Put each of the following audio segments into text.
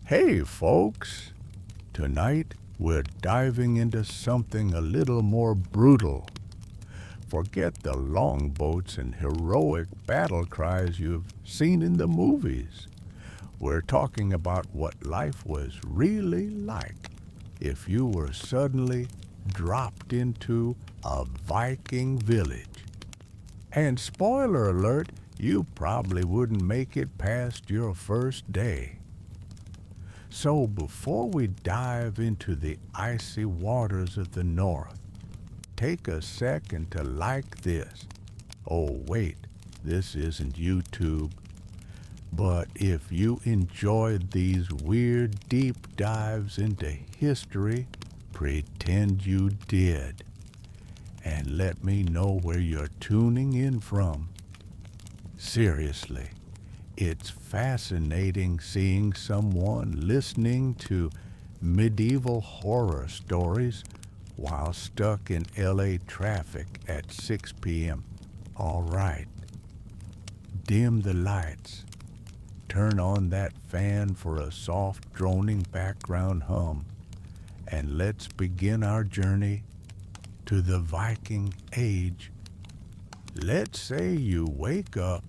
Hey, folks! Tonight we're diving into something a little more brutal. Forget the longboats and heroic battle cries you've seen in the movies. We're talking about what life was really like if you were suddenly dropped into a Viking village. And spoiler alert, you probably wouldn't make it past your first day. So before we dive into the icy waters of the north, take a second to like this. Oh wait, this isn't YouTube. But if you enjoyed these weird deep dives into history, pretend you did. And let me know where you're tuning in from. Seriously, it's fascinating seeing someone listening to medieval horror stories while stuck in LA traffic at 6 p.m. All right, dim the lights. Turn on that fan for a soft droning background hum, and let's begin our journey to the Viking Age. Let's say you wake up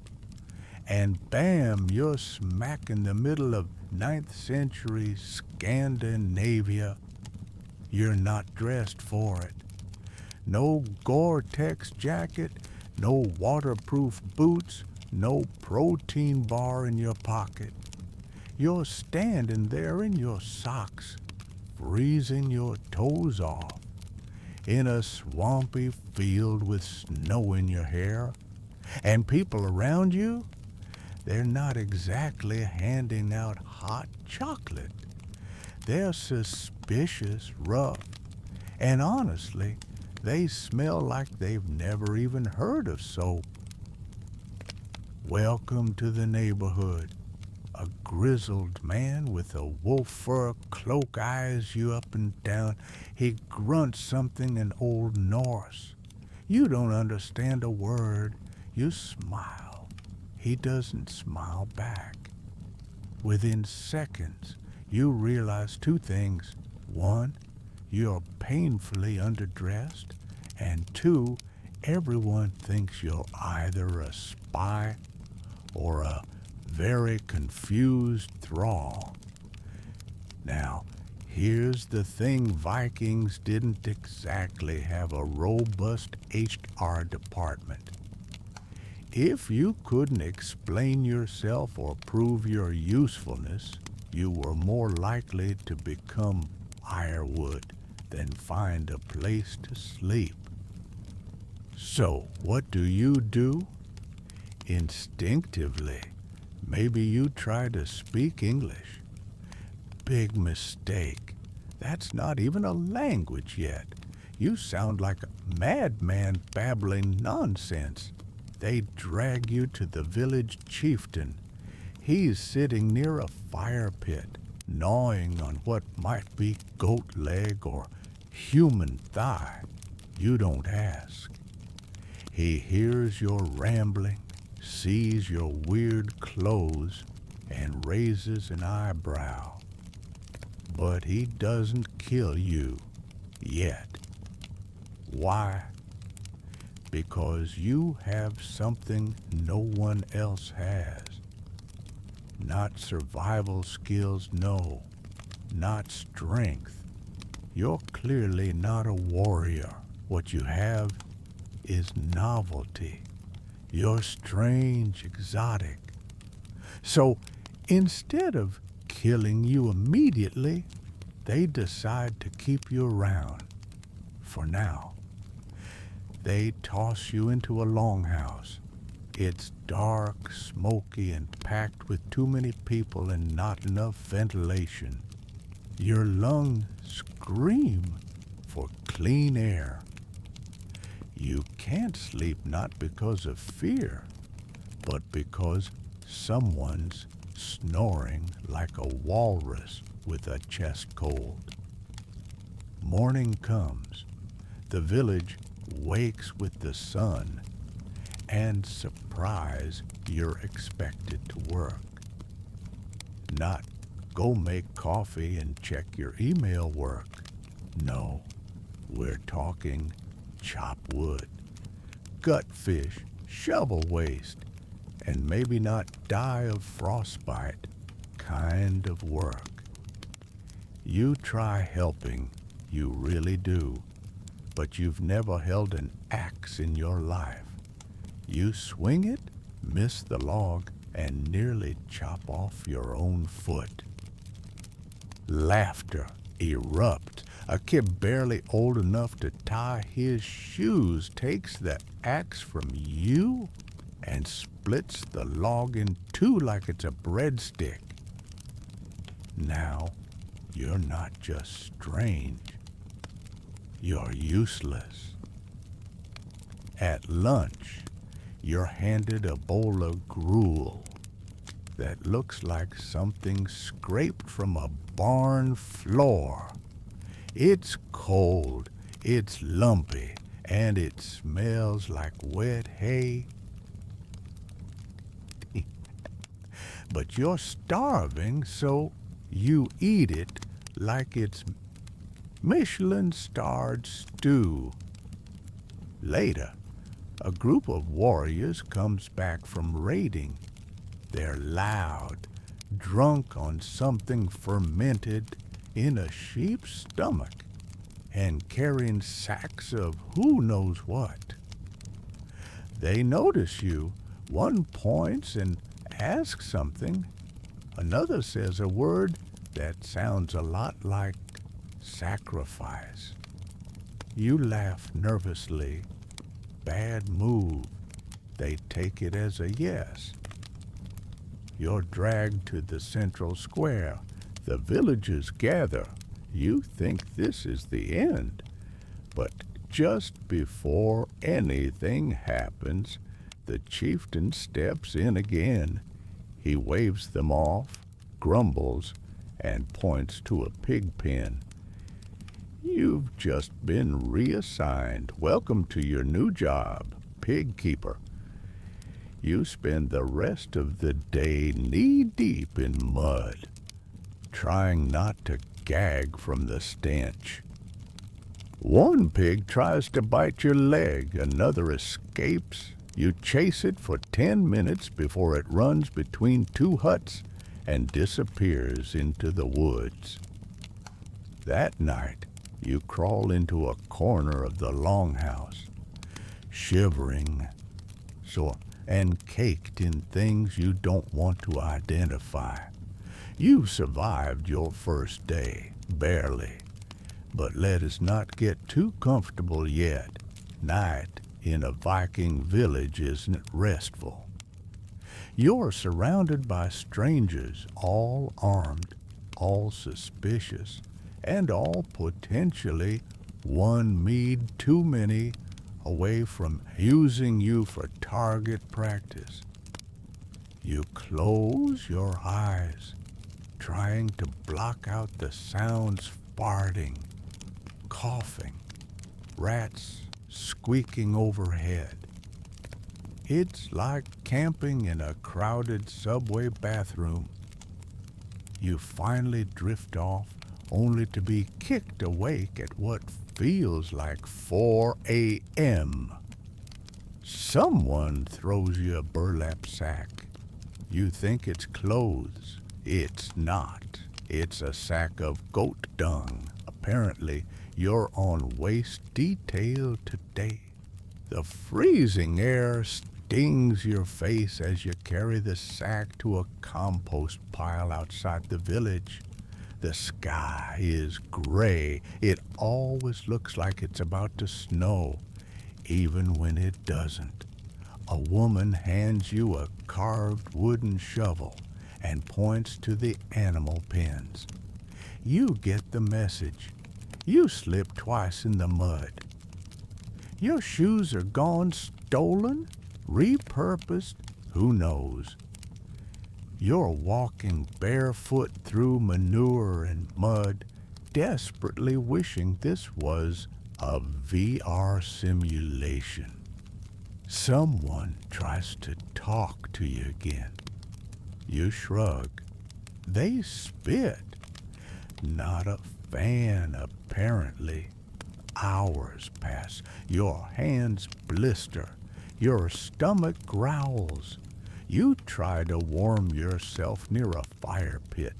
and bam, you're smack in the middle of 9th century Scandinavia. You're not dressed for it. No Gore-Tex jacket, no waterproof boots, no protein bar in your pocket. You're standing there in your socks, freezing your toes off, in a swampy field with snow in your hair. And people around you, they're not exactly handing out hot chocolate. They're suspicious, rough, and honestly, they smell like they've never even heard of soap. Welcome to the neighborhood. A grizzled man with a wolf fur cloak eyes you up and down. He grunts something in Old Norse. You don't understand a word. You smile. He doesn't smile back. Within seconds, you realize two things. One, you're painfully underdressed. And two, everyone thinks you're either a spy or a very confused thrall. Now, here's the thing, Vikings didn't exactly have a robust HR department. If you couldn't explain yourself or prove your usefulness, you were more likely to become firewood than find a place to sleep. So, what do? Instinctively, maybe you try to speak English. Big mistake. That's not even a language yet. You sound like a madman babbling nonsense. They drag you to the village chieftain. He's sitting near a fire pit, gnawing on what might be goat leg or human thigh. You don't ask. He hears your rambling, sees your weird clothes, and raises an eyebrow. But he doesn't kill you yet. Why? Because you have something no one else has. Not survival skills, no. Not strength. You're clearly not a warrior. What you have is novelty. You're strange, exotic. So instead of killing you immediately, they decide to keep you around. For now. They toss you into a longhouse. It's dark, smoky, and packed with too many people and not enough ventilation. Your lungs scream for clean air. You can't sleep not because of fear, but because someone's snoring like a walrus with a chest cold. Morning comes. The village wakes with the sun, and surprise, you're expected to work. Not go make coffee and check your email work. No, we're talking chop wood, gut fish, shovel waste, and maybe not die of frostbite kind of work. You try helping, you really do, but you've never held an axe in your life. You swing it, miss the log, and nearly chop off your own foot. Laughter erupts. A kid barely old enough to tie his shoes takes the axe from you and splits the log in two like it's a breadstick. Now, you're not just strange, you're useless. At lunch, you're handed a bowl of gruel that looks like something scraped from a barn floor. It's cold, it's lumpy, and it smells like wet hay. But you're starving, so you eat it like it's Michelin-starred stew. Later, a group of warriors comes back from raiding. They're loud, drunk on something fermented in a sheep's stomach, and carrying sacks of who knows what. They notice you. One points and asks something. Another says a word that sounds a lot like sacrifice. You laugh nervously. Bad move. They take it as a yes. You're dragged to the central square. The villagers gather. You think this is the end. But just before anything happens, the chieftain steps in again. He waves them off, grumbles, and points to a pig pen. You've just been reassigned. Welcome to your new job, pig keeper. You spend the rest of the day knee-deep in mud, trying not to gag from the stench. One pig tries to bite your leg, another escapes. You chase it for 10 minutes before it runs between two huts and disappears into the woods. That night, you crawl into a corner of the longhouse, shivering, and caked in things you don't want to identify. You survived your first day, barely. But let us not get too comfortable yet. Night in a Viking village isn't restful. You're surrounded by strangers, all armed, all suspicious, and all potentially one mead too many away from using you for target practice. You close your eyes, trying to block out the sounds farting, coughing, rats squeaking overhead. It's like camping in a crowded subway bathroom. You finally drift off, only to be kicked awake at what feels like 4 a.m. Someone throws you a burlap sack. You think it's clothes. It's not. It's a sack of goat dung. Apparently, you're on waste detail today. The freezing air stings your face as you carry the sack to a compost pile outside the village. The sky is gray. It always looks like it's about to snow, even when it doesn't. A woman hands you a carved wooden shovel and points to the animal pens. You get the message. You slip twice in the mud. Your shoes are gone, stolen, repurposed, who knows. You're walking barefoot through manure and mud, desperately wishing this was a VR simulation. Someone tries to talk to you again. You shrug. They spit. Not a fan, apparently. Hours pass. Your hands blister. Your stomach growls. You try to warm yourself near a fire pit,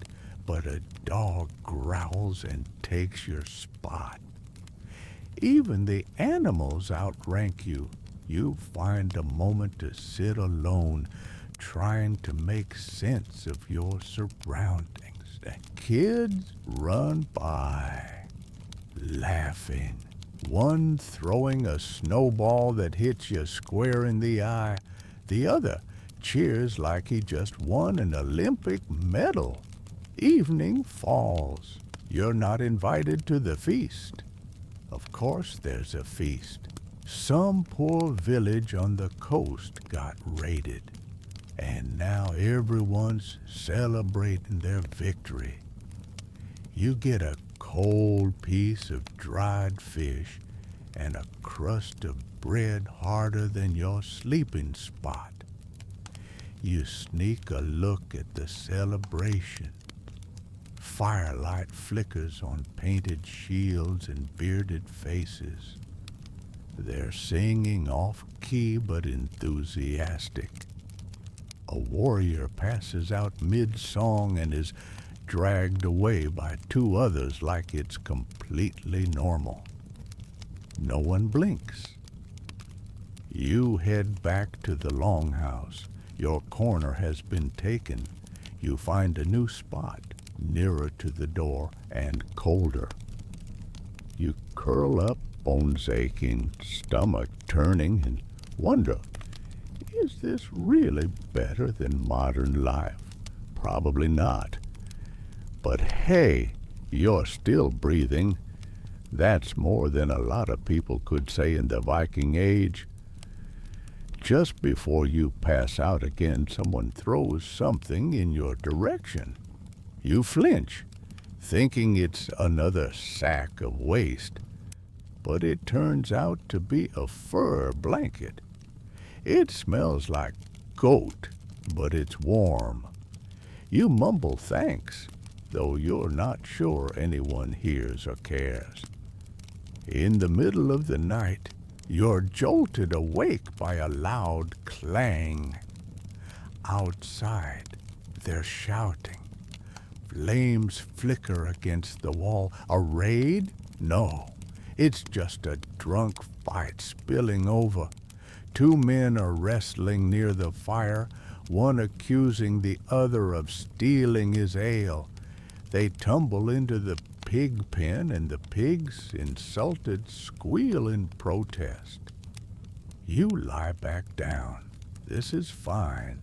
but a dog growls and takes your spot. Even the animals outrank you. You find a moment to sit alone, trying to make sense of your surroundings. The kids run by, laughing. One throwing a snowball that hits you square in the eye. The other cheers like he just won an Olympic medal. Evening falls. You're not invited to the feast. Of course there's a feast. Some poor village on the coast got raided, and now everyone's celebrating their victory. You get a cold piece of dried fish and a crust of bread harder than your sleeping spot. You sneak a look at the celebration. Firelight flickers on painted shields and bearded faces. They're singing off-key but enthusiastic. A warrior passes out mid-song and is dragged away by two others like it's completely normal. No one blinks. You head back to the longhouse. Your corner has been taken. You find a new spot, nearer to the door and colder. You curl up, bones aching, stomach turning, and wonder, is this really better than modern life? Probably not. But hey, you're still breathing. That's more than a lot of people could say in the Viking Age. Just before you pass out again, someone throws something in your direction. You flinch, thinking it's another sack of waste. But it turns out to be a fur blanket. It smells like goat, but it's warm. You mumble thanks, though you're not sure anyone hears or cares. In the middle of the night, you're jolted awake by a loud clang. Outside, they're shouting. Flames flicker against the wall. A raid? No, it's just a drunk fight spilling over. Two men are wrestling near the fire, one accusing the other of stealing his ale. They tumble into the pig pen, and the pigs, insulted, squeal in protest. You lie back down. This is fine.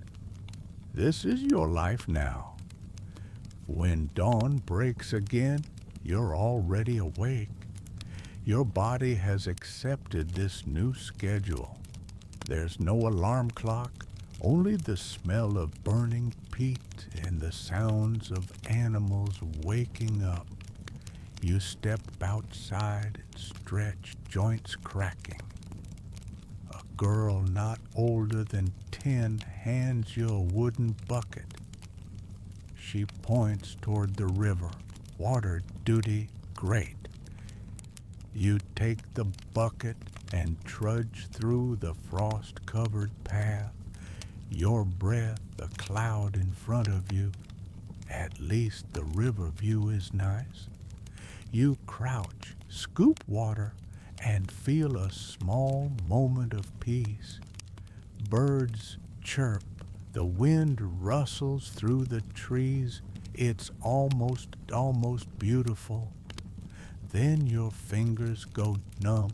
This is your life now. When dawn breaks again, you're already awake. Your body has accepted this new schedule. There's no alarm clock, only the smell of burning peat and the sounds of animals waking up. You step outside and stretch, joints cracking. A girl not older than 10 hands you a wooden bucket. She points toward the river. Water duty, great. You take the bucket and trudge through the frost-covered path, your breath a cloud in front of you. At least the river view is nice. You crouch, scoop water, and feel a small moment of peace. Birds chirp, the wind rustles through the trees. It's almost beautiful. Then your fingers go numb,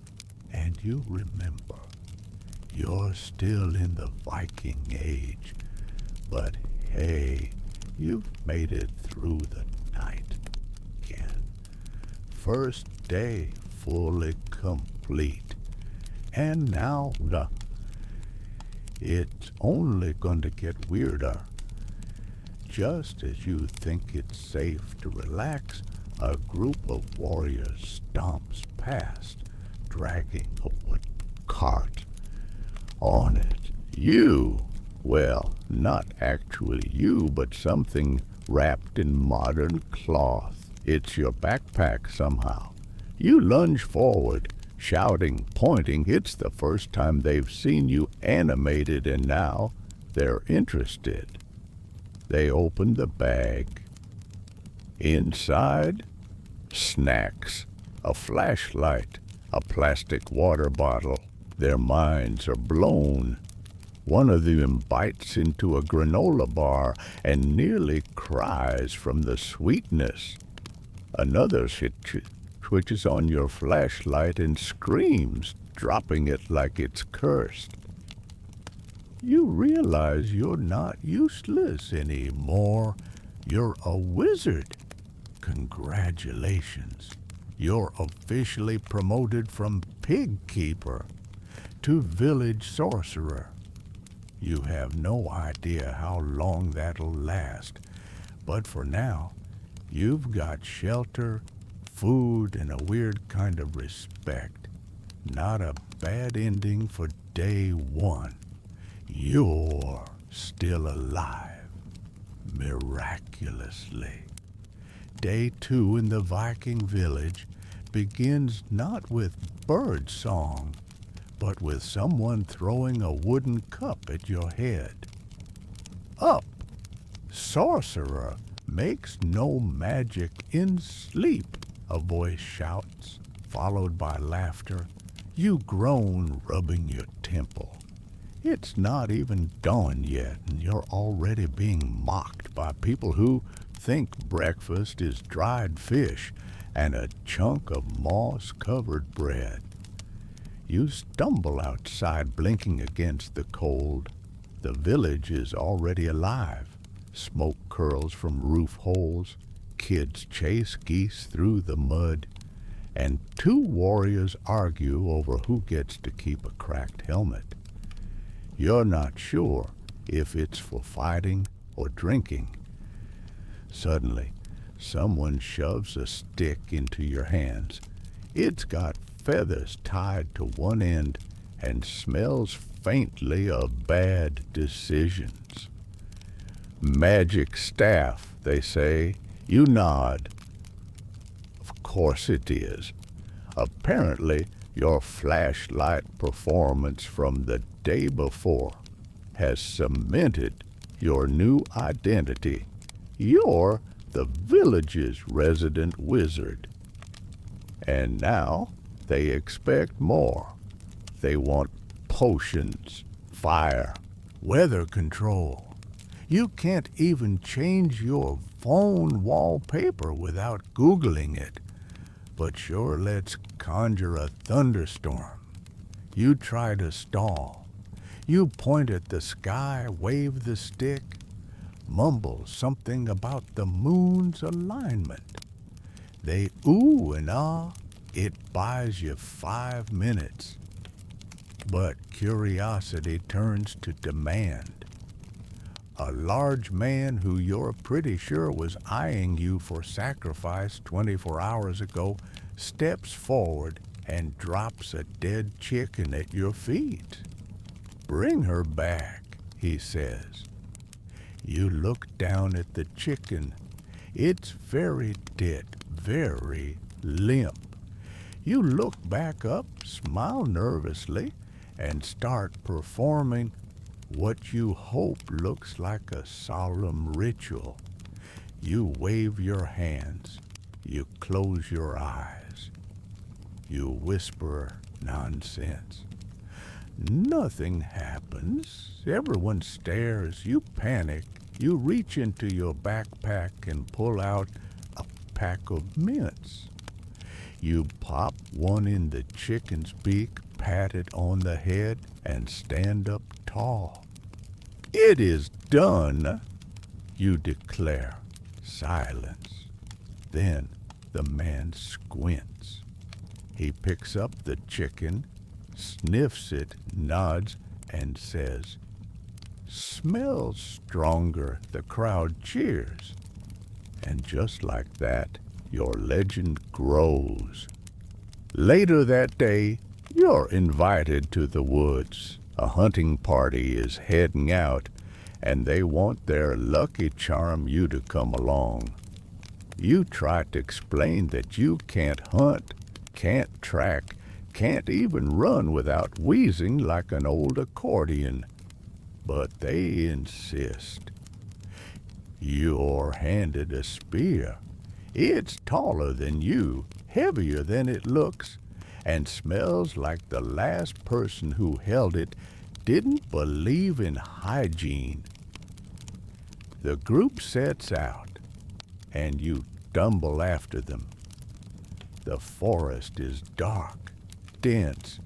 and you remember. You're still in the Viking Age, but hey, you've made it through the night again. First day fully complete, and now it's only going to get weirder. Just as you think it's safe to relax, a group of warriors stomps past, dragging a wood cart. On it, well, not actually you, but something wrapped in modern cloth. It's your backpack somehow. You lunge forward, shouting, pointing. It's the first time they've seen you animated, and now they're interested. They open the bag. Inside, snacks, a flashlight, a plastic water bottle. Their minds are blown. One of them bites into a granola bar and nearly cries from the sweetness. Another switches on your flashlight and screams, dropping it like it's cursed. You realize you're not useless anymore. You're a wizard. Congratulations. You're officially promoted from pig keeper to village sorcerer. You have no idea how long that'll last, but for now, you've got shelter, food, and a weird kind of respect. Not a bad ending for day one. You're still alive, miraculously. Day two in the Viking village begins not with bird song, but with someone throwing a wooden cup at your head. Up! Sorcerer makes no magic in sleep, a voice shouts, followed by laughter. You groan, rubbing your temple. It's not even dawn yet, and you're already being mocked by people who think breakfast is dried fish and a chunk of moss-covered bread. You stumble outside, blinking against the cold. The village is already alive. Smoke curls from roof holes. Kids chase geese through the mud. And two warriors argue over who gets to keep a cracked helmet. You're not sure if it's for fighting or drinking. Suddenly, someone shoves a stick into your hands. It's got feathers tied to one end and smells faintly of bad decisions. Magic staff, they say. You nod. Of course it is. Apparently, your flashlight performance from the day before has cemented your new identity. You're the village's resident wizard. And now they expect more. They want potions, fire, weather control. You can't even change your phone wallpaper without Googling it. But sure, let's conjure a thunderstorm. You try to stall. You point at the sky, wave the stick, mumble something about the moon's alignment. They ooh and ah. It buys you 5 minutes. But curiosity turns to demand. A large man who you're pretty sure was eyeing you for sacrifice 24 hours ago steps forward and drops a dead chicken at your feet. Bring her back, he says. You look down at the chicken. It's very dead, very limp. You look back up, smile nervously, and start performing what you hope looks like a solemn ritual. You wave your hands. You close your eyes. You whisper nonsense. Nothing happens. Everyone stares. You panic. You reach into your backpack and pull out a pack of mints. You pop one in the chicken's beak, pat it on the head, and stand up tall. It is done, you declare. Silence. Then the man squints. He picks up the chicken, sniffs it, nods, and says, "Smells stronger." The crowd cheers. And just like that, your legend grows. Later that day, you're invited to the woods. A hunting party is heading out, and they want their lucky charm you to come along. You try to explain that you can't hunt, can't track, can't even run without wheezing like an old accordion, but they insist. You're handed a spear. It's taller than you, heavier than it looks, and smells like the last person who held it didn't believe in hygiene. The group sets out, and you stumble after them. The forest is dark, dense,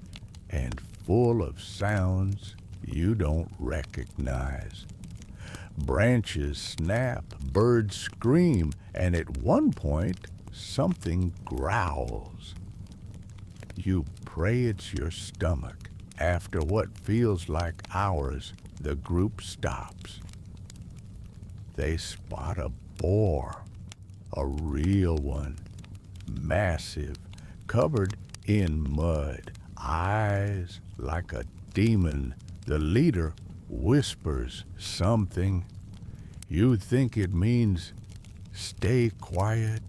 and full of sounds you don't recognize. Branches snap, birds scream, and at one point, something growls. You pray it's your stomach. After what feels like hours, the group stops. They spot a boar, a real one, massive, covered in mud, eyes like a demon. The leader whispers something. You think it means stay quiet,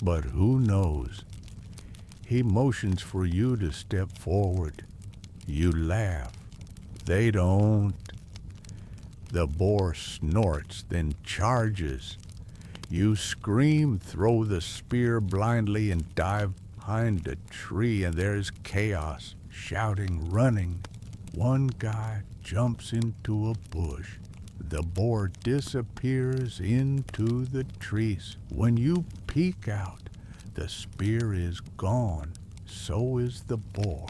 but who knows? He motions for you to step forward. You laugh. They don't. The boar snorts, then charges. You scream, throw the spear blindly, and dive behind a tree, and there's chaos, shouting, running. One guy jumps into a bush. The boar disappears into the trees. When you peek out, the spear is gone. So is the boar.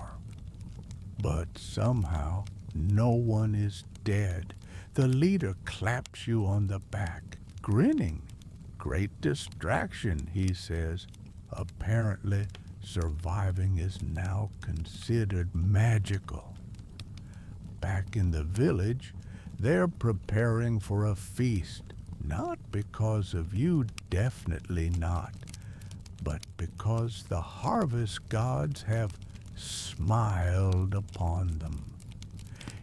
But somehow, no one is dead. The leader claps you on the back, grinning. Great distraction, he says. Apparently, surviving is now considered magical. Back in the village, they're preparing for a feast. Not because of you, definitely not, but because the harvest gods have smiled upon them.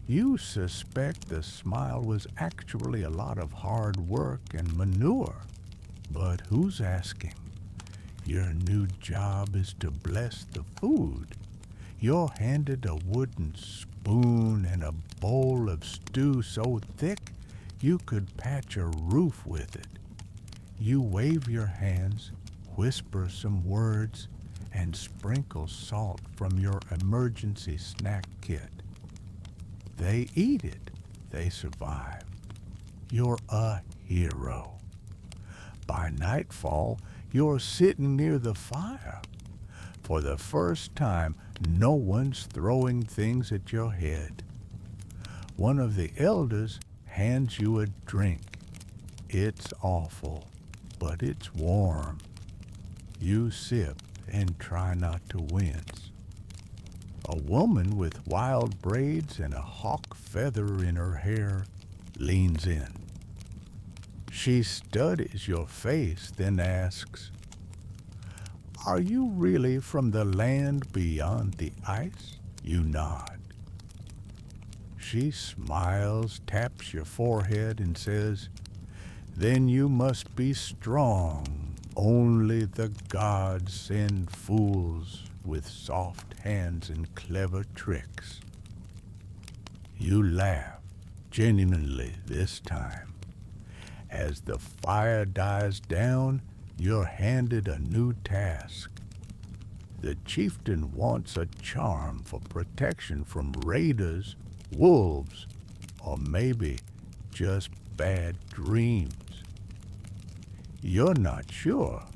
You suspect the smile was actually a lot of hard work and manure. But who's asking? Your new job is to bless the food. You're handed a wooden spoon and a bowl of stew so thick you could patch a roof with it. You wave your hands, whisper some words, and sprinkle salt from your emergency snack kit. They eat it. They survive. You're a hero. By nightfall, you're sitting near the fire. For the first time, no one's throwing things at your head. One of the elders hands you a drink. It's awful, but it's warm. You sip and try not to wince. A woman with wild braids and a hawk feather in her hair leans in. She studies your face, then asks, "Are you really from the land beyond the ice?" You nod. She smiles, taps your forehead, and says, "Then you must be strong. Only the gods send fools with soft hands and clever tricks." You laugh, genuinely this time. As the fire dies down, you're handed a new task. The chieftain wants a charm for protection from raiders, wolves, or maybe just bad dreams. You're not sure,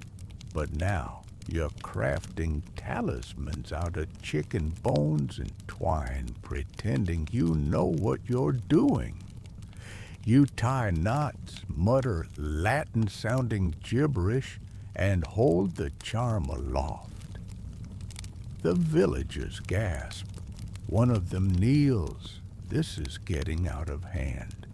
but now you're crafting talismans out of chicken bones and twine, pretending you know what you're doing. You tie knots, mutter Latin-sounding gibberish, and hold the charm aloft. The villagers gasp. One of them kneels. This is getting out of hand.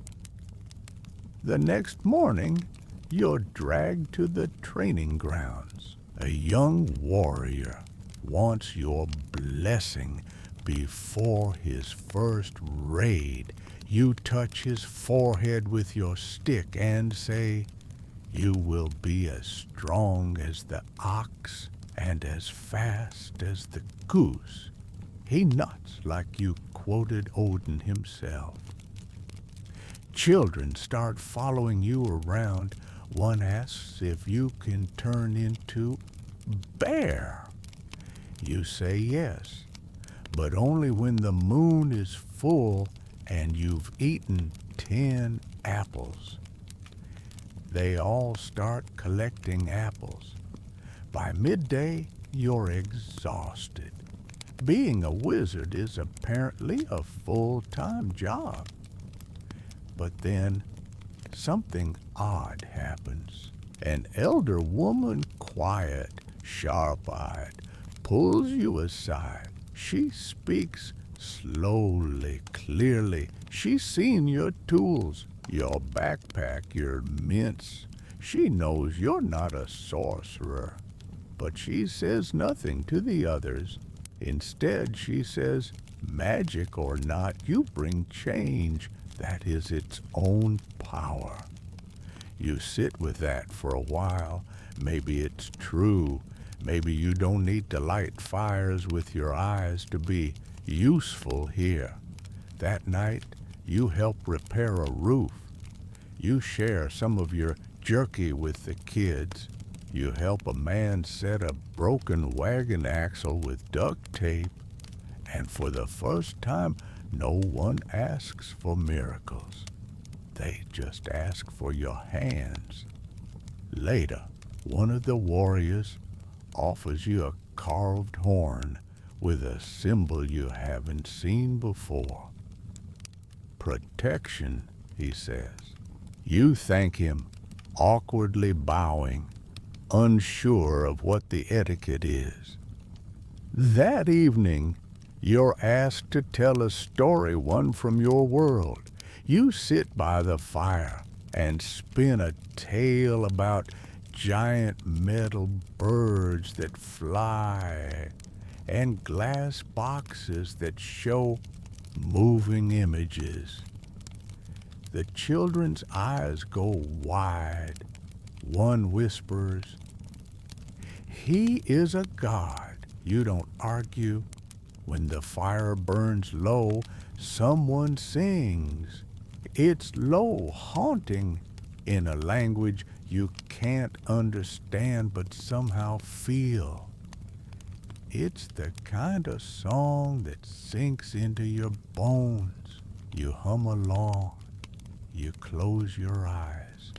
The next morning, you're dragged to the training grounds. A young warrior wants your blessing before his first raid. You touch his forehead with your stick and say, "You will be as strong as the ox and as fast as the goose." He nuts like you quoted Odin himself. Children start following you around. One asks if you can turn into bear. You say yes, but only when the moon is full and you've eaten 10 apples. They all start collecting apples. By midday, you're exhausted. Being a wizard is apparently a full-time job. But then something odd happens. An elder woman, quiet, sharp-eyed, pulls you aside. She speaks slowly, clearly. She's seen your tools, your backpack, your mints. She knows you're not a sorcerer. But she says nothing to the others. Instead, she says, magic or not, you bring change that is its own power. You sit with that for a while. Maybe it's true. Maybe you don't need to light fires with your eyes to be useful here. That night, you help repair a roof. You share some of your jerky with the kids. You help a man set a broken wagon axle with duct tape. And for the first time, no one asks for miracles. They just ask for your hands. Later, one of the warriors offers you a carved horn with a symbol you haven't seen before. Protection, he says. You thank him, awkwardly bowing, unsure of what the etiquette is. That evening, you're asked to tell a story, one from your world. You sit by the fire and spin a tale about giant metal birds that fly and glass boxes that show moving images. The children's eyes go wide. One whispers, "He is a god." You don't argue. When the fire burns low, someone sings. It's low, haunting, in a language you can't understand but somehow feel. It's the kind of song that sinks into your bones. You hum along. You close your eyes.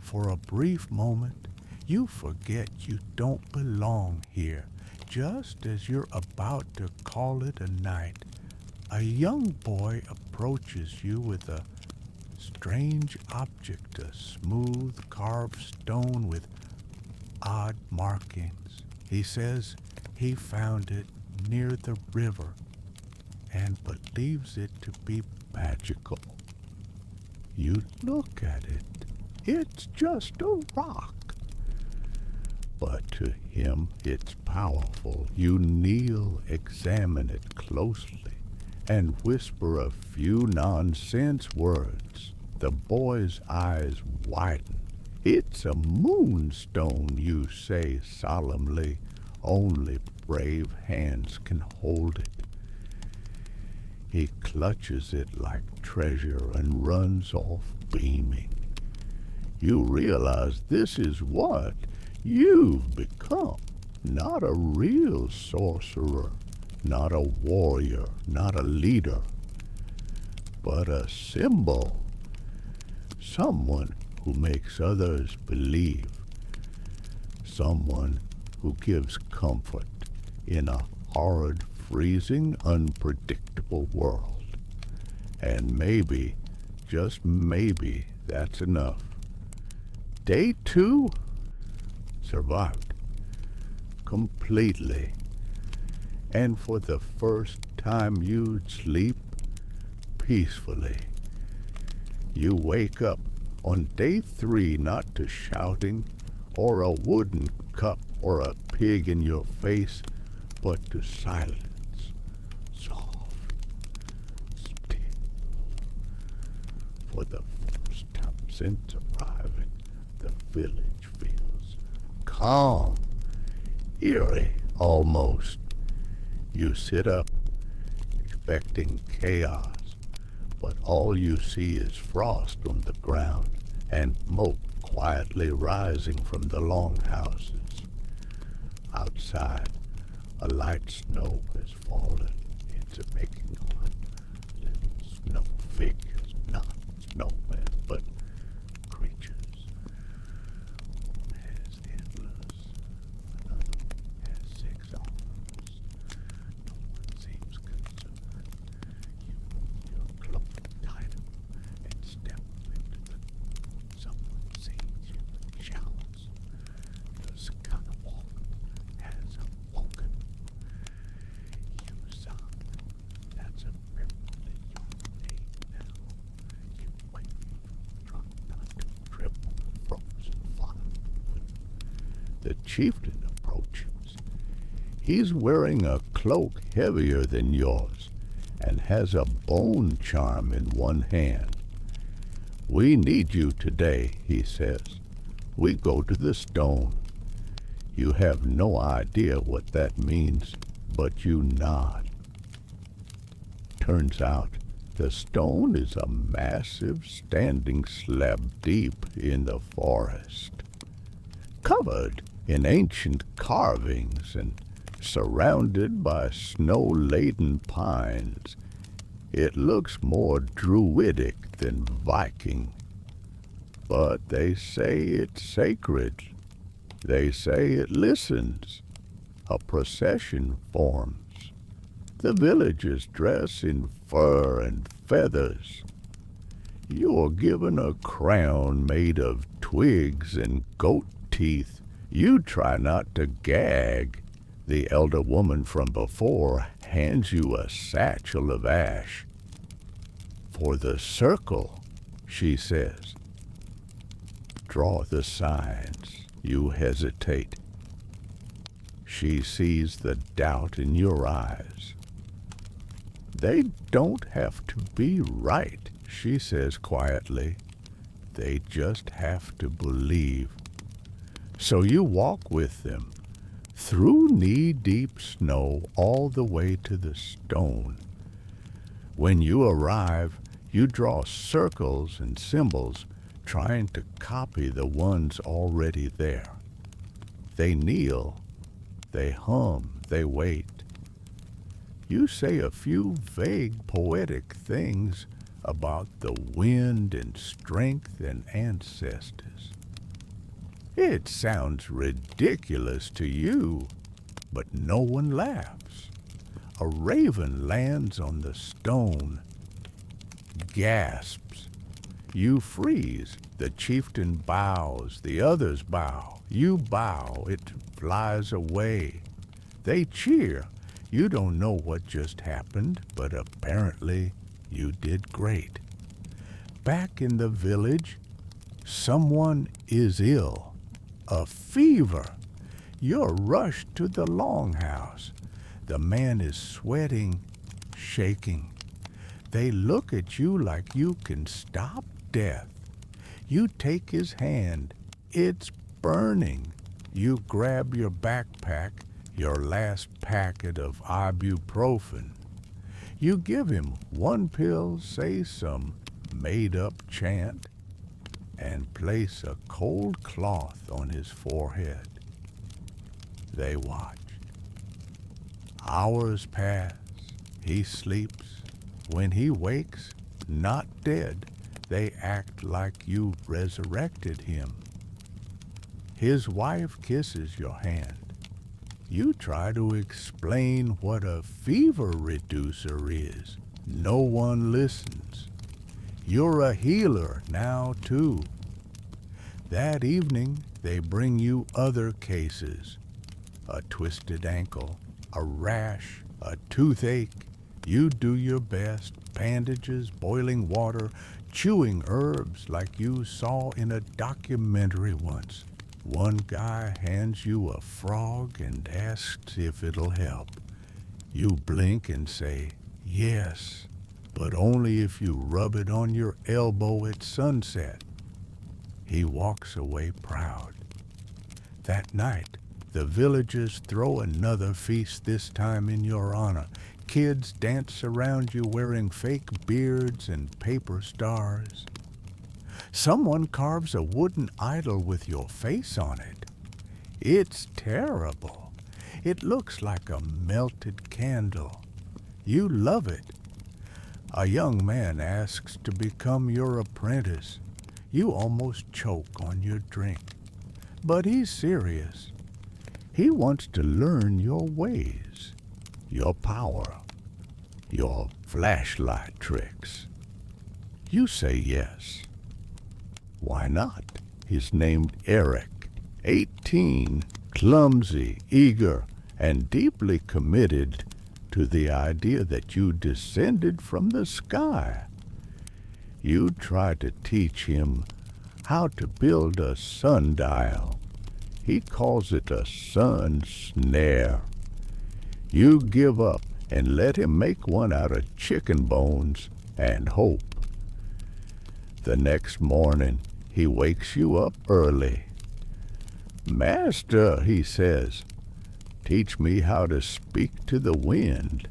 For a brief moment, you forget you don't belong here. Just as you're about to call it a night, a young boy approaches you with a strange object, a smooth carved stone with odd markings. He says he found it near the river and believes it to be magical. You look at it. It's just a rock. But to him it's powerful. You kneel, examine it closely, and whisper a few nonsense words. The boy's eyes widen. "It's a moonstone," you say solemnly. "Only brave hands can hold it." He clutches it like treasure and runs off beaming. You realize this is what you've become. Not a real sorcerer, not a warrior, not a leader, but a symbol. Someone who makes others believe. Someone who gives comfort in a horrid, freezing, unpredictable world. And maybe, just maybe, that's enough. Day 2, survived. Completely. And for the first time you'd sleep peacefully. You wake up on day 3 not to shouting or a wooden cup or a pig in your face, but to silence. Soft, still, For the first time since arriving, the village feels calm, eerie almost. You sit up, expecting chaos, but all you see is frost on the ground and smoke quietly rising from the longhouses. Outside, a light snow has fallen. It's making on little snow figures, not snowmen, but creatures. One has endless, another has 6 arms. No one seems concerned. You pull your cloak tighter and step into the. Someone sees you and shouts. Your skywalk has awoken. You sigh. That's apparently your name now. You wait, try not to trip on the frozen firewood. The chieftain approaches. He's wearing a cloak heavier than yours and has a bone charm in one hand. We need you today, he says. We go to the stone. You have no idea what that means, but you nod. Turns out the stone is a massive standing slab deep in the forest, covered in ancient carvings and surrounded by snow-laden pines. It looks more druidic than Viking, but they say it's sacred. They say it listens. A procession forms. The villagers dress in fur and feathers. You are given a crown made of twigs and goat teeth. You try not to gag. The elder woman from before hands you a satchel of ash. For the circle, she says. Draw the signs. You hesitate. She sees the doubt in your eyes. They don't have to be right, she says quietly. They just have to believe. So you walk with them, through knee-deep snow all the way to the stone. When you arrive, you draw circles and symbols, trying to copy the ones already there. They kneel, they hum, they wait. You say a few vague poetic things about the wind and strength and ancestors. It sounds ridiculous to you, but no one laughs. A raven lands on the stone, gasps. You freeze. The chieftain bows. The others bow. You bow. It flies away. They cheer. You don't know what just happened, but apparently you did great. Back in the village, someone is ill. A fever. You're rushed to the longhouse. The man is sweating, shaking. They look at you like you can stop death. You take his hand. It's burning. You grab your backpack, your last packet of ibuprofen. You give him one pill, say some made-up chant, and place a cold cloth on his forehead. They watch. Hours pass. He sleeps. When he wakes, not dead, they act like you resurrected him. His wife kisses your hand. You try to explain what a fever reducer is. No one listens. You're a healer now, too. That evening, they bring you other cases. A twisted ankle, a rash, a toothache. You do your best, bandages, boiling water, chewing herbs like you saw in a documentary once. One guy hands you a frog and asks if it'll help. You blink and say, yes, but only if you rub it on your elbow at sunset. He walks away proud. That night, the villagers throw another feast, this time in your honor. Kids dance around you wearing fake beards and paper stars. Someone carves a wooden idol with your face on it. It's terrible. It looks like a melted candle. You love it. A young man asks to become your apprentice. You almost choke on your drink. But he's serious. He wants to learn your ways, your power, your flashlight tricks. You say yes. Why not? He's named Eric, 18, clumsy, eager, and deeply committed to the idea that you descended from the sky. You try to teach him how to build a sundial. He calls it a sun snare. You give up and let him make one out of chicken bones and hope. The next morning, he wakes you up early. "Master," he says, "teach me how to speak to the wind."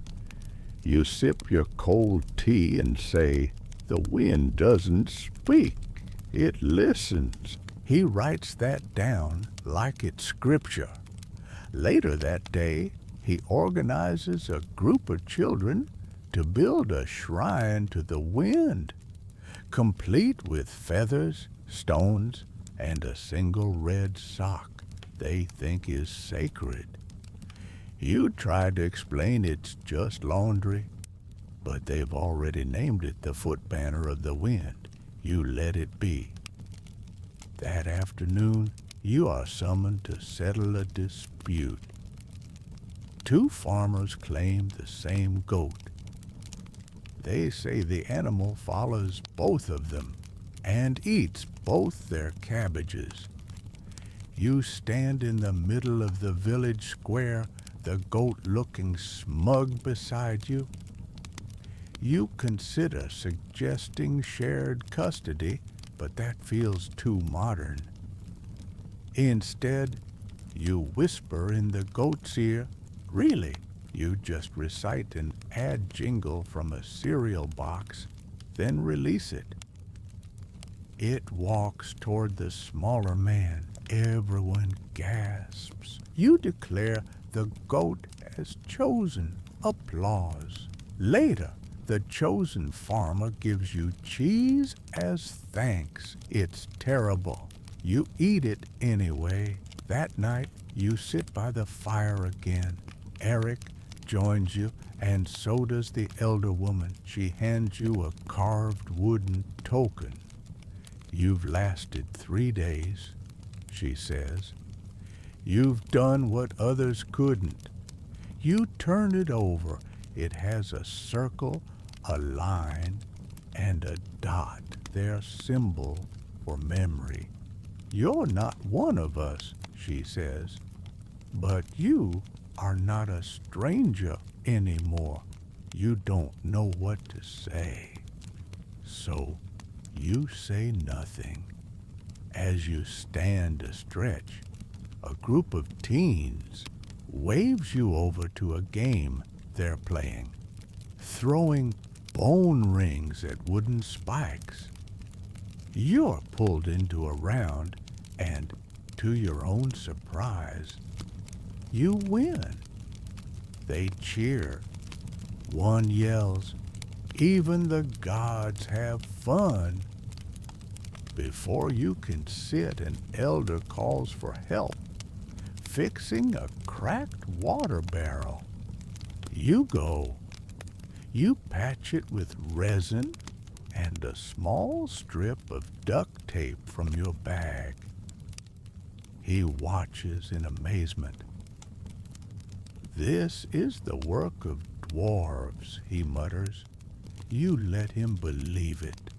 You sip your cold tea and say, "The wind doesn't speak, it listens." He writes that down like it's scripture. Later that day, he organizes a group of children to build a shrine to the wind, complete with feathers, stones, and a single red sock they think is sacred. You try to explain it's just laundry, but they've already named it the foot banner of the wind. You let it be. That afternoon, you are summoned to settle a dispute. Two farmers claim the same goat. They say the animal follows both of them and eats both their cabbages. You stand in the middle of the village square, the goat looking smug beside you. You consider suggesting shared custody, but that feels too modern. Instead, you whisper in the goat's ear. Really, you just recite an ad jingle from a cereal box, then release it. It walks toward the smaller man. Everyone gasps. You declare the goat has chosen. Applause. Later, the chosen farmer gives you cheese as thanks. It's terrible. You eat it anyway. That night, you sit by the fire again. Eric joins you, and so does the elder woman. She hands you a carved wooden token. "You've lasted 3 days," she says. "You've done what others couldn't." You turn it over. It has a circle, a line, and a dot, their symbol for memory. "You're not one of us," she says, "but you are not a stranger anymore." You don't know what to say. So you say nothing. As you stand to stretch, a group of teens waves you over to a game they're playing, throwing bone rings at wooden spikes. You're pulled into a round, and to your own surprise, you win. They cheer. One yells, "Even the gods have fun." Before you can sit, an elder calls for help, fixing a cracked water barrel. You go. You patch it with resin and a small strip of duct tape from your bag. He watches in amazement. "This is the work of dwarves," he mutters. You let him believe it.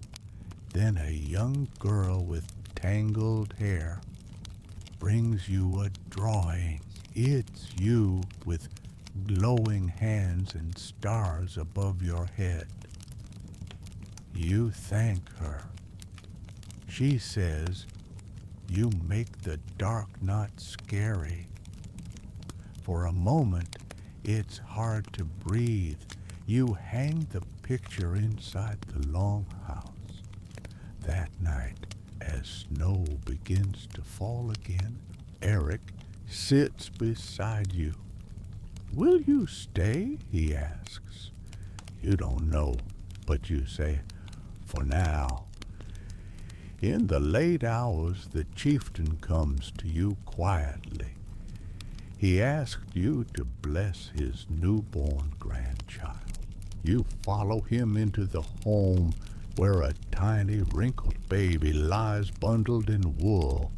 Then a young girl with tangled hair brings you a drawing. It's you with glowing hands and stars above your head. You thank her. She says, you make the dark not scary. For a moment, it's hard to breathe. You hang the picture inside the long house. That night, as snow begins to fall again, Eric sits beside you. Will you stay? He asks. You don't know, but you say, for now. In the late hours, the chieftain comes to you quietly. He asked you to bless his newborn grandchild. You follow him into the home where a tiny wrinkled baby lies bundled in wool.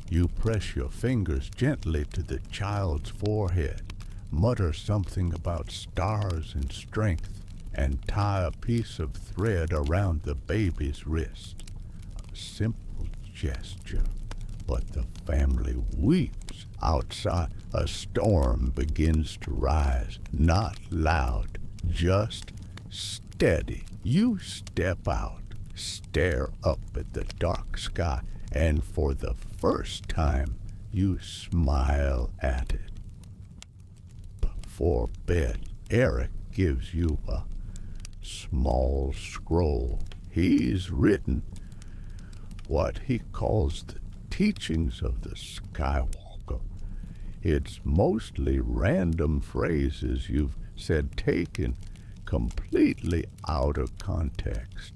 You press your fingers gently to the child's forehead, mutter something about stars and strength, and tie a piece of thread around the baby's wrist. A simple gesture, but the family weeps. Outside, a storm begins to rise, not loud, just steady. You step out, stare up at the dark sky, and for the first time, you smile at it. Before bed, Eric gives you a small scroll. He's written what he calls the teachings of the Skywalker. It's mostly random phrases you've said taken completely out of context.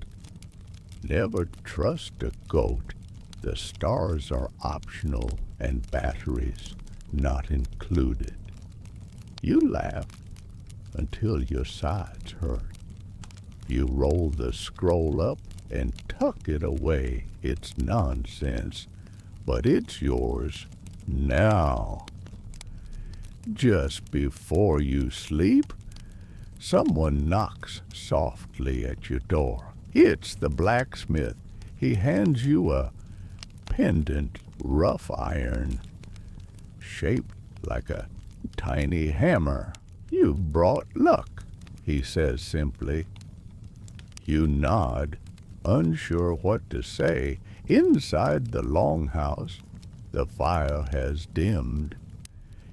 Never trust a goat. The stars are optional and batteries not included. You laugh until your sides hurt. You roll the scroll up and tuck it away. It's nonsense, but it's yours now. Just before you sleep, someone knocks softly at your door. It's the blacksmith. He hands you a pendant rough iron, shaped like a tiny hammer. You've brought luck, he says simply. You nod, unsure what to say. Inside the longhouse, the fire has dimmed.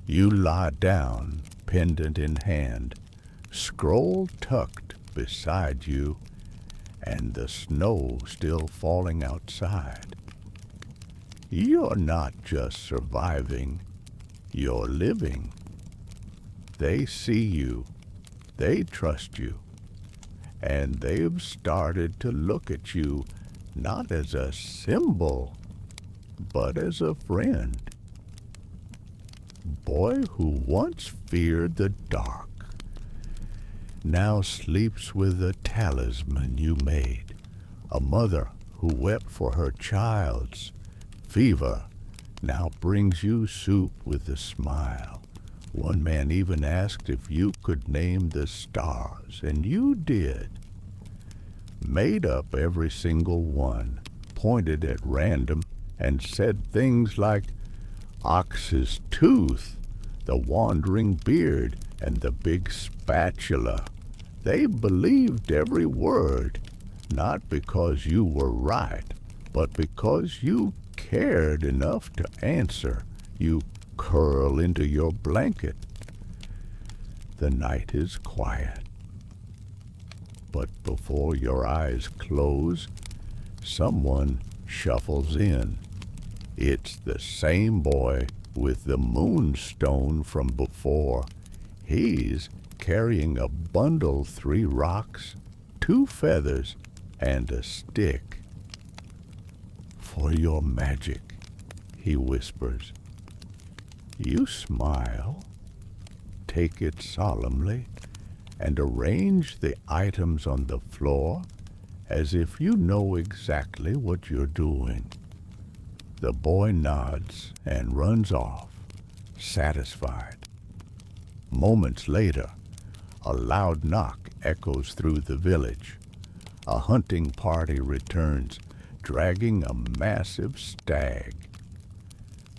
You lie down, pendant in hand, scroll tucked beside you, and the snow still falling outside. You're not just surviving, you're living. They see you, they trust you, and they've started to look at you not as a symbol, but as a friend. Boy who once feared the dark now sleeps with a talisman you made. A mother who wept for her child's fever now brings you soup with a smile. One man even asked if you could name the stars, and you did. Made up every single one, pointed at random, and said things like ox's tooth, the wandering beard, and the big spatula. They believed every word, not because you were right, but because you cared enough to answer. You curl into your blanket. The night is quiet. But before your eyes close, someone shuffles in. It's the same boy with the moonstone from before. He's carrying a bundle, 3 rocks, 2 feathers, and a stick. For your magic, he whispers. You smile, take it solemnly, and arrange the items on the floor as if you know exactly what you're doing. The boy nods and runs off, satisfied. Moments later, a loud knock echoes through the village. A hunting party returns, dragging a massive stag.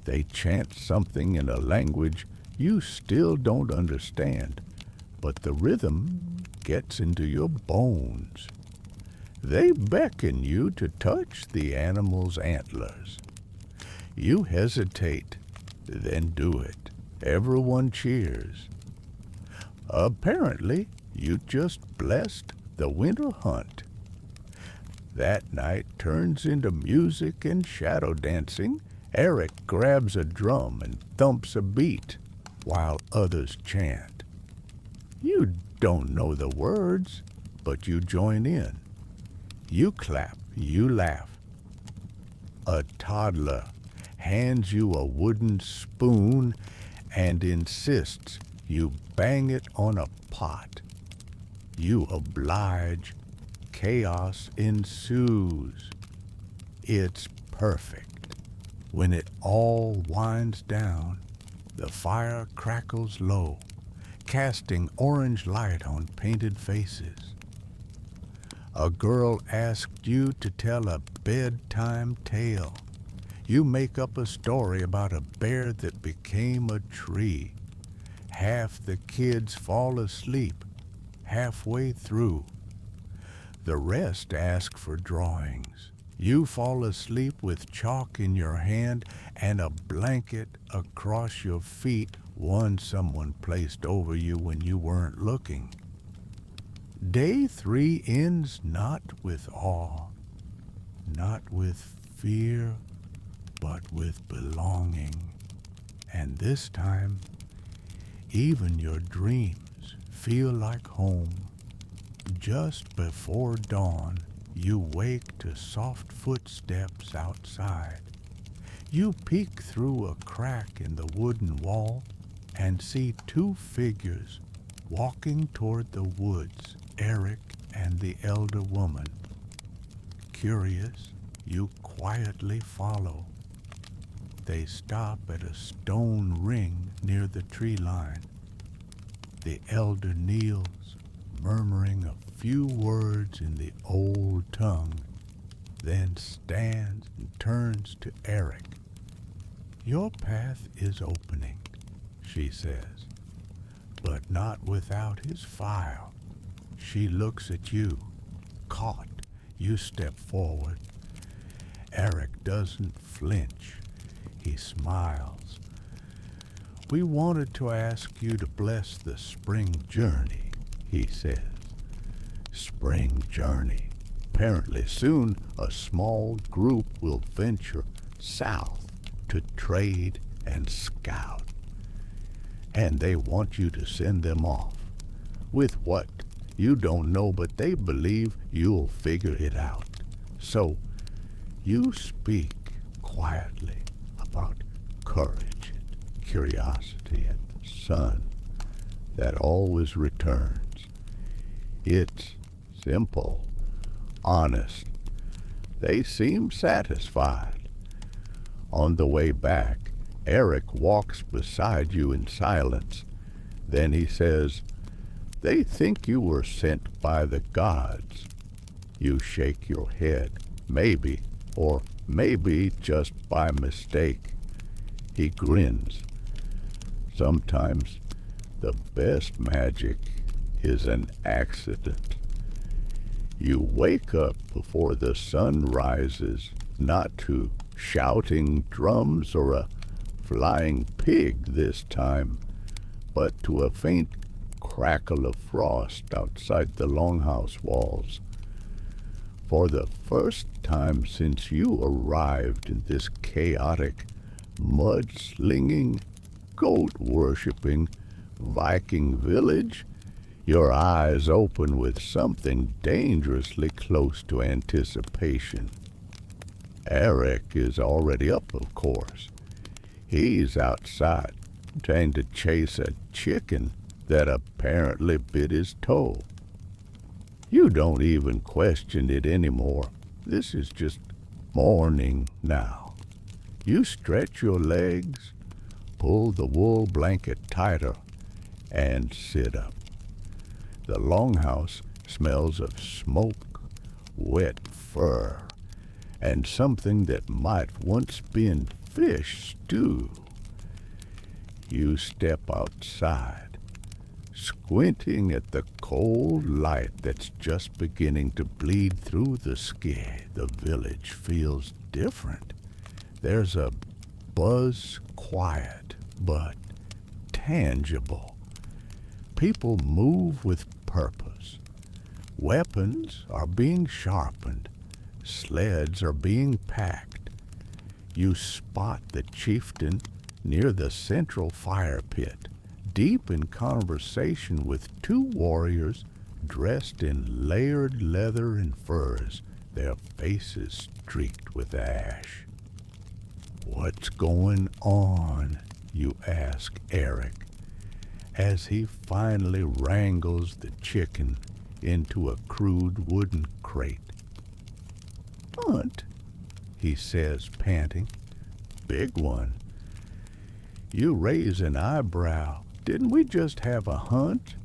They chant something in a language you still don't understand, but the rhythm gets into your bones. They beckon you to touch the animal's antlers. You hesitate, then do it. Everyone cheers. Apparently, you just blessed the winter hunt. That night turns into music and shadow dancing. Eric grabs a drum and thumps a beat, while others chant. You don't know the words, but you join in. You clap, you laugh. A toddler hands you a wooden spoon and insists you bang it on a pot. You oblige. Chaos ensues. It's perfect. When it all winds down, the fire crackles low, casting orange light on painted faces. A girl asked you to tell a bedtime tale. You make up a story about a bear that became a tree. Half the kids fall asleep halfway through. The rest ask for drawings. You fall asleep with chalk in your hand and a blanket across your feet, one someone placed over you when you weren't looking. Day 3 ends not with awe, not with fear, but with belonging. And this time, even your dreams feel like home. Just before dawn, you wake to soft footsteps outside. You peek through a crack in the wooden wall and see 2 figures walking toward the woods, Eric and the elder woman. Curious, you quietly follow. They stop at a stone ring near the tree line. The elder kneels, murmuring a few words in the old tongue, then stands and turns to Eric. Your path is opening, she says, but not without his file. She looks at you, caught. You step forward. Eric doesn't flinch. He smiles. We wanted to ask you to bless the spring journey, he says. Spring journey. Apparently soon a small group will venture south to trade and scout. And they want you to send them off. With what? You don't know, but they believe you'll figure it out. So you speak quietly about courage and curiosity and the sun that always returns. It's simple, honest. They seem satisfied. On the way back, Eric walks beside you in silence. Then he says, "They think you were sent by the gods." You shake your head, maybe, or maybe just by mistake. He grins. Sometimes the best magic is an accident. You wake up before the sun rises, not to shouting drums or a flying pig this time, but to a faint crackle of frost outside the longhouse walls. For the first time since you arrived in this chaotic, mud-slinging, goat-worshipping Viking village, your eyes open with something dangerously close to anticipation. Eric is already up, of course. He's outside, trying to chase a chicken that apparently bit his toe. You don't even question it anymore. This is just morning now. You stretch your legs, pull the wool blanket tighter, and sit up. The longhouse smells of smoke, wet fur, and something that might once been fish stew. You step outside. Squinting at the cold light that's just beginning to bleed through the sky, the village feels different. There's a buzz, quiet but tangible. People move with purpose. Weapons are being sharpened. Sleds are being packed. You spot the chieftain near the central fire pit, deep in conversation with two warriors dressed in layered leather and furs, their faces streaked with ash. "What's going on?" you ask Eric, as he finally wrangles the chicken into a crude wooden crate. "Hunt," he says, panting. "Big one." You raise an eyebrow. "Didn't we just have a hunt?"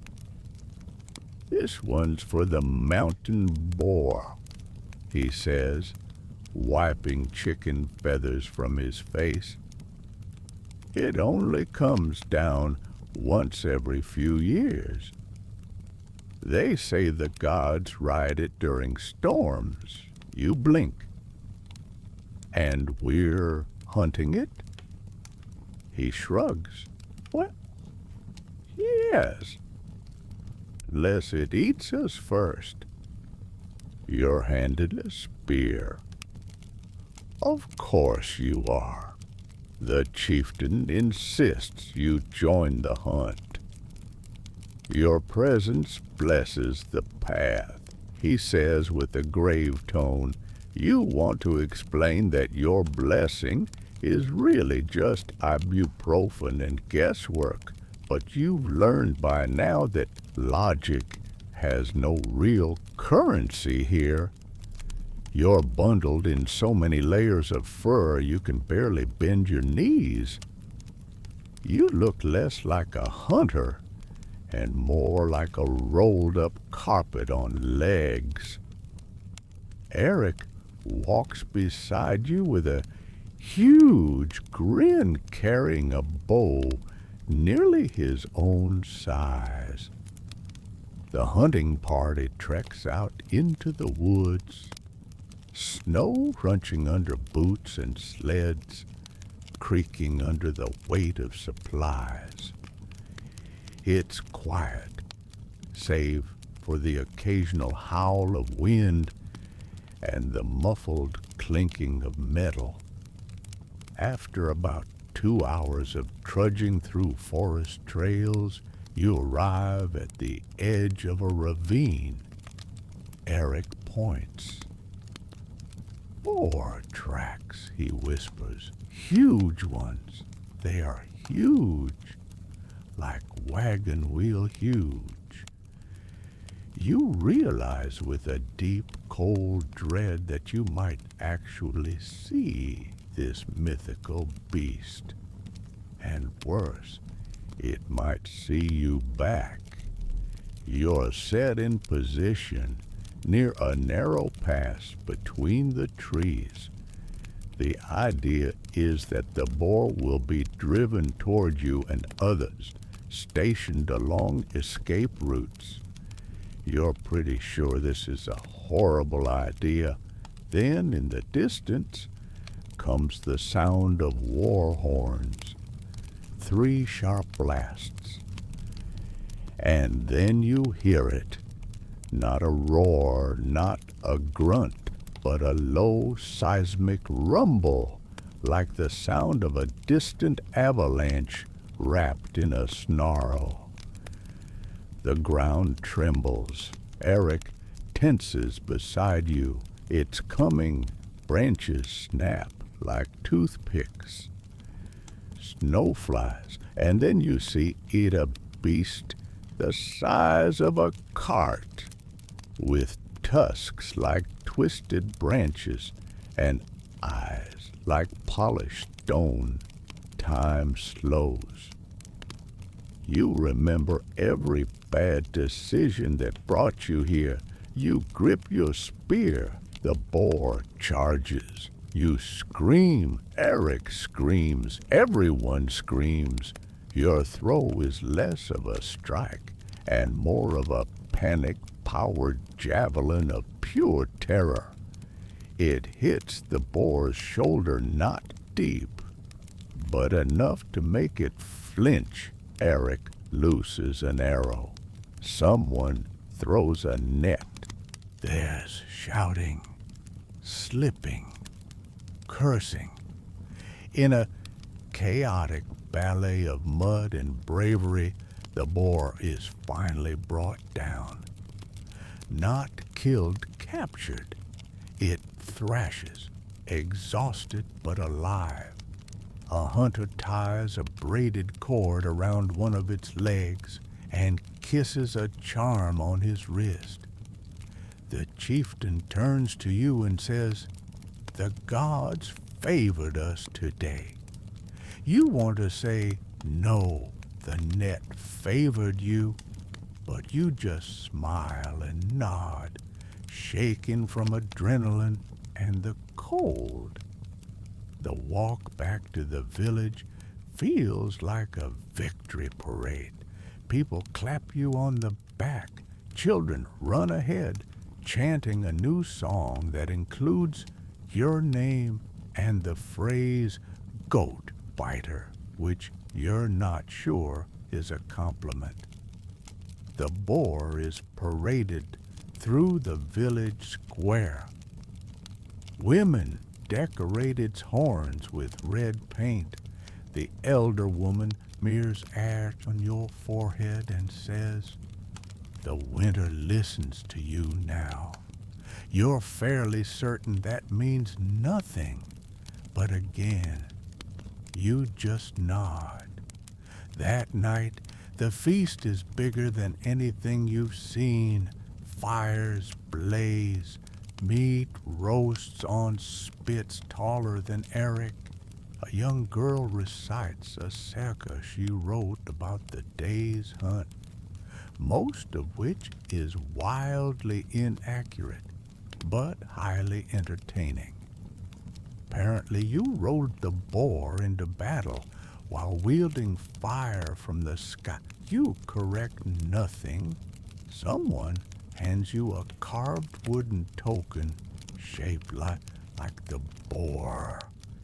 "This one's for the mountain boar," he says, wiping chicken feathers from his face. "It only comes down once every few years. They say the gods ride it during storms. You blink. And we're hunting it?" He shrugs. "What? Yes. Unless it eats us first." You're handed a spear. "Of course you are. The chieftain insists you join the hunt. Your presence blesses the path," he says with a grave tone. You want to explain that your blessing is really just ibuprofen and guesswork, but you've learned by now that logic has no real currency here. You're bundled in so many layers of fur you can barely bend your knees. You look less like a hunter and more like a rolled-up carpet on legs. Eric walks beside you with a huge grin, carrying a bow nearly his own size. The hunting party treks out into the woods, snow crunching under boots and sleds, creaking under the weight of supplies. It's quiet, save for the occasional howl of wind and the muffled clinking of metal. After about 2 hours of trudging through forest trails, you arrive at the edge of a ravine. Eric points. "Boar tracks," he whispers. "Huge ones. They are huge, like wagon wheel huge." You realize with a deep, cold dread that you might actually see this mythical beast. And worse, it might see you back. You're set in position near a narrow pass between the trees. The idea is that the boar will be driven toward you and others stationed along escape routes. You're pretty sure this is a horrible idea. Then, in the distance, comes the sound of war horns. 3 sharp blasts. And then you hear it. Not a roar, not a grunt, but a low seismic rumble, like the sound of a distant avalanche wrapped in a snarl. The ground trembles. Eric tenses beside you. It's coming. Branches snap like toothpicks. Snow flies, and then you see it, a beast the size of a cart, with tusks like twisted branches and eyes like polished stone. Time slows. You remember every bad decision that brought you here. You grip your spear. The boar charges. You scream. Eric screams. Everyone screams. Your throw is less of a strike and more of a panic-powered javelin of pure terror. It hits the boar's shoulder not deep, but enough to make it flinch. Eric looses an arrow. Someone throws a net. There's shouting, slipping, cursing. In a chaotic ballet of mud and bravery, the boar is finally brought down. Not killed, captured. It thrashes, exhausted but alive. A hunter ties a braided cord around one of its legs and kisses a charm on his wrist. The chieftain turns to you and says, "The gods favored us today." You want to say, "No, the net favored you," but you just smile and nod, shaking from adrenaline and the cold. The walk back to the village feels like a victory parade. People clap you on the back. Children run ahead, chanting a new song that includes your name and the phrase "goat biter," which you're not sure is a compliment. The boar is paraded through the village square. Women decorate its horns with red paint. The elder woman smears ash on your forehead and says, "The winter listens to you now." You're fairly certain that means nothing, but again, you just nod. That night, the feast is bigger than anything you've seen. Fires blaze, meat roasts on spits taller than Eric. A young girl recites a circa she wrote about the day's hunt, most of which is wildly inaccurate, but highly entertaining. Apparently you rode the boar into battle while wielding fire from the sky. You correct nothing. Someone hands you a carved wooden token shaped like the boar.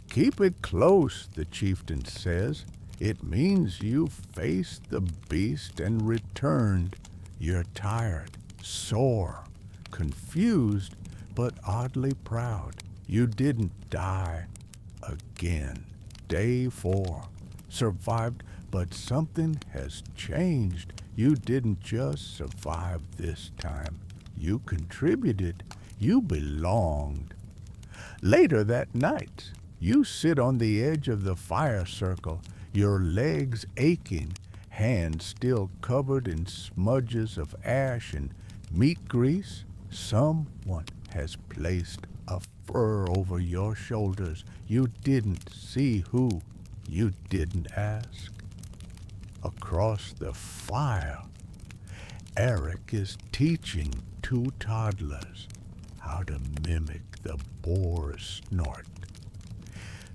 "Keep it close," the chieftain says. "It means you faced the beast and returned. You're tired, sore, confused, but oddly proud. You didn't die again. Day 4. Survived, but something has changed. You didn't just survive this time. You contributed. You belonged." Later that night, you sit on the edge of the fire circle, your legs aching, hands still covered in smudges of ash and meat grease. Someone has placed a fur over your shoulders. You didn't see who. You didn't ask. Across the fire, Eric is teaching 2 toddlers how to mimic the boar's snort.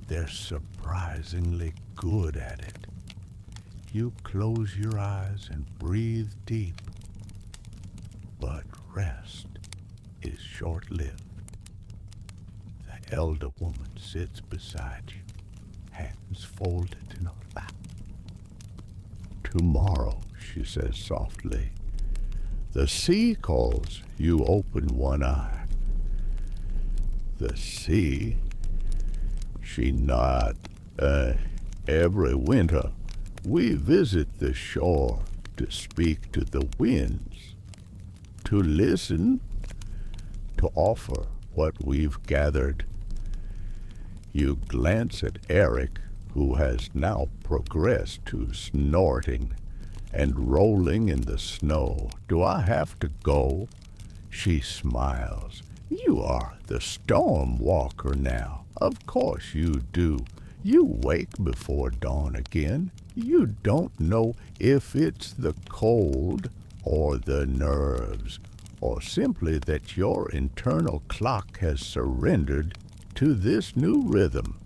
They're surprisingly good at it. You close your eyes and breathe deep, but rest is short-lived. The elder woman sits beside you, hands folded in her lap. "Tomorrow," she says softly, "the sea calls." You open one eye. "The sea?" She nods. Every winter we visit the shore to speak to the winds, to listen, to offer what we've gathered." You glance at Eric, who has now progressed to snorting and rolling in the snow. "Do I have to go?" She smiles. "You are the storm walker now. Of course you do. You wake before dawn again. You don't know if it's the cold or the nerves, or simply that your internal clock has surrendered to this new rhythm.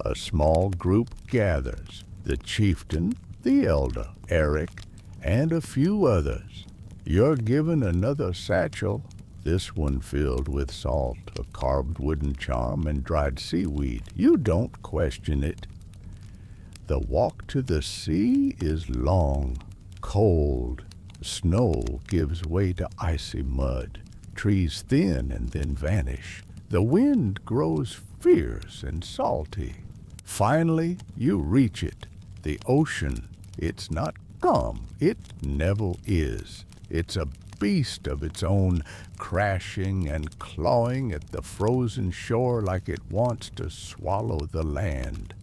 A small group gathers. The chieftain, the elder, Eric, and a few others. You're given another satchel, this one filled with salt, a carved wooden charm, and dried seaweed. You don't question it. The walk to the sea is long, cold. Snow gives way to icy mud. Trees thin and then vanish. The wind grows fierce and salty. Finally, you reach it. The ocean. It's not calm. It never is. It's a beast of its own, crashing and clawing at the frozen shore like it wants to swallow the land.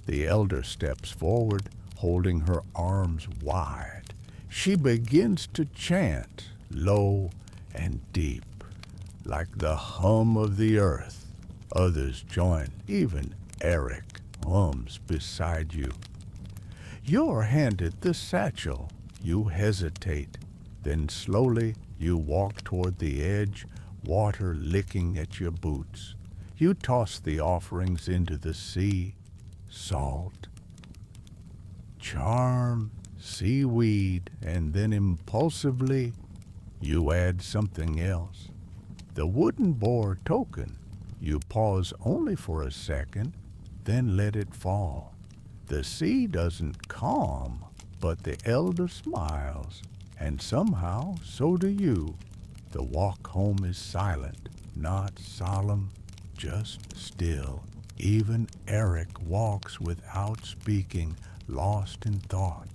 The elder steps forward, holding her arms wide. She begins to chant, low and deep, like the hum of the earth. Others join, even Eric hums beside you. You're handed the satchel. You hesitate. Then slowly you walk toward the edge, water licking at your boots. You toss the offerings into the sea. Salt, charm, seaweed, and then impulsively you add something else. The wooden boar token. You pause only for a second, then let it fall. The sea doesn't calm, but the elder smiles, and somehow so do you. The walk home is silent, not solemn, just still. Even Eric walks without speaking, lost in thought.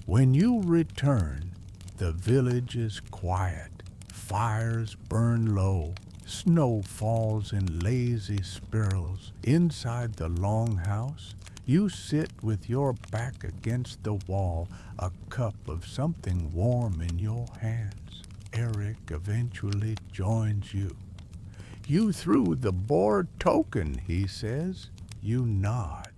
When you return, the village is quiet. Fires burn low. Snow falls in lazy spirals. Inside the longhouse, you sit with your back against the wall, a cup of something warm in your hands. Eric eventually joins you. You threw the boar token, he says. You nod.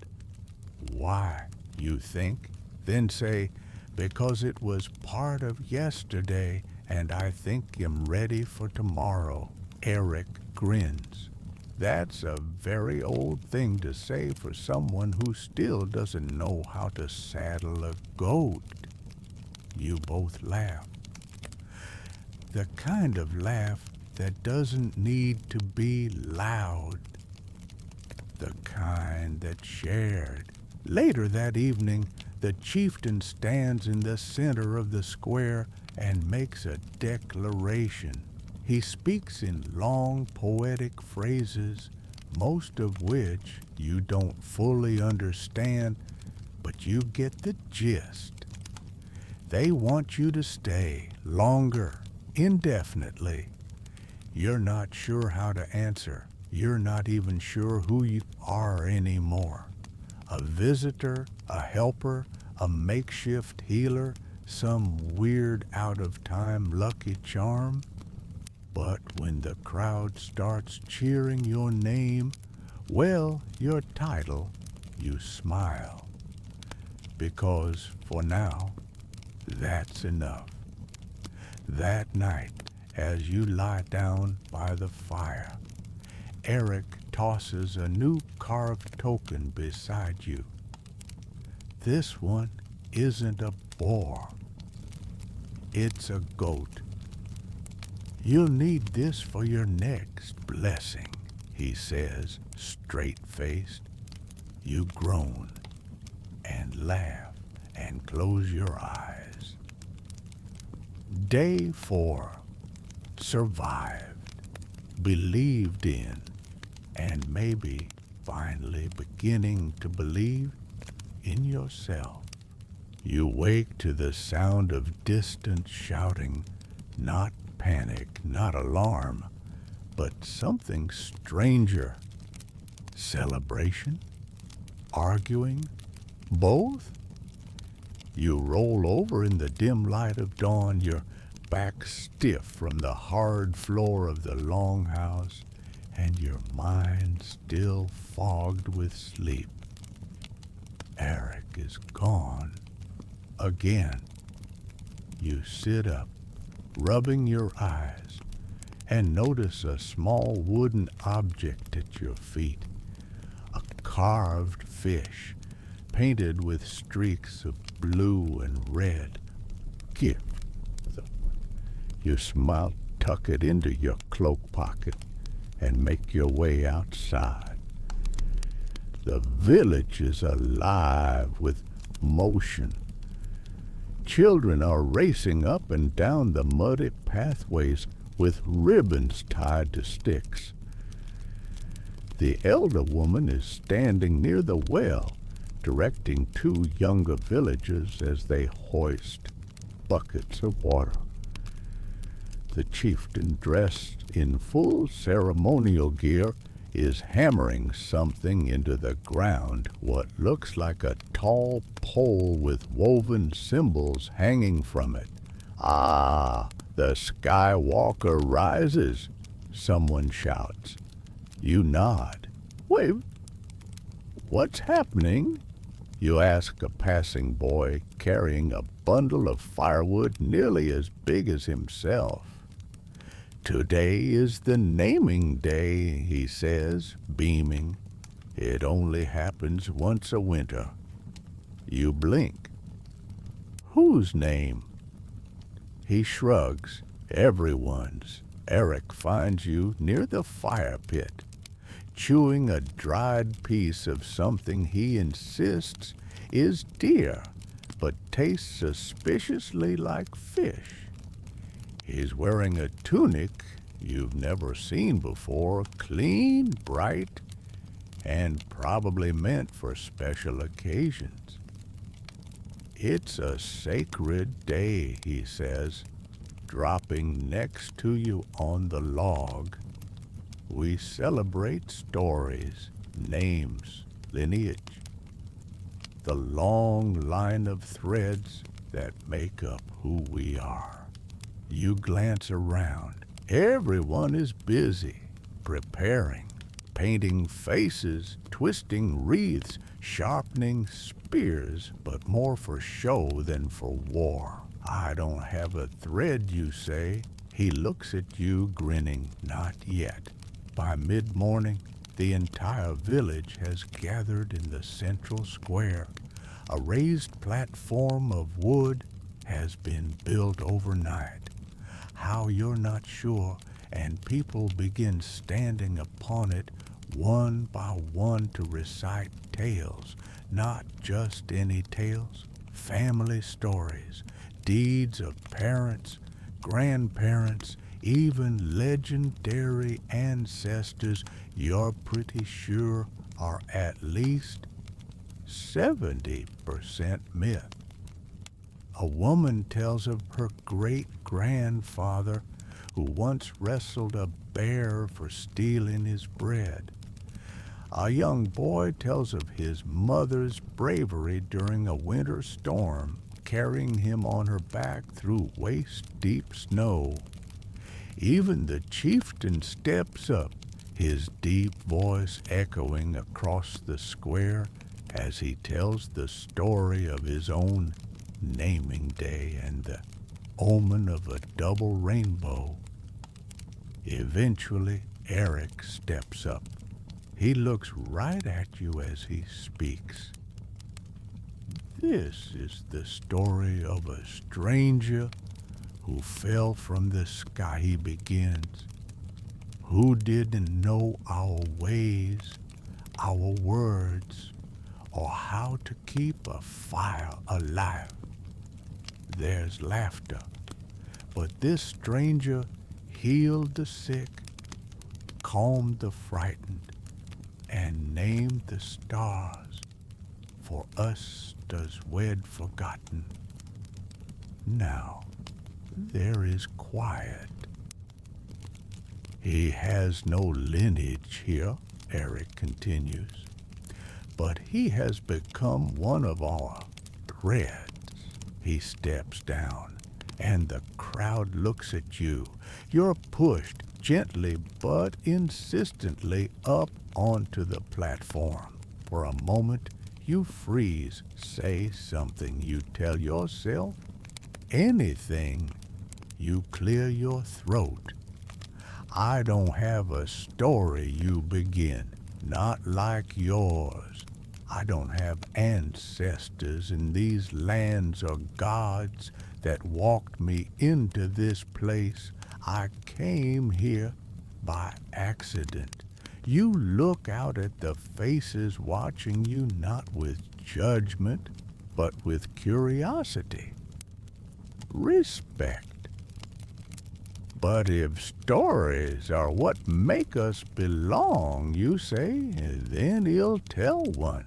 Why, you think, then say, because it was part of yesterday, and I think I'm ready for tomorrow. Eric grins. That's a very old thing to say for someone who still doesn't know how to saddle a goat. You both laugh. The kind of laugh that doesn't need to be loud. The kind that's shared. Later that evening, the chieftain stands in the center of the square and makes a declaration. He speaks in long poetic phrases, most of which you don't fully understand, but you get the gist. They want you to stay longer, indefinitely. You're not sure how to answer. You're not even sure who you are anymore. A visitor, a helper, a makeshift healer, some weird out-of-time lucky charm. But when the crowd starts cheering your name, well, your title, you smile. Because for now, that's enough. That night, as you lie down by the fire, Eric tosses a new carved token beside you. This one isn't a boar. It's a goat. You'll need this for your next blessing, he says, straight-faced. You groan and laugh and close your eyes. Day 4. Survived, believed in, and maybe finally beginning to believe in yourself. You wake to the sound of distant shouting, not panic, not alarm, but something stranger. Celebration? Arguing? Both? You roll over in the dim light of dawn, your back stiff from the hard floor of the longhouse, and your mind still fogged with sleep. Eric is gone. Again. You sit up, rubbing your eyes, and notice a small wooden object at your feet. A carved fish, painted with streaks of blue and red. Gift. You smile, tuck it into your cloak pocket, and make your way outside. The village is alive with motion. Children are racing up and down the muddy pathways with ribbons tied to sticks. The elder woman is standing near the well, directing two younger villagers as they hoist buckets of water. The chieftain, dressed in full ceremonial gear, is hammering something into the ground, what looks like a tall pole with woven symbols hanging from it. Ah, the Skywalker rises, someone shouts. You nod. Wait, what's happening? You ask a passing boy carrying a bundle of firewood nearly as big as himself. Today is the naming day, he says, beaming. It only happens once a winter. You blink. Whose name? He shrugs. Everyone's. Eric finds you near the fire pit, chewing a dried piece of something he insists is deer, but tastes suspiciously like fish. He's wearing a tunic you've never seen before, clean, bright, and probably meant for special occasions. It's a sacred day, he says, dropping next to you on the log. We celebrate stories, names, lineage, the long line of threads that make up who we are. You glance around. Everyone is busy, preparing, painting faces, twisting wreaths, sharpening spears, but more for show than for war. I don't have a thread, you say. He looks at you, grinning. Not yet. By mid-morning, the entire village has gathered in the central square. A raised platform of wood has been built overnight. How you're not sure, and people begin standing upon it one by one to recite tales, not just any tales, family stories, deeds of parents, grandparents, even legendary ancestors you're pretty sure are at least 70% myth. A woman tells of her great-grandfather who once wrestled a bear for stealing his bread. A young boy tells of his mother's bravery during a winter storm, carrying him on her back through waist-deep snow. Even the chieftain steps up, his deep voice echoing across the square as he tells the story of his own naming day and the omen of a double rainbow. Eventually, Eric steps up. He looks right at you as he speaks. This is the story of a stranger who fell from the sky, he begins, who didn't know our ways, our words, or how to keep a fire alive. There's laughter, but this stranger healed the sick, calmed the frightened, and named the stars. For us does wed forgotten. Now there is quiet. He has no lineage here, Eric continues, but he has become one of our threads. He steps down, and the crowd looks at you. You're pushed gently but insistently up onto the platform. For a moment, you freeze. Say something, you tell yourself. Anything. You clear your throat. I don't have a story, you begin. Not like yours. I don't have ancestors in these lands or gods that walked me into this place. I came here by accident. You look out at the faces watching you not with judgment, but with curiosity, respect. But if stories are what make us belong, you say, then he'll tell one.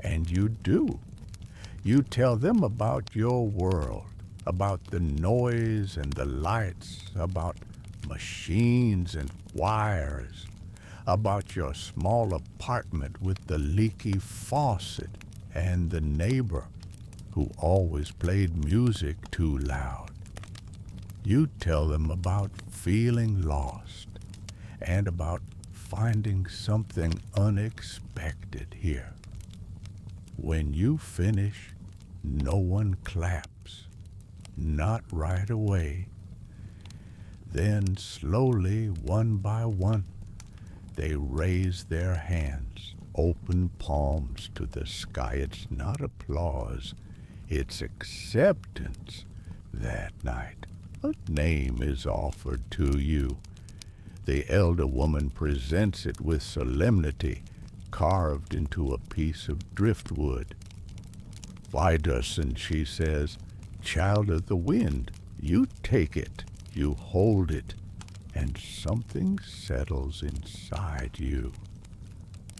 And you do. You tell them about your world, about the noise and the lights, about machines and wires, about your small apartment with the leaky faucet and the neighbor who always played music too loud. You tell them about feeling lost and about finding something unexpected here. When you finish, no one claps, not right away. Then slowly, one by one, they raise their hands, open palms to the sky. It's not applause, it's acceptance that night. A name is offered to you. The elder woman presents it with solemnity, carved into a piece of driftwood. Viderson, she says, child of the wind, you take it, you hold it, and something settles inside you.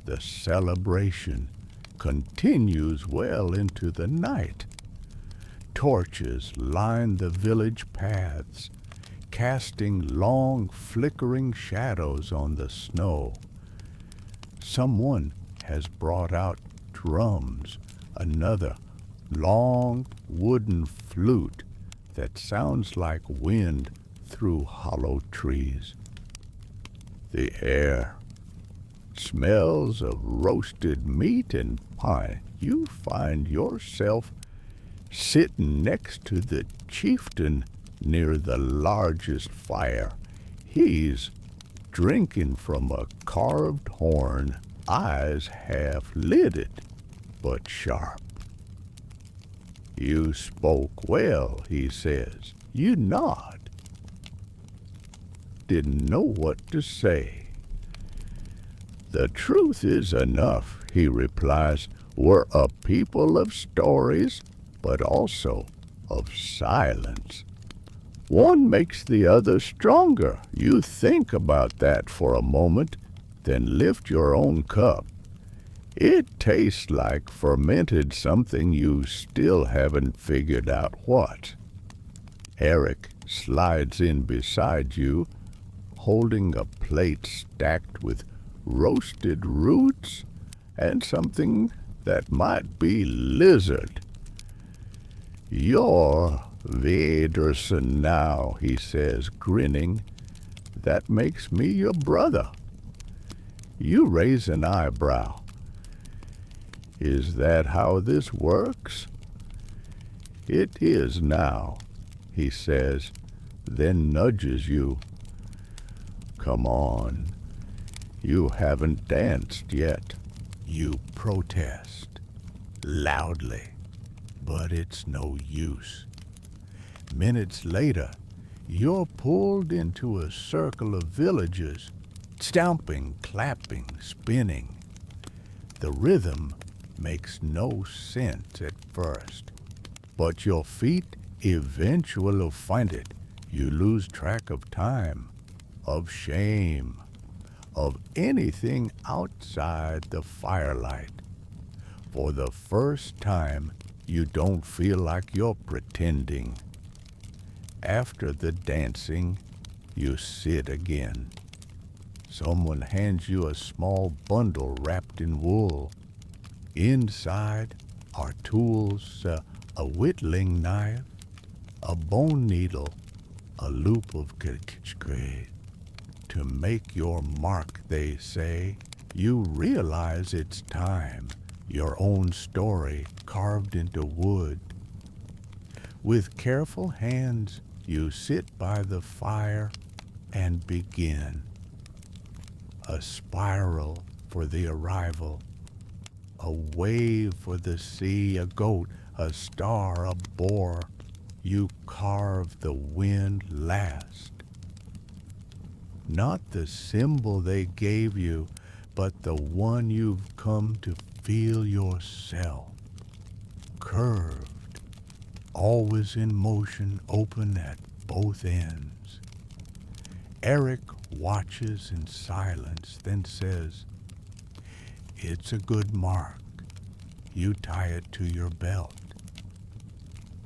The celebration continues well into the night. Torches line the village paths, casting long, flickering shadows on the snow. Someone has brought out drums, another long wooden flute that sounds like wind through hollow trees. The air smells of roasted meat and pie. You find yourself sitting next to the chieftain near the largest fire. He's drinking from a carved horn, eyes half lidded, but sharp. You spoke well, he says. You nod. Didn't know what to say. The truth is enough, he replies. We're a people of stories, but also of silence. One makes the other stronger. You think about that for a moment, then lift your own cup. It tastes like fermented something you still haven't figured out what. Eric slides in beside you, holding a plate stacked with roasted roots and something that might be lizard. You're Vaderson now, he says, grinning. That makes me your brother. You raise an eyebrow. Is that how this works? It is now, he says, then nudges you. Come on. You haven't danced yet. You protest loudly, but it's no use. Minutes later, you're pulled into a circle of villagers, stomping, clapping, spinning. The rhythm makes no sense at first, but your feet eventually find it. You lose track of time, of shame, of anything outside the firelight. For the first time, you don't feel like you're pretending. After the dancing, you sit again. Someone hands you a small bundle wrapped in wool. Inside are tools, a whittling knife, a bone needle, a loop of kishkwe. To make your mark, they say. You realize it's time, your own story carved into wood. With careful hands, you sit by the fire and begin. A spiral for the arrival, A wave for the sea, a goat, a star, a boar. You carve the wind last. Not the symbol they gave you, but the one you've come to feel yourself. Curved, always in motion, open at both ends. Eric watches in silence, then says, "It's a good mark. You tie it to your belt."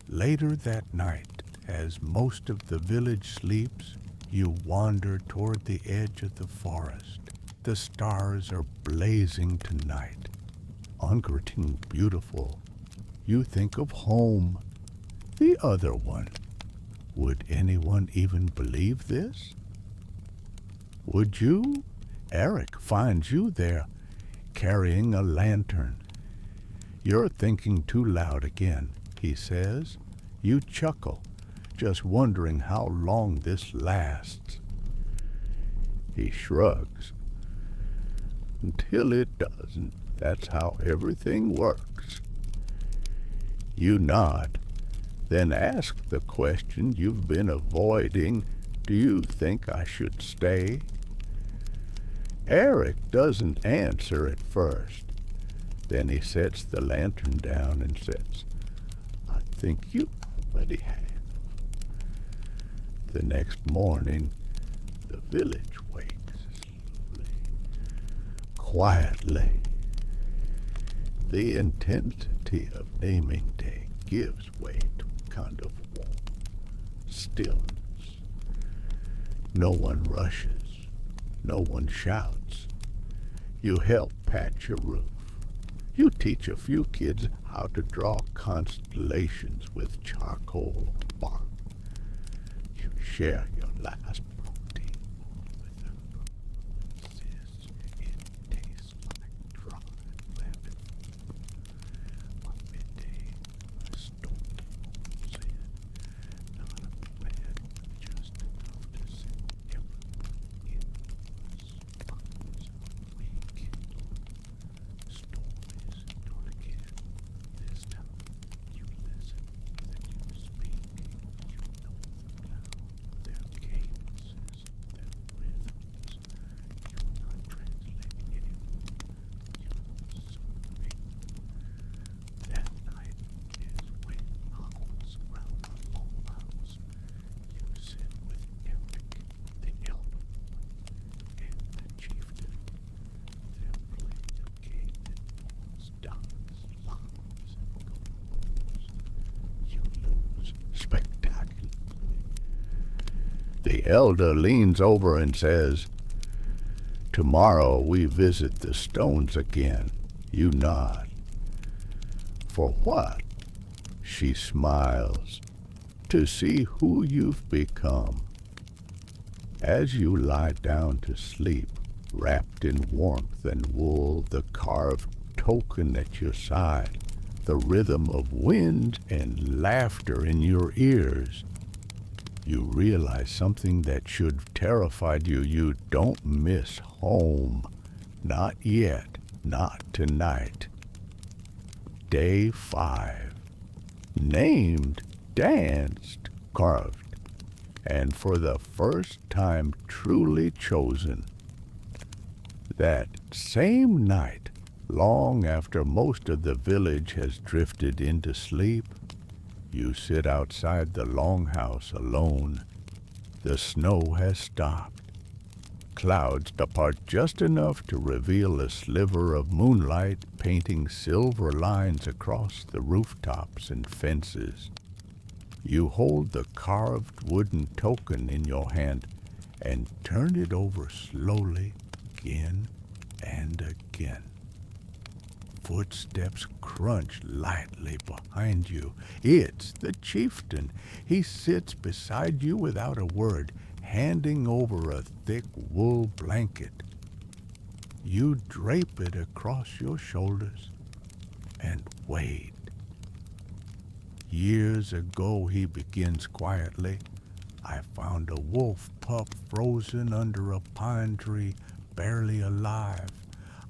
Later that night, as most of the village sleeps, you wander toward the edge of the forest. The stars are blazing tonight, uncreting beautiful. You think of home, the other one. Would anyone even believe this? Would you? Eric finds you there, carrying a lantern. "You're thinking too loud again," he says. You chuckle, just wondering how long this lasts. He shrugs. "Until it doesn't. That's how everything works." You nod, then ask the question you've been avoiding. "Do you think I should stay?" Eric doesn't answer at first. Then he sets the lantern down and says, "I think you already have." The next morning, the village wakes slowly, quietly. The intensity of naming day gives way to a kind of warm stillness. No one rushes. No one shouts. You help patch a roof. You teach a few kids how to draw constellations with charcoal bark. You share your last protein with them. It tastes like dry lemon. One midday, a storm rolls in. Not a plan, just enough to set everyone in the spots. We kindle. Storm is not again. This time you listen, then you speak. You know them now, their cadences, their rhythms. You're not translating anymore. You're observing. That night is when owls around the whole house. You sit with Eric, the elder one, and the chieftain. They're playing a game that involves dots, lines, and goals. You lose spectacularly. The elder leans over and says, "Tomorrow we visit the stones again." You nod. "For what?" She smiles. "To see who you've become." As you lie down to sleep, wrapped in warmth and wool, the carved token at your side, the rhythm of wind and laughter in your ears, you realize something that should have terrified you. You don't miss home. Not yet. Not tonight. Day 5. Named, danced, carved, and for the first time truly chosen. That same night, long after most of the village has drifted into sleep, you sit outside the longhouse alone. The snow has stopped. Clouds apart just enough to reveal a sliver of moonlight painting silver lines across the rooftops and fences. You hold the carved wooden token in your hand and turn it over slowly again and again. Footsteps crunch lightly behind you. It's the chieftain. He sits beside you without a word, handing over a thick wool blanket. You drape it across your shoulders and wait. Years ago, he begins quietly, I found a wolf pup frozen under a pine tree, barely alive.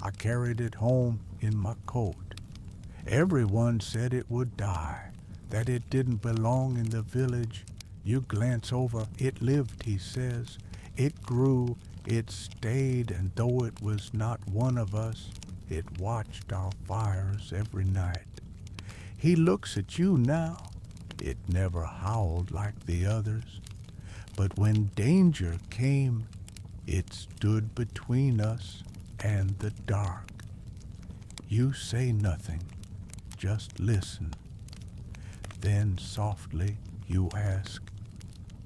I carried it home in my coat. Everyone said it would die, that it didn't belong in the village. You glance over, it lived, he says. It grew, it stayed, and though it was not one of us, it watched our fires every night. He looks at you now. It never howled like the others. But when danger came, it stood between us and the dark. You say nothing, just listen. Then softly you ask,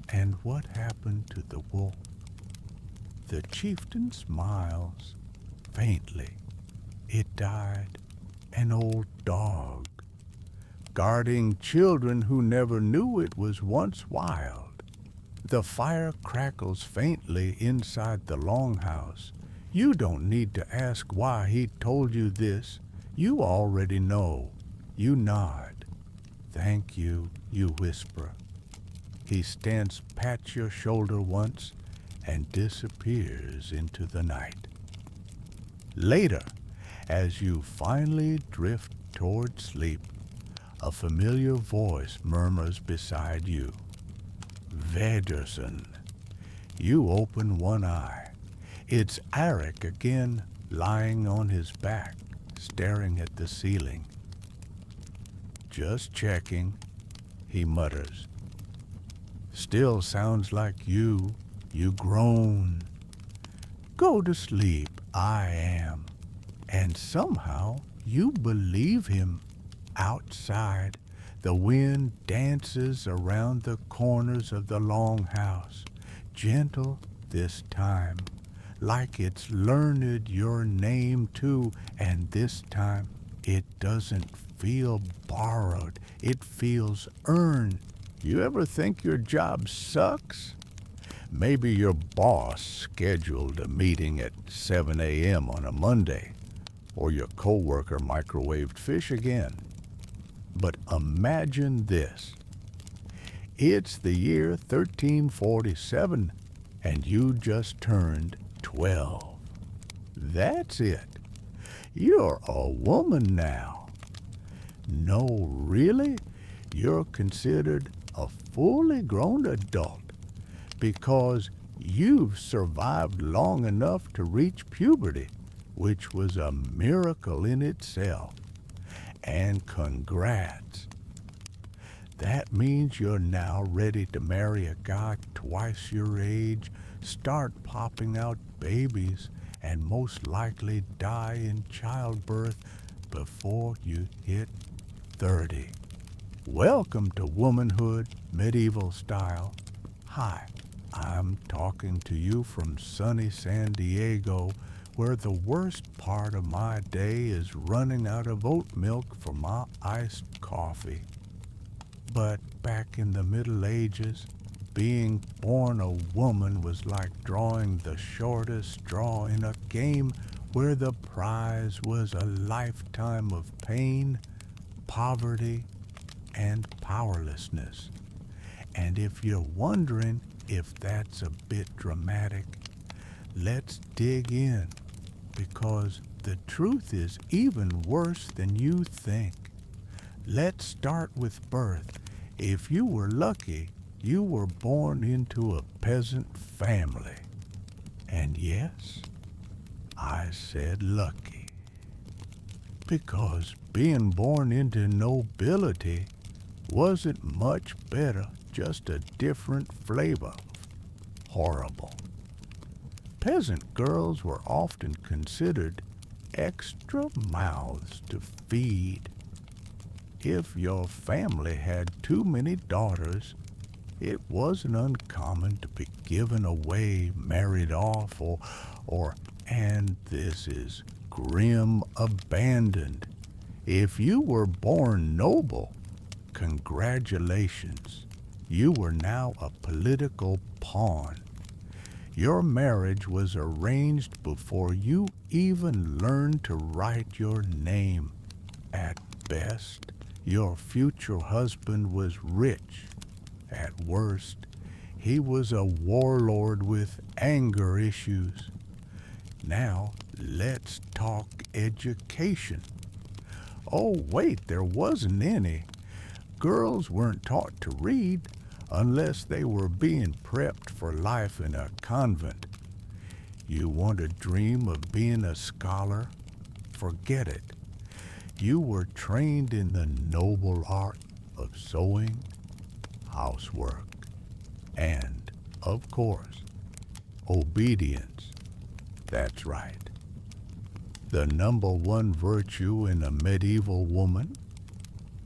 and what happened to the wolf? The chieftain smiles faintly. It died, an old dog, guarding children who never knew it was once wild. The fire crackles faintly inside the longhouse. You don't need to ask why he told you this. You already know. You nod. Thank you, you whisper. He stands, pats your shoulder once, and disappears into the night. Later, as you finally drift toward sleep, a familiar voice murmurs beside you. Vederson. You open one eye. It's Arik again, lying on his back, staring at the ceiling. Just checking, he mutters. Still sounds like you. You groan. Go to sleep, I am. And somehow you believe him. Outside, the wind dances around the corners of the longhouse, gentle this time, like it's learned your name too, and this time it doesn't feel borrowed, it feels earned. You ever think your job sucks? Maybe your boss scheduled a meeting at 7 a.m. on a Monday, or your coworker microwaved fish again. But imagine this. It's the year 1347, and you just turned 12. That's it. You're a woman now. No, really, you're considered a fully grown adult because you've survived long enough to reach puberty, which was a miracle in itself. And congrats. That means you're now ready to marry a guy twice your age, start popping out babies, and most likely die in childbirth before you hit 30. Welcome to womanhood, medieval style. Hi, I'm talking to you from sunny San Diego, where the worst part of my day is running out of oat milk for my iced coffee. But back in the Middle Ages, being born a woman was like drawing the shortest straw in a game where the prize was a lifetime of pain, poverty, and powerlessness. And if you're wondering if that's a bit dramatic, let's dig in, because the truth is even worse than you think. Let's start with birth. If you were lucky, you were born into a peasant family. And yes, I said lucky. Because being born into nobility wasn't much better, just a different flavor of horrible. Peasant girls were often considered extra mouths to feed. If your family had too many daughters, it wasn't uncommon to be given away, married off, or, and this is grim, abandoned. If you were born noble, congratulations. You were now a political pawn. Your marriage was arranged before you even learned to write your name. At best, your future husband was rich. At worst, he was a warlord with anger issues. Now, let's talk education. Oh, wait, there wasn't any. Girls weren't taught to read unless they were being prepped for life in a convent. You want to dream of being a scholar? Forget it. You were trained in the noble art of sewing, housework, and, of course, obedience. That's right. The number one virtue in a medieval woman?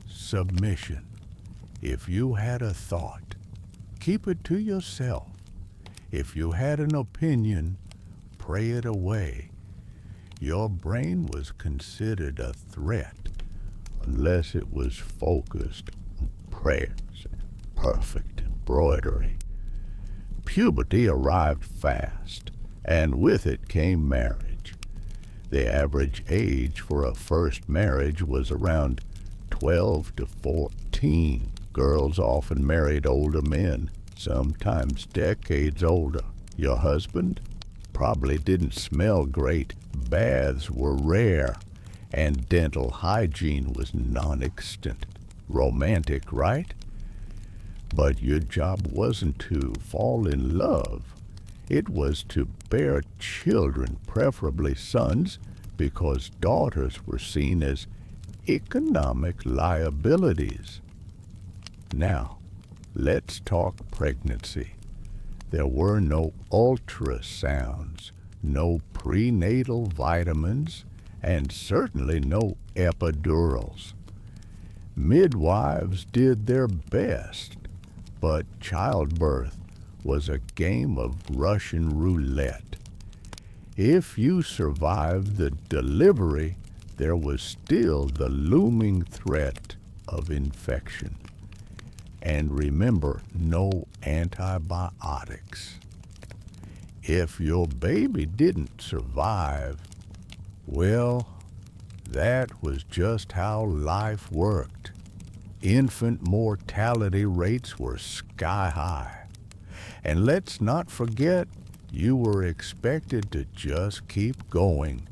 Submission. If you had a thought, keep it to yourself. If you had an opinion, pray it away. Your brain was considered a threat unless it was focused on prayers and perfect embroidery. Puberty arrived fast, and with it came marriage. The average age for a first marriage was around 12 to 14. Girls often married older men, sometimes decades older. Your husband probably didn't smell great. Baths were rare, and dental hygiene was non-existent. Romantic, right? But your job wasn't to fall in love. It was to bear children, preferably sons, because daughters were seen as economic liabilities. Now, let's talk pregnancy. There were no ultrasounds, no prenatal vitamins, and certainly no epidurals. Midwives did their best, but childbirth was a game of Russian roulette. If you survived the delivery, there was still the looming threat of infection. And remember, no antibiotics. If your baby didn't survive, well, that was just how life worked. Infant mortality rates were sky high. And let's not forget, you were expected to just keep going,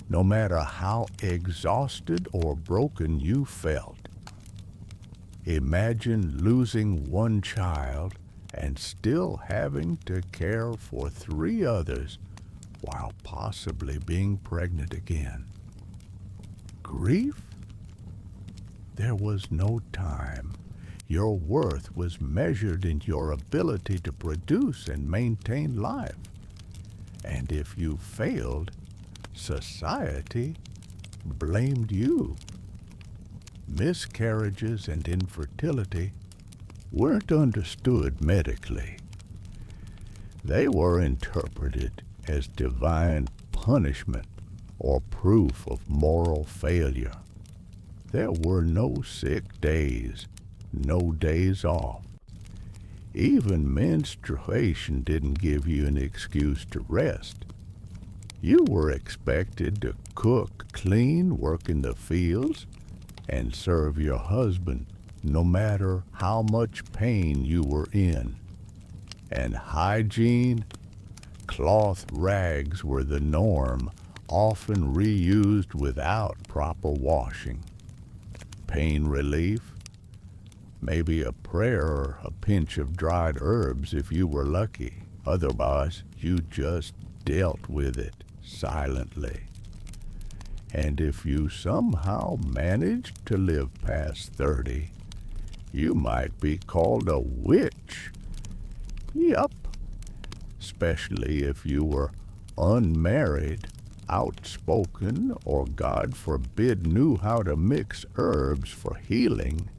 no matter how exhausted or broken you felt. Imagine losing one child and still having to care for 3 others while possibly being pregnant again. Grief? There was no time. Your worth was measured in your ability to produce and maintain life. And if you failed, society blamed you. Miscarriages and infertility weren't understood medically. They were interpreted as divine punishment or proof of moral failure. There were no sick days, no days off. Even menstruation didn't give you an excuse to rest. You were expected to cook, clean, work in the fields, and serve your husband no matter how much pain you were in. And hygiene, cloth rags were the norm, often reused without proper washing. Pain relief, maybe a prayer or a pinch of dried herbs if you were lucky. Otherwise, you just dealt with it silently. And if you somehow managed to live past 30, you might be called a witch. Yup. Especially if you were unmarried, outspoken, or God forbid knew how to mix herbs for healing.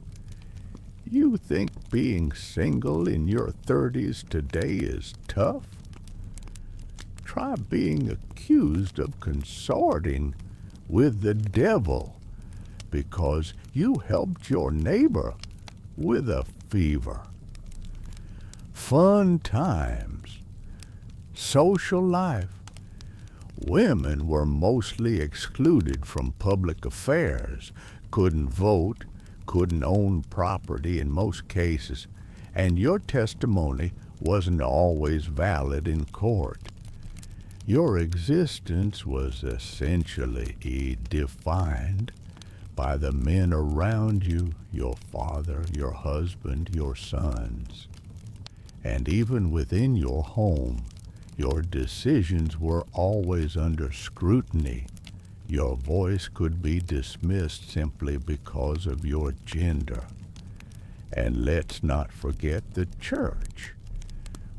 You think being single in your 30s today is tough? Try being accused of consorting with the devil because you helped your neighbor with a fever. Fun times. Social life. Women were mostly excluded from public affairs, couldn't vote, couldn't own property in most cases, and your testimony wasn't always valid in court. Your existence was essentially defined by the men around you, your father, your husband, your sons. And even within your home, your decisions were always under scrutiny. Your voice could be dismissed simply because of your gender. And let's not forget the church.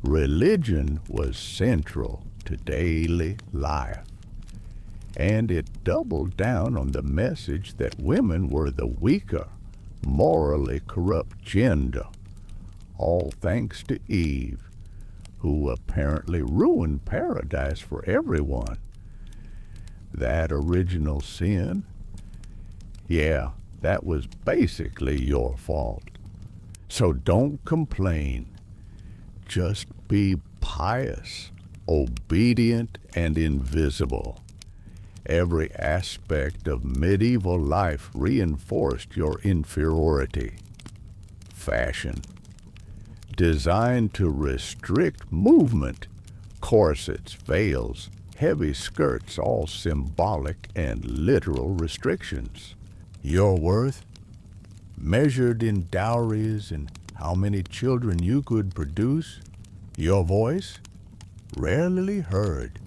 Religion was central to daily life, and it doubled down on the message that women were the weaker, morally corrupt gender, all thanks to Eve, who apparently ruined paradise for everyone. That original sin, yeah, that was basically your fault. So don't complain. Just be pious, obedient, and invisible. Every aspect of medieval life reinforced your inferiority. Fashion, designed to restrict movement, corsets, veils, heavy skirts, all symbolic and literal restrictions. Your worth, measured in dowries and how many children you could produce. Your voice, rarely heard.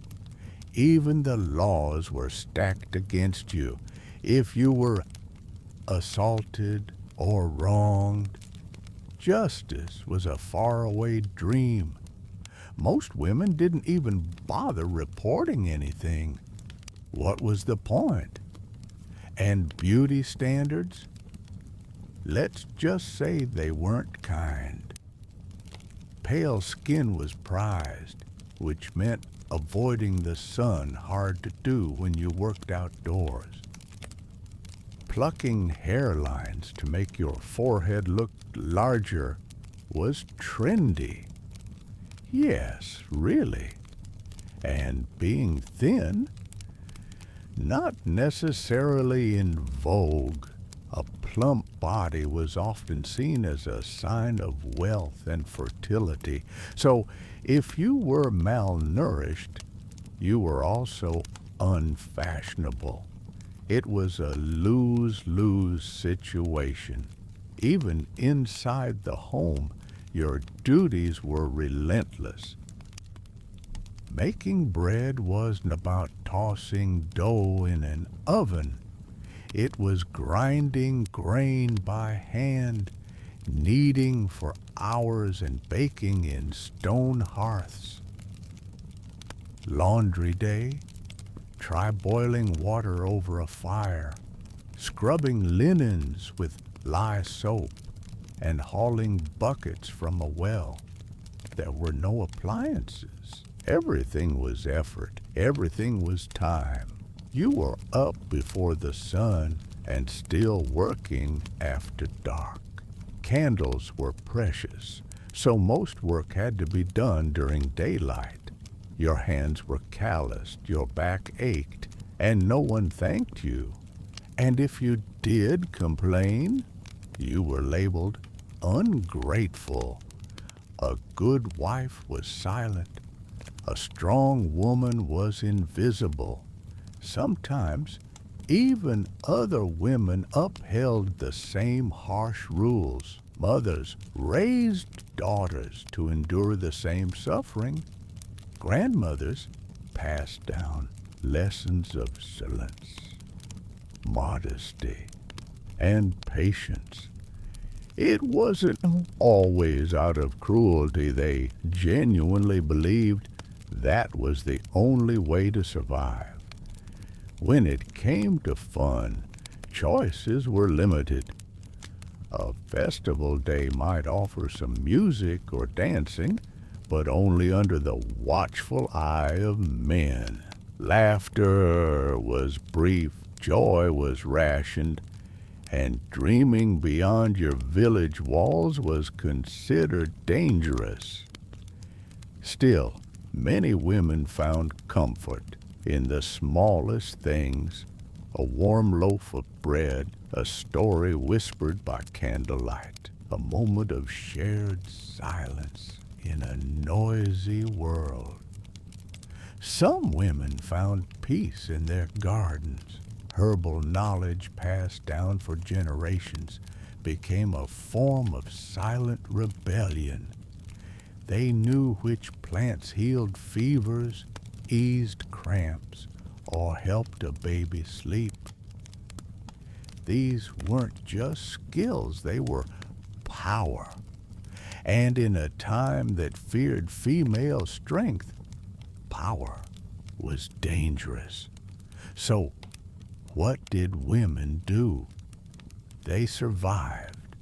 Even the laws were stacked against you. If you were assaulted or wronged, justice was a faraway dream. Most women didn't even bother reporting anything. What was the point? And beauty standards? Let's just say they weren't kind. Pale skin was prized, which meant avoiding the sun, hard to do when you worked outdoors. Plucking hairlines to make your forehead look larger was trendy. Yes, really. And being thin, not necessarily in vogue. A plump body was often seen as a sign of wealth and fertility. So if you were malnourished, you were also unfashionable. It was a lose-lose situation. Even inside the home, your duties were relentless. Making bread wasn't about tossing dough in an oven. It was grinding grain by hand, kneading for hours, and baking in stone hearths. Laundry day, try boiling water over a fire, scrubbing linens with lye soap, and hauling buckets from a well. There were no appliances. Everything was effort. Everything was time. You were up before the sun and still working after dark. Candles were precious, so most work had to be done during daylight. Your hands were calloused, your back ached, and no one thanked you. And if you did complain, you were labeled ungrateful. A good wife was silent. A strong woman was invisible. Sometimes, even other women upheld the same harsh rules. Mothers raised daughters to endure the same suffering. Grandmothers passed down lessons of silence, modesty, and patience. It wasn't always out of cruelty. They genuinely believed that was the only way to survive. When it came to fun, choices were limited. A festival day might offer some music or dancing, but only under the watchful eye of men. Laughter was brief, joy was rationed, and dreaming beyond your village walls was considered dangerous. Still, many women found comfort in the smallest things: a warm loaf of bread, a story whispered by candlelight, a moment of shared silence in a noisy world. Some women found peace in their gardens. Herbal knowledge passed down for generations became a form of silent rebellion. They knew which plants healed fevers, eased cramps, or helped a baby sleep. These weren't just skills, they were power. And in a time that feared female strength, power was dangerous. So, what did women do? They survived.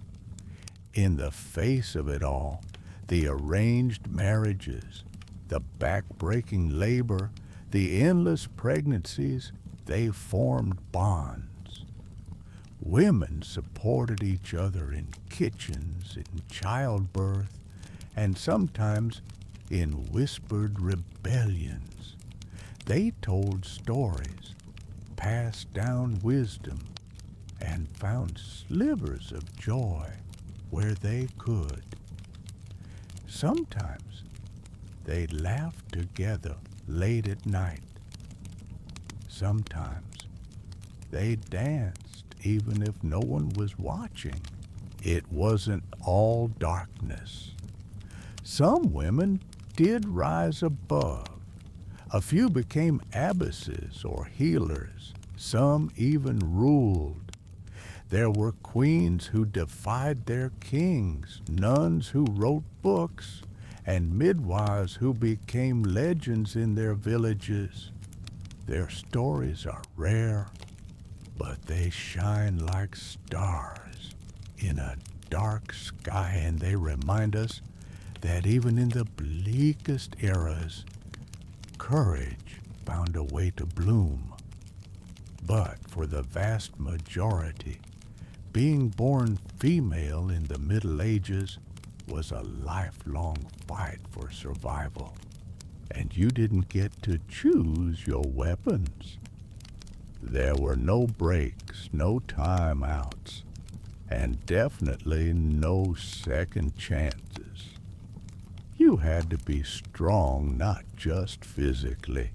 In the face of it all, the arranged marriages, the back-breaking labor, the endless pregnancies, they formed bonds. Women supported each other in kitchens, in childbirth, and sometimes in whispered rebellions. They told stories, passed down wisdom, and found slivers of joy where they could. Sometimes they laughed together late at night. Sometimes they danced even if no one was watching. It wasn't all darkness. Some women did rise above. A few became abbesses or healers. Some even ruled. There were queens who defied their kings, nuns who wrote books, and midwives who became legends in their villages. Their stories are rare, but they shine like stars in a dark sky, and they remind us that even in the bleakest eras, courage found a way to bloom. But for the vast majority, being born female in the Middle Ages was a lifelong fight for survival. And you didn't get to choose your weapons. There were no breaks, no timeouts, and definitely no second chances. You had to be strong not just physically,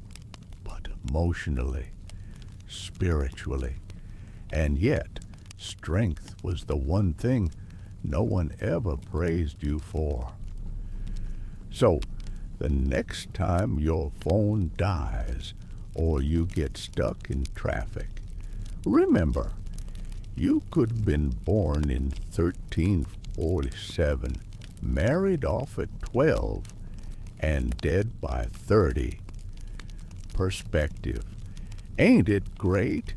but emotionally, spiritually, and yet strength was the one thing no one ever praised you for. So, the next time your phone dies or you get stuck in traffic, remember, you could have been born in 1347, married off at 12, and dead by 30. Perspective. Ain't it great?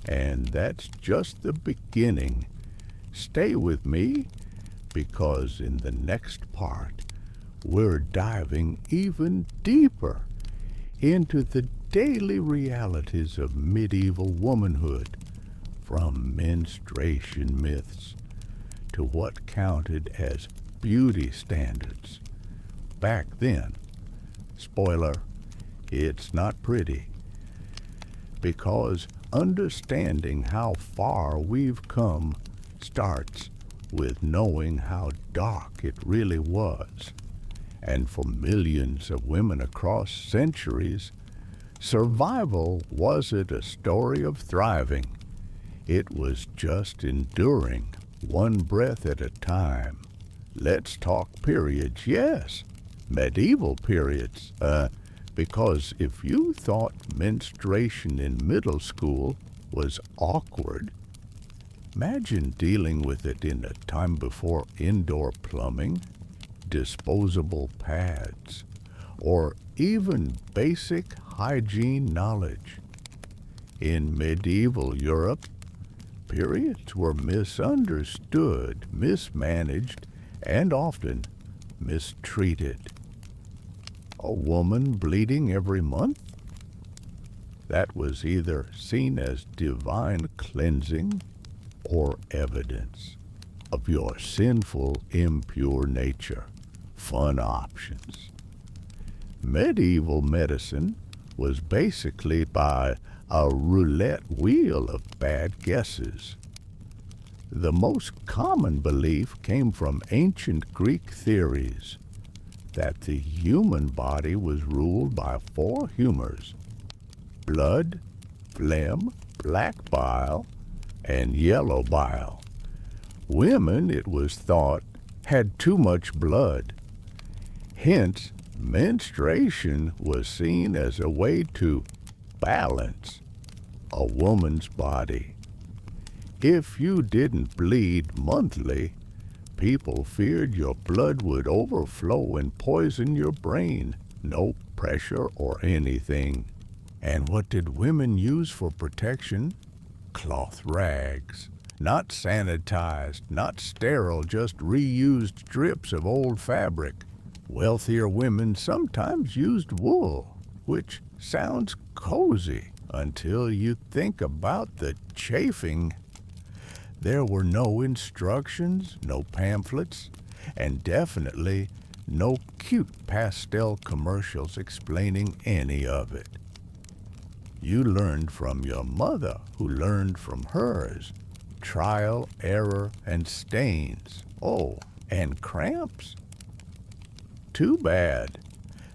And that's just the beginning. Stay with me, because in the next part, we're diving even deeper into the daily realities of medieval womanhood, from menstruation myths to what counted as beauty standards. Back then, spoiler, it's not pretty, because understanding how far we've come starts with knowing how dark it really was. And for millions of women across centuries, survival wasn't a story of thriving. It was just enduring, one breath at a time. Let's talk periods, yes, medieval periods, because if you thought menstruation in middle school was awkward, imagine dealing with it in a time before indoor plumbing, disposable pads, or even basic hygiene knowledge. In medieval Europe, periods were misunderstood, mismanaged, and often mistreated. A woman bleeding every month? That was either seen as divine cleansing or evidence of your sinful, impure nature. Fun options. Medieval medicine was basically by a roulette wheel of bad guesses. The most common belief came from ancient Greek theories. that the human body was ruled by four humors: blood, phlegm, black bile, and yellow bile. Women, it was thought, had too much blood. Hence, menstruation was seen as a way to balance a woman's body. If you didn't bleed monthly, people feared your blood would overflow and poison your brain. No pressure or anything. And what did women use for protection? Cloth rags. Not sanitized, not sterile, just reused strips of old fabric. Wealthier women sometimes used wool, which sounds cozy until you think about the chafing. There were no instructions, no pamphlets, and definitely no cute pastel commercials explaining any of it. You learned from your mother, who learned from hers. Trial, error, and stains. Oh, and cramps? Too bad.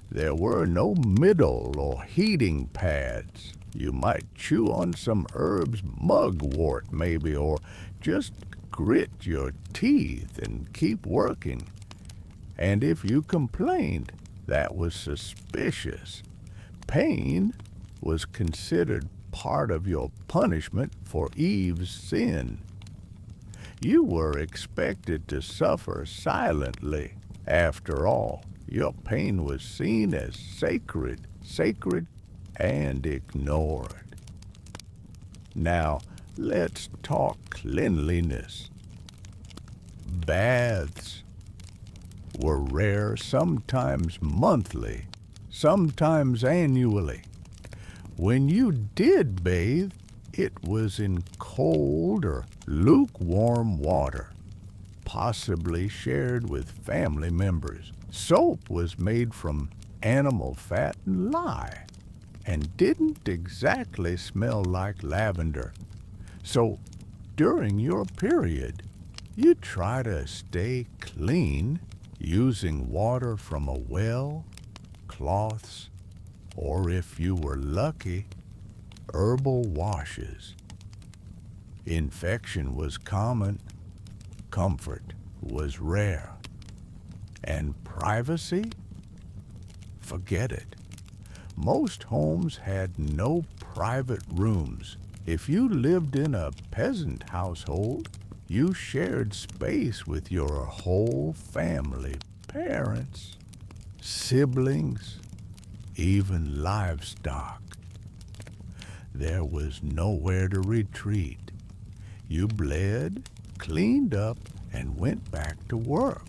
There were no middle or heating pads. You might chew on some herb's mugwort maybe, or just grit your teeth and keep working. And if you complained, that was suspicious. Pain was considered part of your punishment for Eve's sin. You were expected to suffer silently. After all, your pain was seen as sacred and ignored. Now, let's talk cleanliness. Baths were rare, sometimes monthly, sometimes annually. When you did bathe, it was in cold or lukewarm water, possibly shared with family members. Soap was made from animal fat and lye, and didn't exactly smell like lavender. So, during your period, you try to stay clean using water from a well, cloths, or if you were lucky, herbal washes. Infection was common, comfort was rare, and privacy? Forget it. Most homes had no private rooms. If you lived in a peasant household, you shared space with your whole family, parents, siblings, even livestock. There was nowhere to retreat. You bled, cleaned up, and went back to work.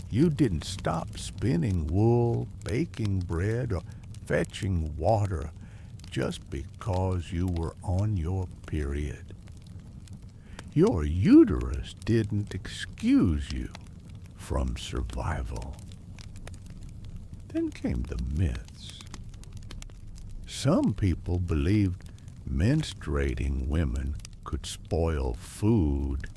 You didn't stop spinning wool, baking bread, or fetching water just because you were on your period. Your uterus didn't excuse you from survival. Then came the myths. Some people believed menstruating women could spoil food,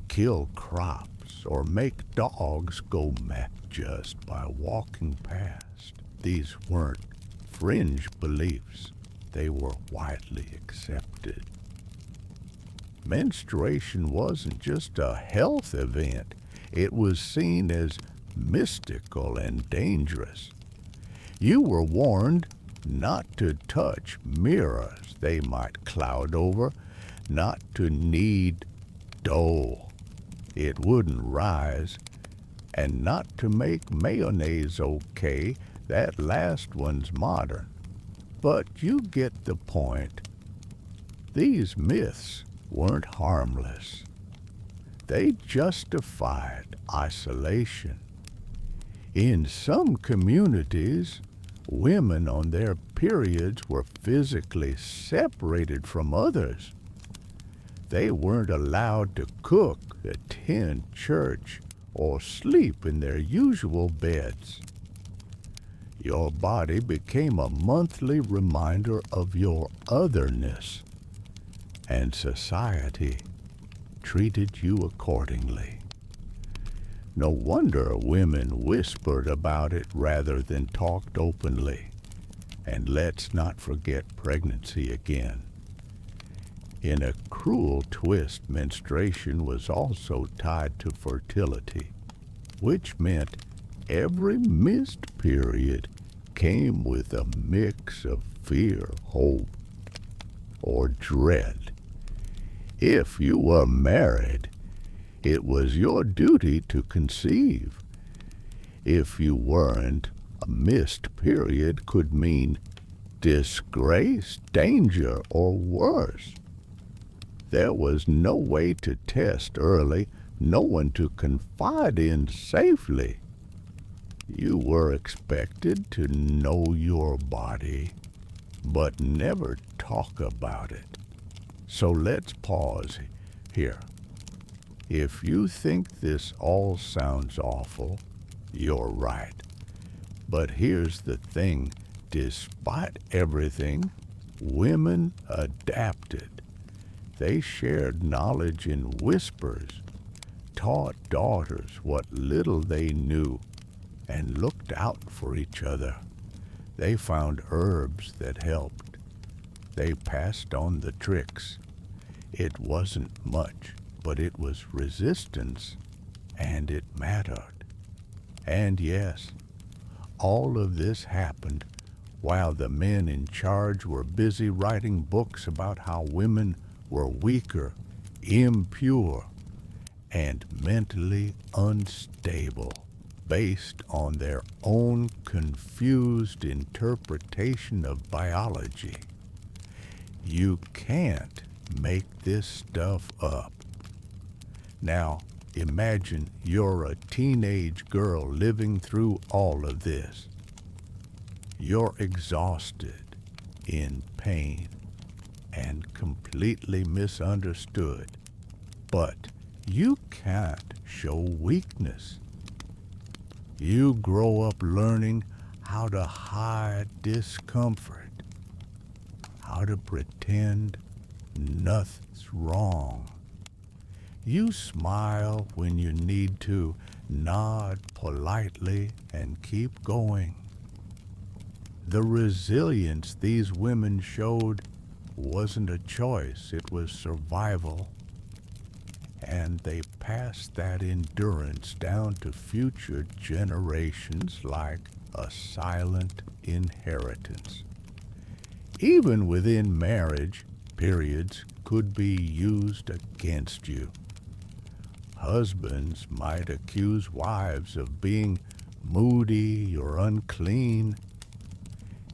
kill crops, or make dogs go mad just by walking past. These weren't fringe beliefs. They were widely accepted. Menstruation wasn't just a health event. It was seen as mystical and dangerous. You were warned not to touch mirrors they might cloud over, not to knead dough, it wouldn't rise, and not to make mayonnaise okay, that last one's modern. But you get the point. These myths weren't harmless. They justified isolation. In some communities, women on their periods were physically separated from others. They weren't allowed to cook, attend church, or sleep in their usual beds. Your body became a monthly reminder of your otherness, and society treated you accordingly. No wonder women whispered about it rather than talked openly. And let's not forget pregnancy again. In a cruel twist, menstruation was also tied to fertility, which meant every missed period came with a mix of fear, hope, or dread. If you were married, it was your duty to conceive. If you weren't, a missed period could mean disgrace, danger, or worse. There was no way to test early, no one to confide in safely. You were expected to know your body, but never talk about it. So let's pause here. If you think this all sounds awful, you're right. But here's the thing, despite everything, women adapted. They shared knowledge in whispers, taught daughters what little they knew, and looked out for each other. They found herbs that helped. They passed on the tricks. It wasn't much, but it was resistance, and it mattered. And yes, all of this happened while the men in charge were busy writing books about how women were weaker, impure, and mentally unstable based on their own confused interpretation of biology. You can't make this stuff up. Now, imagine you're a teenage girl living through all of this. You're exhausted, in pain, and completely misunderstood. But you can't show weakness. You grow up learning how to hide discomfort, how to pretend nothing's wrong. You smile when you need to, nod politely, and keep going. The resilience these women showed wasn't a choice, it was survival. And they passed that endurance down to future generations like a silent inheritance. Even within marriage, periods could be used against you. Husbands might accuse wives of being moody or unclean.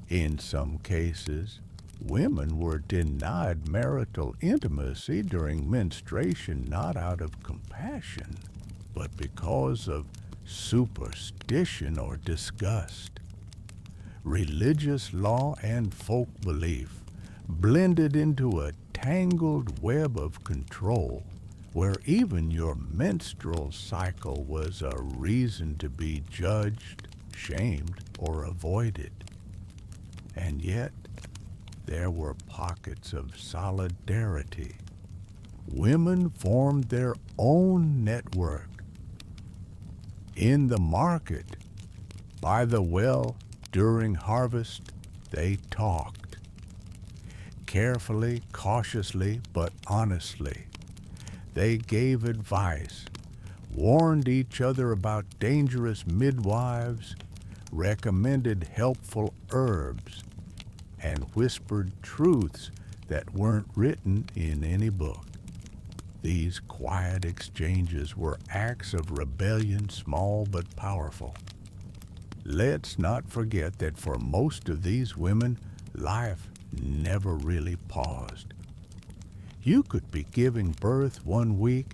In some cases, women were denied marital intimacy during menstruation not out of compassion, but because of superstition or disgust. Religious law and folk belief blended into a tangled web of control where even your menstrual cycle was a reason to be judged, shamed, or avoided. And yet, there were pockets of solidarity. Women formed their own network. In the market, by the well, during harvest, they talked. Carefully, cautiously, but honestly. They gave advice, warned each other about dangerous midwives, recommended helpful herbs, and whispered truths that weren't written in any book. These quiet exchanges were acts of rebellion, small but powerful. Let's not forget that for most of these women, life never really paused. You could be giving birth one week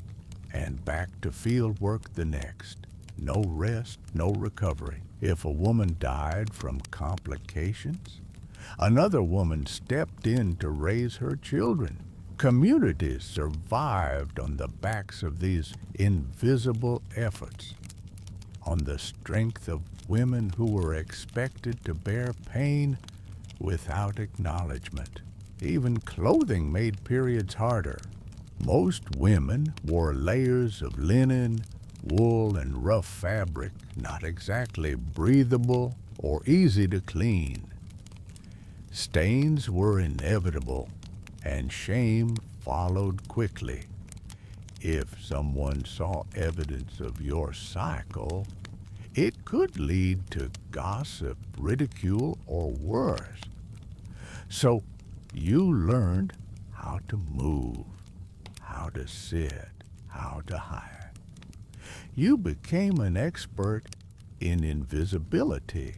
and back to field work the next. No rest, no recovery. If a woman died from complications, another woman stepped in to raise her children. Communities survived on the backs of these invisible efforts, on the strength of women who were expected to bear pain without acknowledgement. Even clothing made periods harder. Most women wore layers of linen, wool and rough fabric, not exactly breathable or easy to clean. Stains were inevitable, and shame followed quickly. If someone saw evidence of your cycle, it could lead to gossip, ridicule, or worse. So you learned how to move, how to sit, how to hide. You became an expert in invisibility.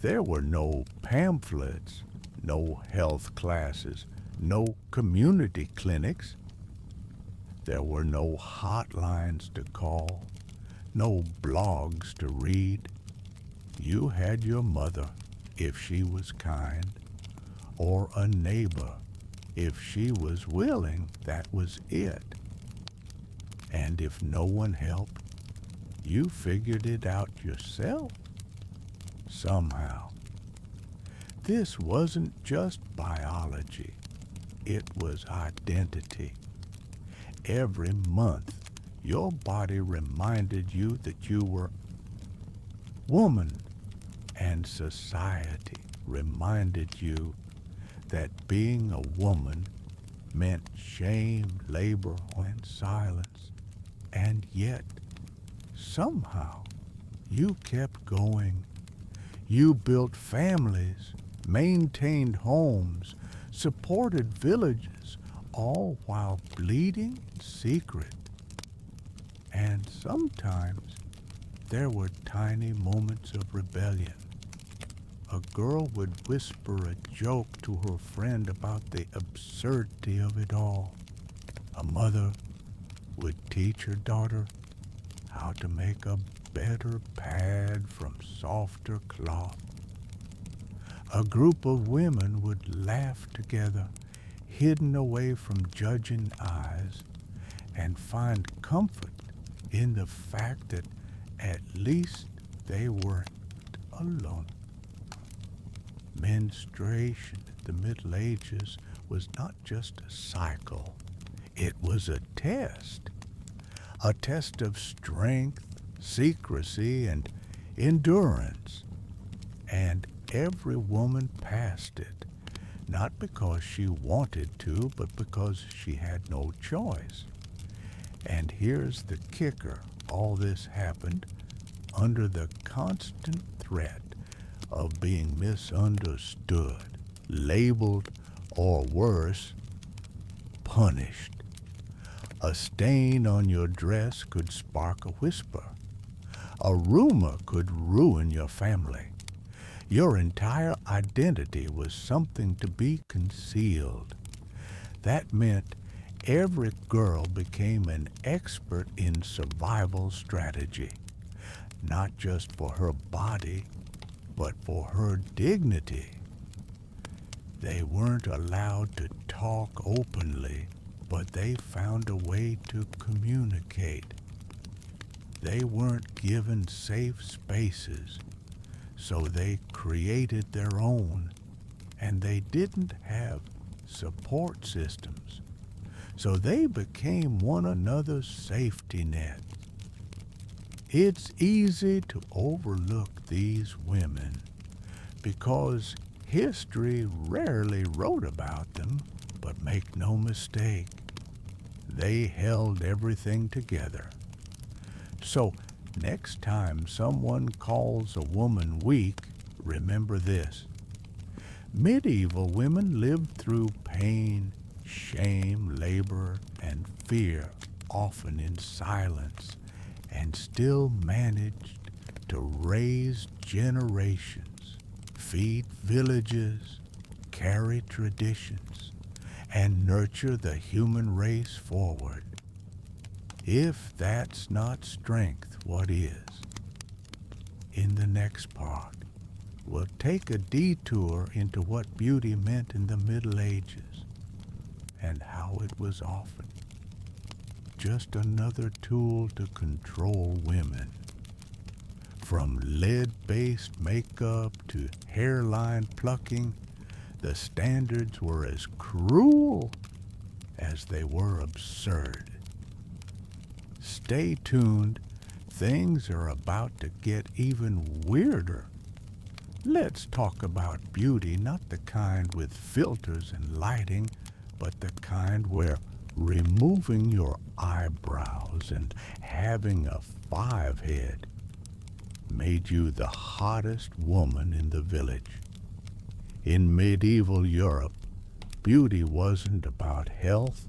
There were no pamphlets, no health classes, no community clinics. There were no hotlines to call, no blogs to read. You had your mother, if she was kind, or a neighbor, if she was willing. That was it. And if no one helped, you figured it out yourself, somehow. This wasn't just biology, it was identity. Every month, your body reminded you that you were woman, and society reminded you that being a woman meant shame, labor, and silence. And yet, somehow, you kept going. You built families, maintained homes, supported villages, all while bleeding in secret. And sometimes there were tiny moments of rebellion. A girl would whisper a joke to her friend about the absurdity of it all. A mother would teach her daughter how to make a better pad from softer cloth. A group of women would laugh together, hidden away from judging eyes, and find comfort in the fact that at least they weren't alone. Menstruation at the Middle Ages was not just a cycle, it was a test of strength, secrecy, and endurance. And every woman passed it, not because she wanted to, but because she had no choice. And here's the kicker. All this happened under the constant threat of being misunderstood, labeled, or worse, punished. A stain on your dress could spark a whisper. A rumor could ruin your family. Your entire identity was something to be concealed. That meant every girl became an expert in survival strategy, not just for her body, but for her dignity. They weren't allowed to talk openly, but they found a way to communicate. They weren't given safe spaces, so they created their own, and they didn't have support systems, so they became one another's safety net. It's easy to overlook these women because history rarely wrote about them, but make no mistake, they held everything together. So next time someone calls a woman weak, remember this. Medieval women lived through pain, shame, labor, and fear, often in silence, and still managed to raise generations, feed villages, carry traditions, and nurture the human race forward. If that's not strength, what is? In the next part, we'll take a detour into what beauty meant in the Middle Ages and how it was often just another tool to control women. From lead-based makeup to hairline plucking, the standards were as cruel as they were absurd. stay tuned. Things are about to get even weirder. Let's talk about beauty, not the kind with filters and lighting, but the kind where removing your eyebrows and having a 5 head made you the hottest woman in the village. In medieval Europe, beauty wasn't about health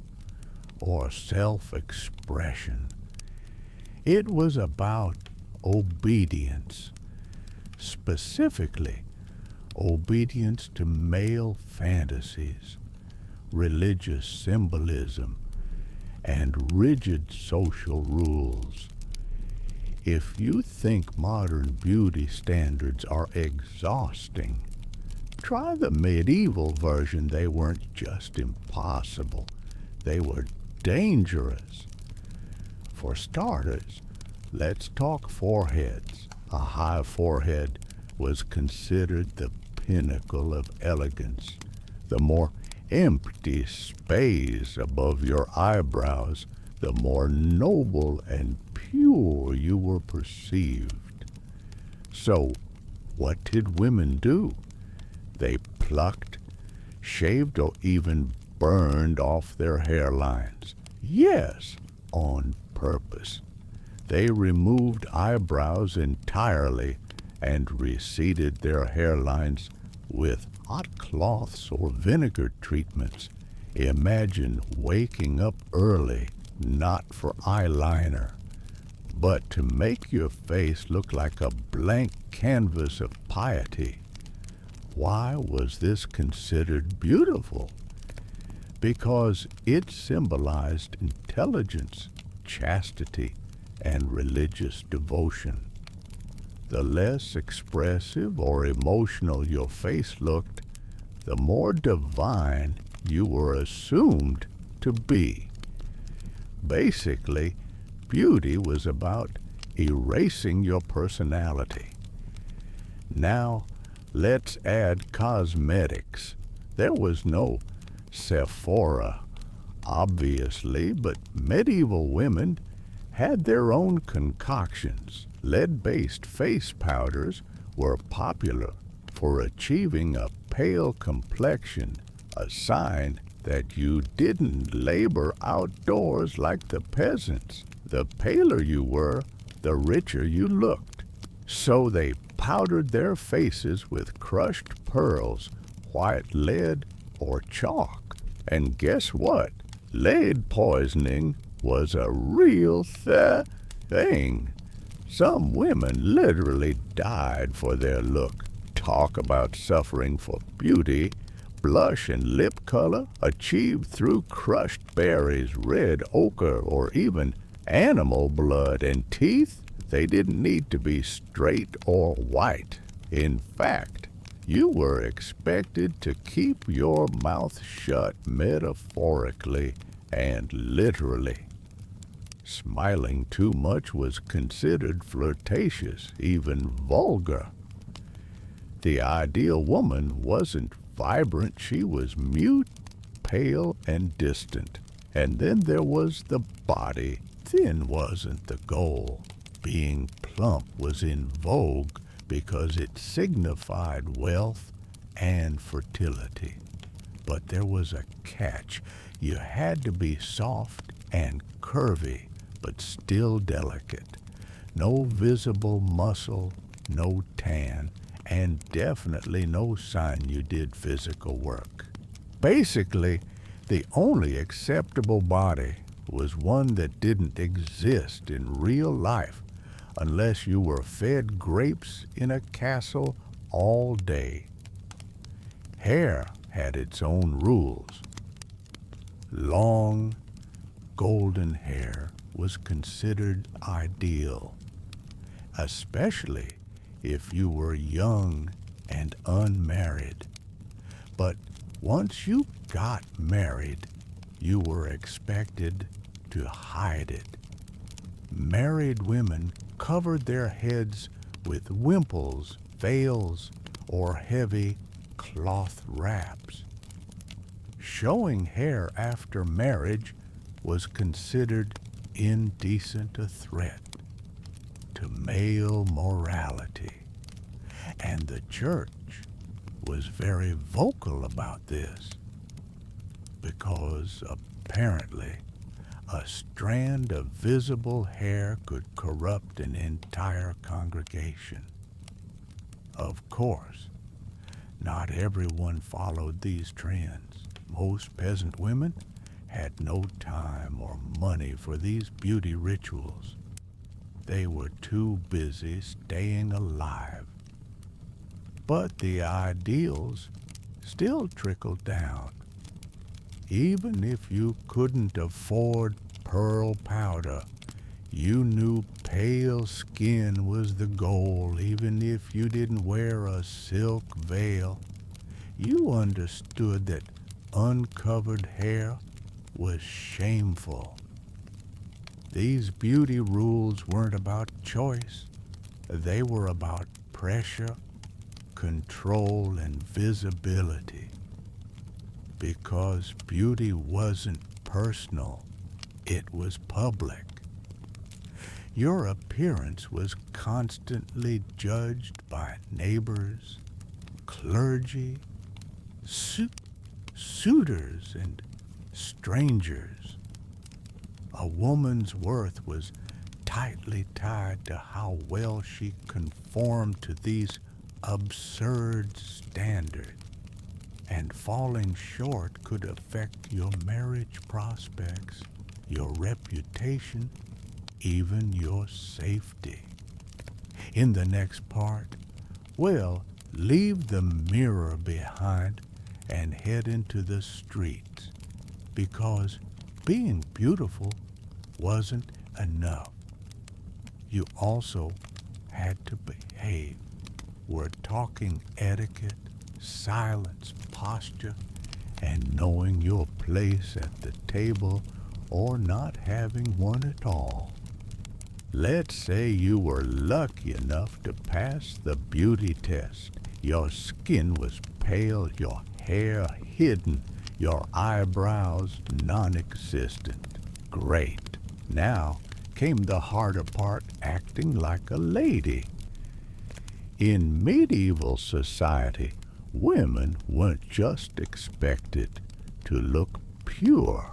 or self-expression. It was about obedience, specifically obedience to male fantasies, religious symbolism, and rigid social rules. If you think modern beauty standards are exhausting, try the medieval version. They weren't just impossible, they were dangerous. For starters, let's talk foreheads. A high forehead was considered the pinnacle of elegance. The more empty space above your eyebrows, the more noble and pure you were perceived. So, what did women do? They plucked, shaved, or even burned off their hairlines. Yes, on purpose. They removed eyebrows entirely and reseated their hairlines with hot cloths or vinegar treatments. Imagine waking up early, not for eyeliner, but to make your face look like a blank canvas of piety. Why was this considered beautiful? Because it symbolized intelligence, chastity, and religious devotion. The less expressive or emotional your face looked, the more divine you were assumed to be. Basically, beauty was about erasing your personality. Now, let's add cosmetics. There was no Sephora, obviously, but medieval women had their own concoctions. Lead-based face powders were popular for achieving a pale complexion, a sign that you didn't labor outdoors like the peasants. The paler you were, the richer you looked. So they powdered their faces with crushed pearls, white lead, or chalk. And guess what? Lead poisoning was a real thing. Some women literally died for their look. Talk about suffering for beauty. Blush and lip color achieved through crushed berries, red ochre, or even animal blood. And teeth, they didn't need to be straight or white. In fact, you were expected to keep your mouth shut, metaphorically and literally. Smiling too much was considered flirtatious, even vulgar. The ideal woman wasn't vibrant, she was mute, pale, and distant. And then there was the body. Thin wasn't the goal. Being plump was in vogue because it signified wealth and fertility. But there was a catch. You had to be soft and curvy, but still delicate. No visible muscle, no tan, and definitely no sign you did physical work. Basically, the only acceptable body was one that didn't exist in real life unless you were fed grapes in a castle all day. Hair had its own rules. Long, golden hair was considered ideal, especially if you were young and unmarried. But once you got married, you were expected to hide it. Married women covered their heads with wimples, veils, or heavy cloth wraps. Showing hair after marriage was considered indecent a threat to male morality. And the church was very vocal about this because apparently a strand of visible hair could corrupt an entire congregation. Of course, not everyone followed these trends. Most peasant women had no time or money for these beauty rituals. They were too busy staying alive. But the ideals still trickled down. Even if you couldn't afford pearl powder, you knew pale skin was the goal. Even if you didn't wear a silk veil, you understood that uncovered hair was shameful. These beauty rules weren't about choice. They were about pressure, control, and visibility. Because beauty wasn't personal, it was public. Your appearance was constantly judged by neighbors, clergy, suitors, and strangers. A woman's worth was tightly tied to how well she conformed to these absurd standards, and falling short could affect your marriage prospects, your reputation, even your safety. In the next part, we'll leave the mirror behind and head into the streets, because being beautiful wasn't enough. You also had to behave. We're talking etiquette, silence, posture, and knowing your place at the table or not having one at all. Let's say you were lucky enough to pass the beauty test. Your skin was pale, your hair hidden, your eyebrows non-existent. Great. Now came the harder part, acting like a lady. In medieval society, women weren't just expected to look pure.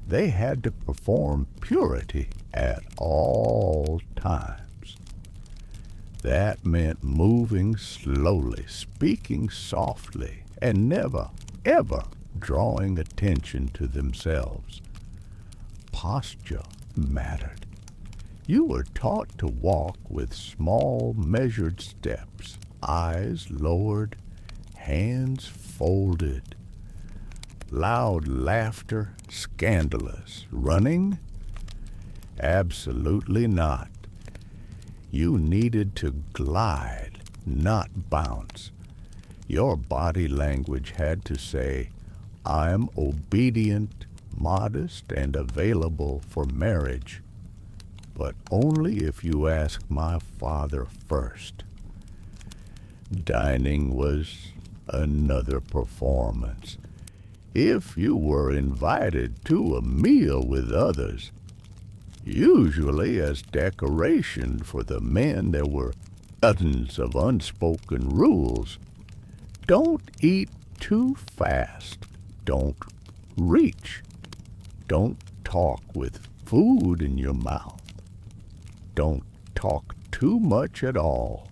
They had to perform purity at all times. That meant moving slowly, speaking softly, and never, ever drawing attention to themselves. Posture mattered. You were taught to walk with small, measured steps, eyes lowered, hands folded. Loud laughter, scandalous. Running? Absolutely not. You needed to glide, not bounce. Your body language had to say, I'm obedient, modest, and available for marriage, but only if you ask my father first. Dining was another performance. If you were invited to a meal with others, usually as decoration for the men, there were dozens of unspoken rules. Don't eat too fast. Don't reach. Don't talk with food in your mouth. Don't talk too much at all.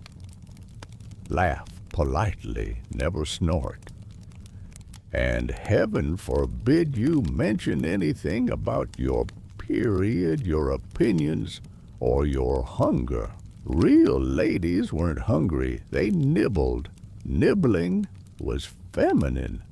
Laugh politely, never snort. And heaven forbid you mention anything about your period, your opinions, or your hunger. Real ladies weren't hungry, they nibbled. Nibbling was feminine.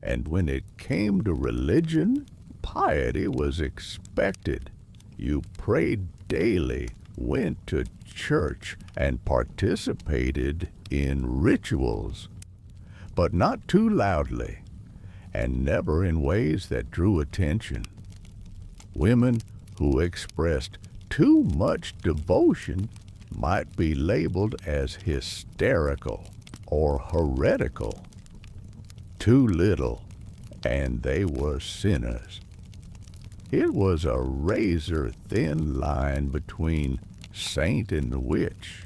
And when it came to religion, piety was expected. You prayed daily, went to church, and participated in rituals, but not too loudly, and never in ways that drew attention. Women who expressed too much devotion might be labeled as hysterical or heretical. Too little, and they were sinners. It was a razor-thin line between saint and witch.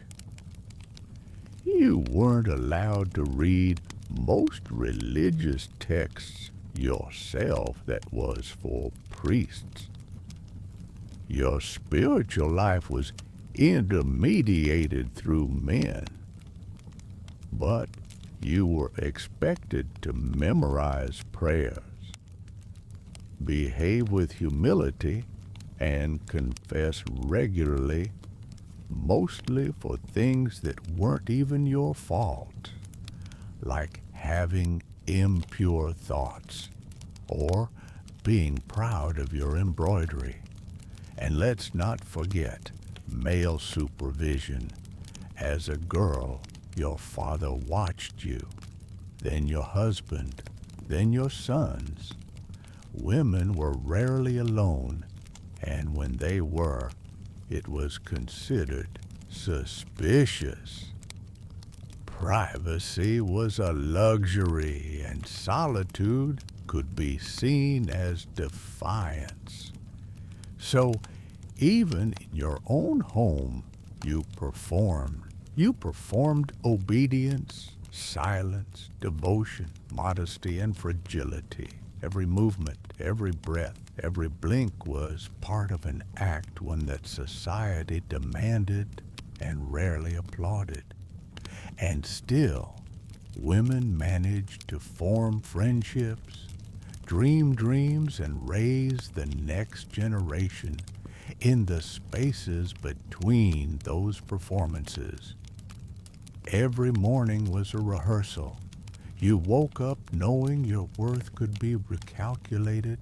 You weren't allowed to read most religious texts yourself that was for priests. Your spiritual life was intermediated through men, but you were expected to memorize prayers, behave with humility, and confess regularly, mostly for things that weren't even your fault, like having impure thoughts or being proud of your embroidery. And let's not forget male supervision. As a girl, your father watched you, then your husband, then your sons. Women were rarely alone, and when they were, it was considered suspicious. Privacy was a luxury, and solitude could be seen as defiance. So, even in your own home, you performed. You performed obedience, silence, devotion, modesty, and fragility. Every movement, every breath, every blink was part of an act, one that society demanded and rarely applauded. And still, women managed to form friendships, dream dreams, and raise the next generation in the spaces between those performances. Every morning was a rehearsal. You woke up knowing your worth could be recalculated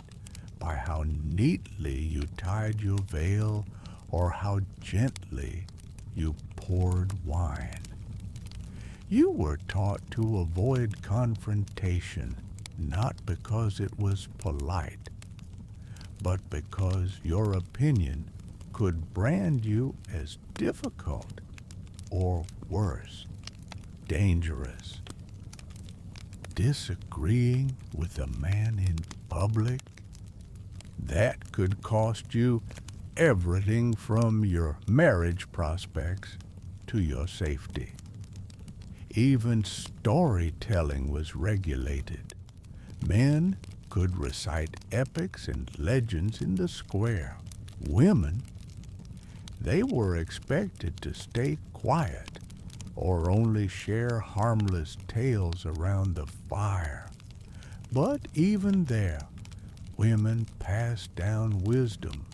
by how neatly you tied your veil or how gently you poured wine. You were taught to avoid confrontation, not because it was polite, but because your opinion could brand you as difficult or worse, dangerous. Disagreeing with a man in public, that could cost you everything from your marriage prospects to your safety. Even storytelling was regulated. Men could recite epics and legends in the square. Women, they were expected to stay quiet or only share harmless tales around the fire. But even there, women passed down wisdom,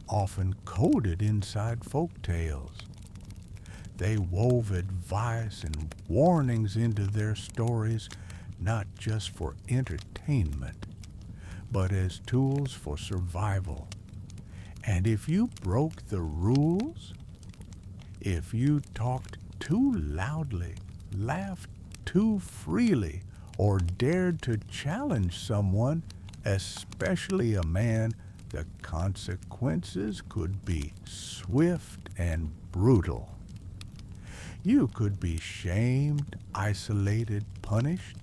often coded inside folk tales. They wove advice and warnings into their stories, not just for entertainment, but as tools for survival. And if you broke the rules, if you talked too loudly, laughed too freely, or dared to challenge someone, especially a man, the consequences could be swift and brutal. You could be shamed, isolated, punished.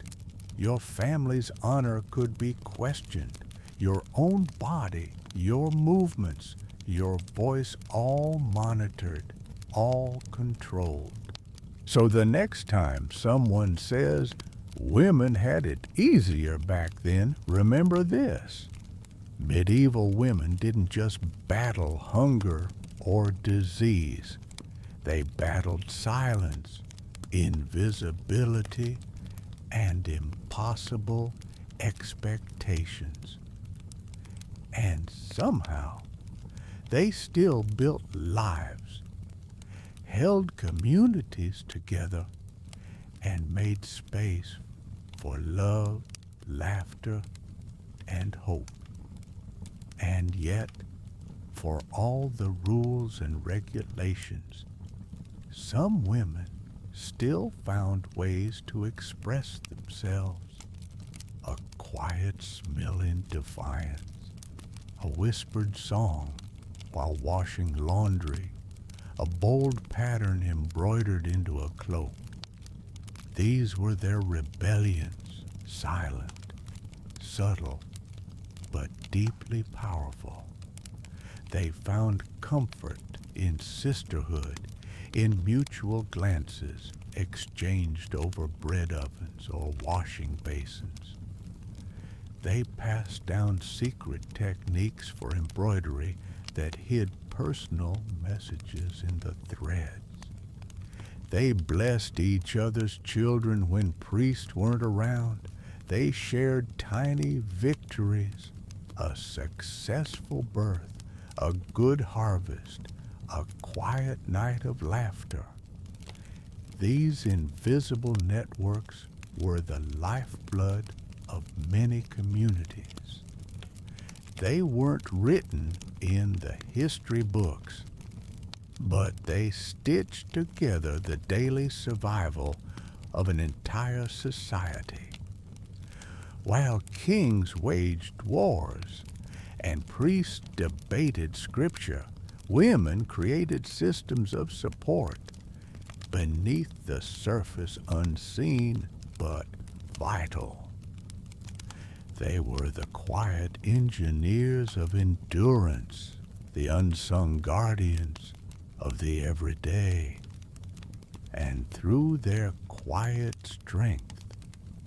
Your family's honor could be questioned. Your own body, your movements, your voice all monitored, all controlled. So the next time someone says women had it easier back then, remember this. Medieval women didn't just battle hunger or disease. They battled silence, invisibility, and impossible expectations. And somehow, they still built lives, held communities together, and made space for love, laughter, and hope. And yet, for all the rules and regulations, some women still found ways to express themselves. A quiet smell in defiance, a whispered song while washing laundry, a bold pattern embroidered into a cloak. These were their rebellions, silent, subtle, but deeply powerful. They found comfort in sisterhood, in mutual glances exchanged over bread ovens or washing basins. They passed down secret techniques for embroidery that hid personal messages in the threads. They blessed each other's children when priests weren't around. They shared tiny victories, a successful birth, a good harvest, a quiet night of laughter. These invisible networks were the lifeblood of many communities. They weren't written in the history books, but they stitched together the daily survival of an entire society. While kings waged wars and priests debated scripture, women created systems of support beneath the surface, unseen but vital. They were the quiet engineers of endurance, the unsung guardians of the everyday. And through their quiet strength,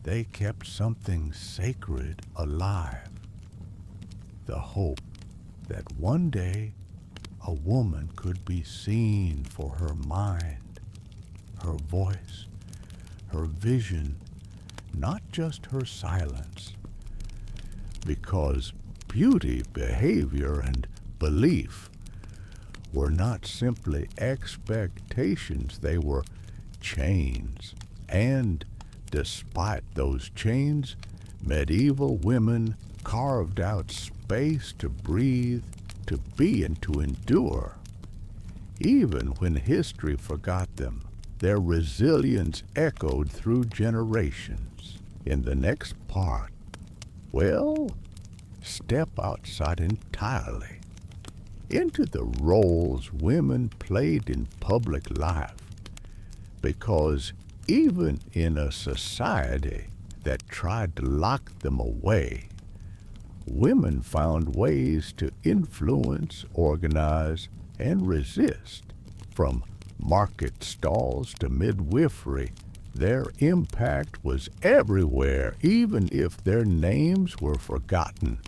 they kept something sacred alive. The hope that one day a woman could be seen for her mind, her voice, her vision, not just her silence. Because beauty, behavior, and belief were not simply expectations, they were chains. And despite those chains, medieval women carved out space to breathe, to be, and to endure. Even when history forgot them, their resilience echoed through generations. In the next part, well, step outside entirely into the roles women played in public life, because even in a society that tried to lock them away, women found ways to influence, organize, and resist. From market stalls to midwifery, their impact was everywhere, even if their names were forgotten.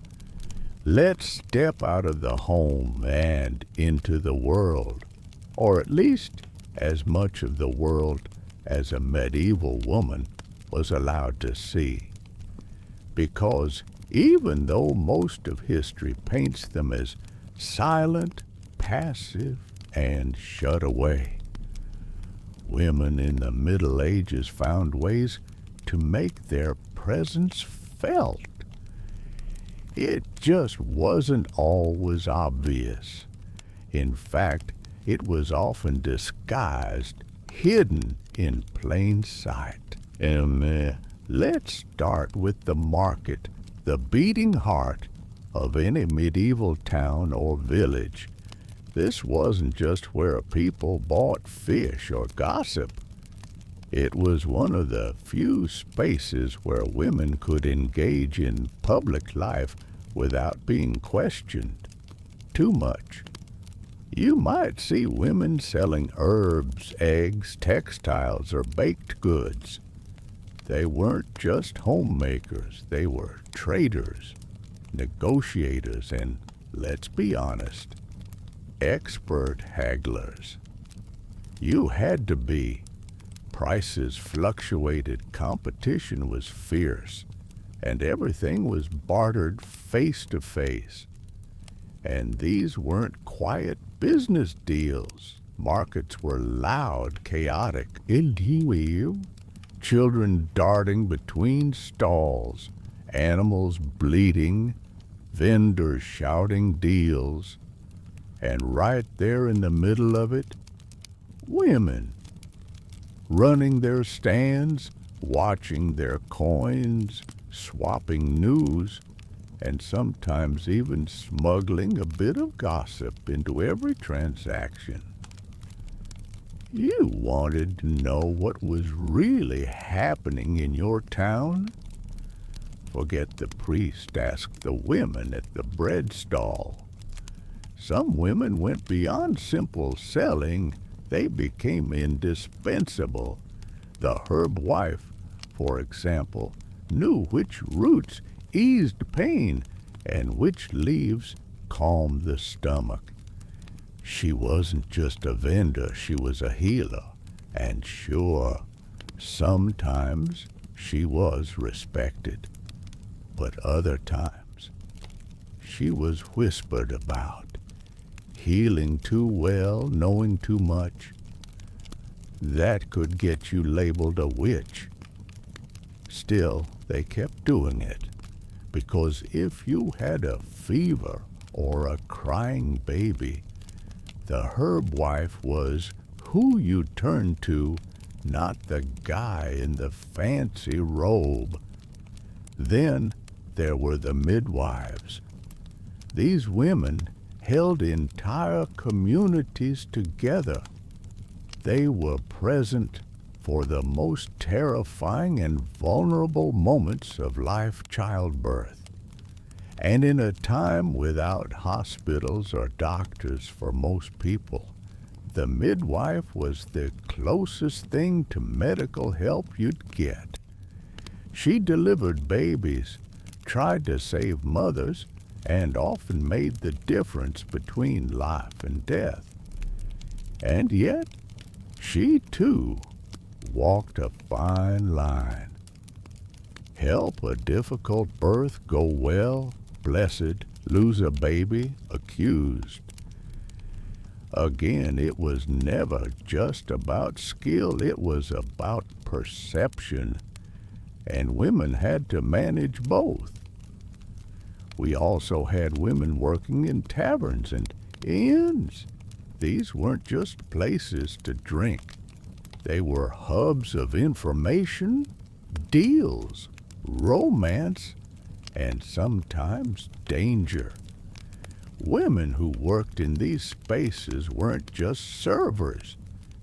Let's step out of the home and into the world, or at least as much of the world as a medieval woman was allowed to see. Because even though most of history paints them as silent, passive, and shut away, women in the Middle Ages found ways to make their presence felt. It just wasn't always obvious. In fact, it was often disguised, hidden in plain sight. And let's start with the market, the beating heart of any medieval town or village. This wasn't just where people bought fish or gossip. It was one of the few spaces where women could engage in public life without being questioned too much. You might see women selling herbs, eggs, textiles, or baked goods. They weren't just homemakers, they were traders, negotiators, and, let's be honest, expert hagglers. You had to be. Prices fluctuated, competition was fierce, and everything was bartered face to face. And these weren't quiet business deals. Markets were loud, chaotic, indeed. Children darting between stalls, animals bleating, vendors shouting deals, and right there in the middle of it, women running their stands, watching their coins, swapping news, and sometimes even smuggling a bit of gossip into every transaction. You wanted to know what was really happening in your town? Forget the priest, ask the women at the bread stall. Some women went beyond simple selling, they became indispensable. The herb wife, for example, knew which roots eased pain and which leaves calmed the stomach. She wasn't just a vendor, she was a healer. And sure, sometimes she was respected. But other times, she was whispered about. Healing too well, knowing too much. That could get you labeled a witch. Still, they kept doing it, because if you had a fever or a crying baby, the herb wife was who you turned to, not the guy in the fancy robe. Then there were the midwives. These women held entire communities together. They were present for the most terrifying and vulnerable moments of life childbirth. And in a time without hospitals or doctors for most people, the midwife was the closest thing to medical help you'd get. She delivered babies, tried to save mothers, and often made the difference between life and death. And yet, she too walked a fine line. Help a difficult birth go well, blessed, lose a baby, accused. Again, it was never just about skill, it was about perception, and women had to manage both. We also had women working in taverns and inns. These weren't just places to drink. They were hubs of information, deals, romance, and sometimes danger. Women who worked in these spaces weren't just servers.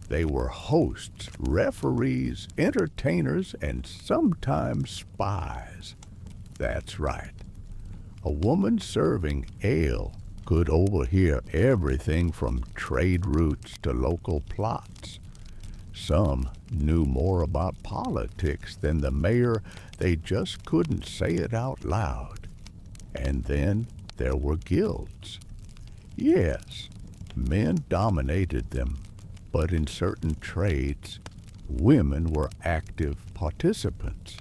They were hosts, referees, entertainers, and sometimes spies. That's right. A woman serving ale could overhear everything from trade routes to local plots. Some knew more about politics than the mayor, they just couldn't say it out loud. And then there were guilds. Yes, men dominated them, but in certain trades, women were active participants.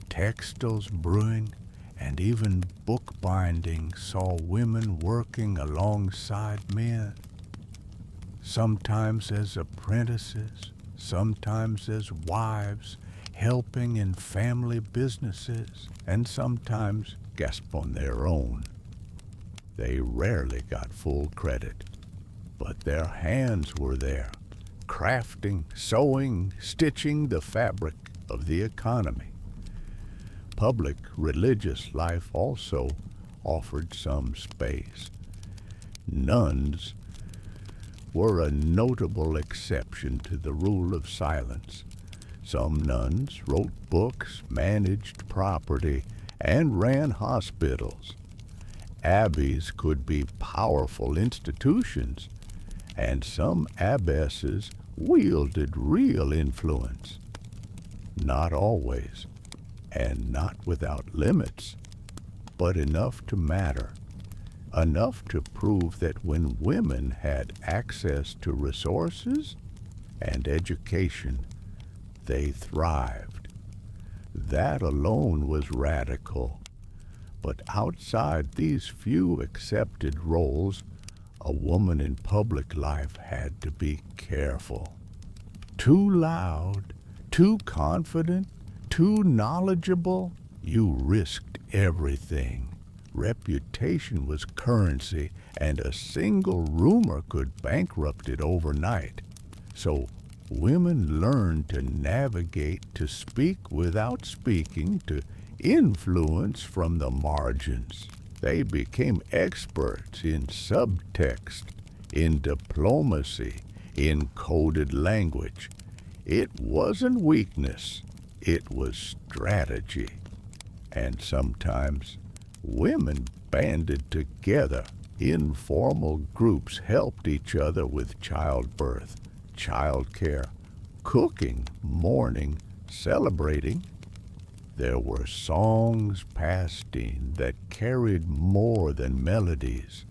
Textiles, brewing, and even bookbinding saw women working alongside men, sometimes as apprentices, sometimes as wives, helping in family businesses, and sometimes guest on their own. They rarely got full credit, but their hands were there, crafting, sewing, stitching the fabric of the economy. Public religious life also offered some space. Nuns were a notable exception to the rule of silence. Some nuns wrote books, managed property, and ran hospitals. Abbeys could be powerful institutions, and some abbesses wielded real influence. Not always, and not without limits, but enough to matter, enough to prove that when women had access to resources and education, they thrived. That alone was radical. But outside these few accepted roles, a woman in public life had to be careful. Too loud, too confident, too knowledgeable, you risked everything. Reputation was currency, and a single rumor could bankrupt it overnight. So women learned to navigate, to speak without speaking, to influence from the margins. They became experts in subtext, in diplomacy, in coded language. It wasn't weakness, it was strategy. And sometimes women banded together. Informal groups helped each other with childbirth, childcare, cooking, mourning, celebrating. There were songs passed in that carried more than melodies.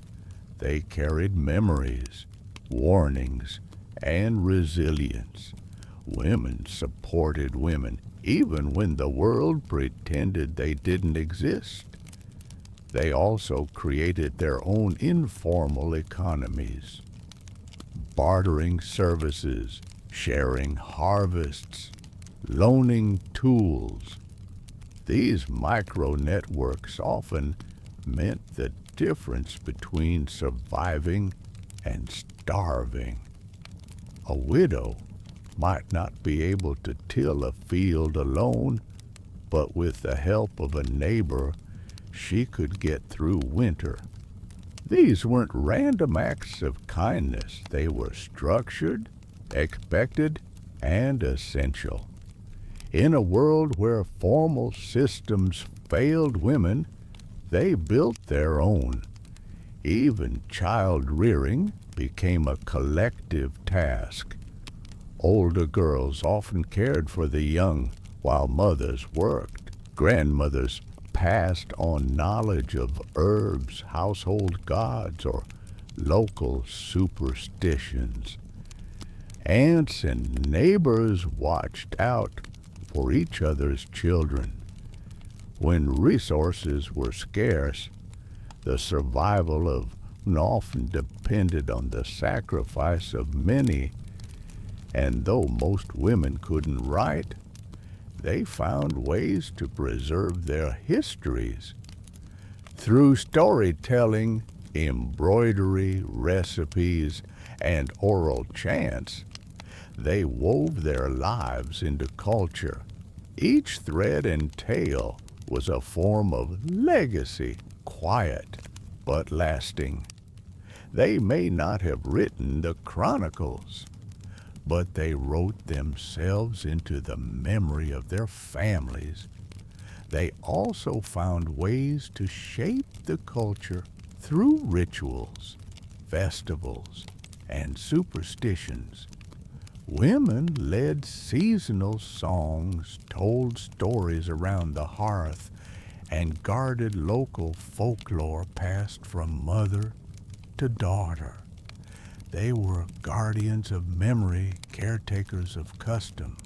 They carried memories, warnings, and resilience. Women supported women even when the world pretended they didn't exist. They also created their own informal economies, bartering services, sharing harvests, loaning tools. These micro-networks often meant the difference between surviving and starving. A widow might not be able to till a field alone, but with the help of a neighbor, she could get through winter. These weren't random acts of kindness. They were structured, expected, and essential. In a world where formal systems failed women, they built their own. Even child rearing became a collective task. Older girls often cared for the young while mothers worked. Grandmothers passed on knowledge of herbs, household gods, or local superstitions. Aunts and neighbors watched out for each other's children. When resources were scarce, the survival of one often depended on the sacrifice of many, and though most women couldn't write, they found ways to preserve their histories. Through storytelling, embroidery, recipes, and oral chants, they wove their lives into culture. Each thread and tale was a form of legacy, quiet but lasting. They may not have written the chronicles, but they wrote themselves into the memory of their families. They also found ways to shape the culture through rituals, festivals, and superstitions. Women led seasonal songs, told stories around the hearth, and guarded local folklore passed from mother to daughter. They were guardians of memory, caretakers of custom.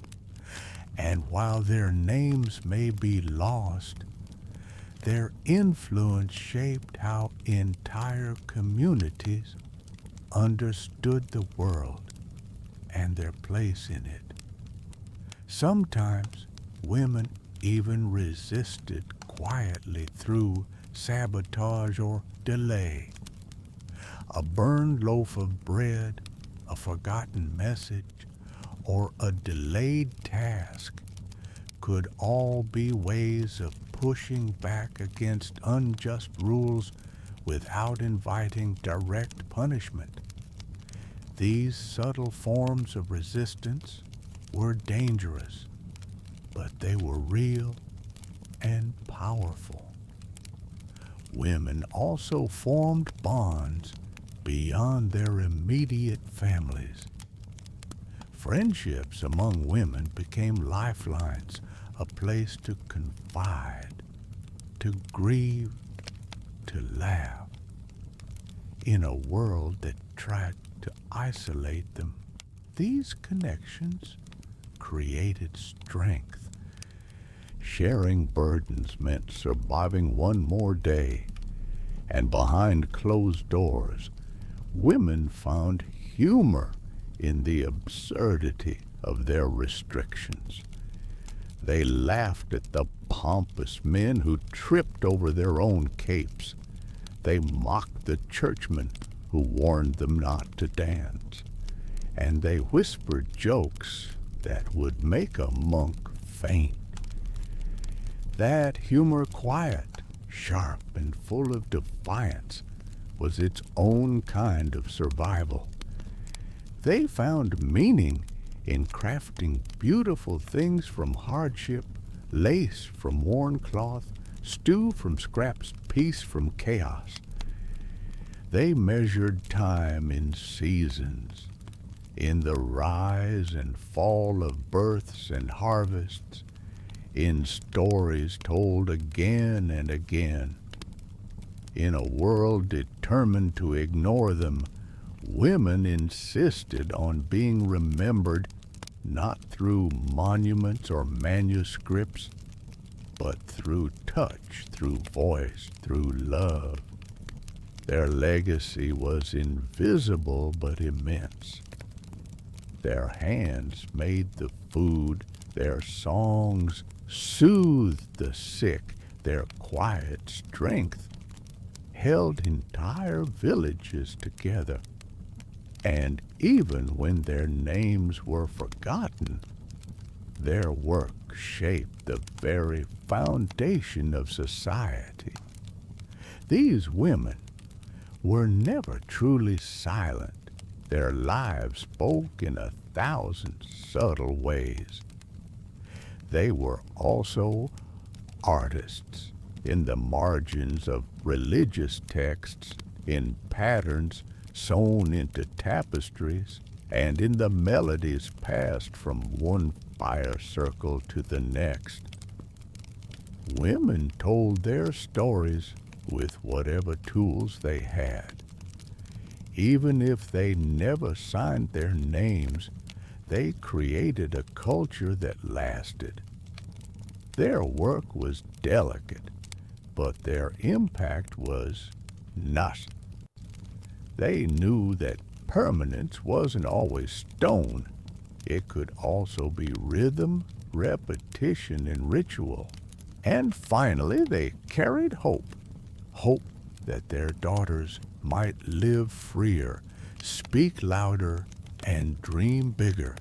And while their names may be lost, their influence shaped how entire communities understood the world and their place in it. Sometimes women even resisted quietly through sabotage or delay. A burned loaf of bread, a forgotten message, or a delayed task could all be ways of pushing back against unjust rules without inviting direct punishment. These subtle forms of resistance were dangerous, but they were real and powerful. Women also formed bonds beyond their immediate families. Friendships among women became lifelines, a place to confide, to grieve, to laugh. In a world that tried to isolate them, these connections created strength. Sharing burdens meant surviving one more day, and behind closed doors, women found humor in the absurdity of their restrictions. They laughed at the pompous men who tripped over their own capes. They mocked the churchmen who warned them not to dance. And they whispered jokes that would make a monk faint. That humor, quiet, sharp, and full of defiance, was its own kind of survival. They found meaning in crafting beautiful things from hardship, lace from worn cloth, stew from scraps, peace from chaos. They measured time in seasons, in the rise and fall of births and harvests, in stories told again and again. In a world determined to ignore them, women insisted on being remembered not through monuments or manuscripts, but through touch, through voice, through love. Their legacy was invisible but immense. Their hands made the food, their songs soothed the sick, their quiet strength held entire villages together. And even when their names were forgotten, their work shaped the very foundation of society. These women were never truly silent. Their lives spoke in 1,000 subtle ways. They were also artists in the margins of religious texts, in patterns sewn into tapestries, and in the melodies passed from one fire circle to the next. Women told their stories with whatever tools they had. Even if they never signed their names, they created a culture that lasted. Their work was delicate, but their impact was not. They knew that permanence wasn't always stone. It could also be rhythm, repetition, and ritual. And finally, they carried hope. Hope that their daughters might live freer, speak louder, and dream bigger.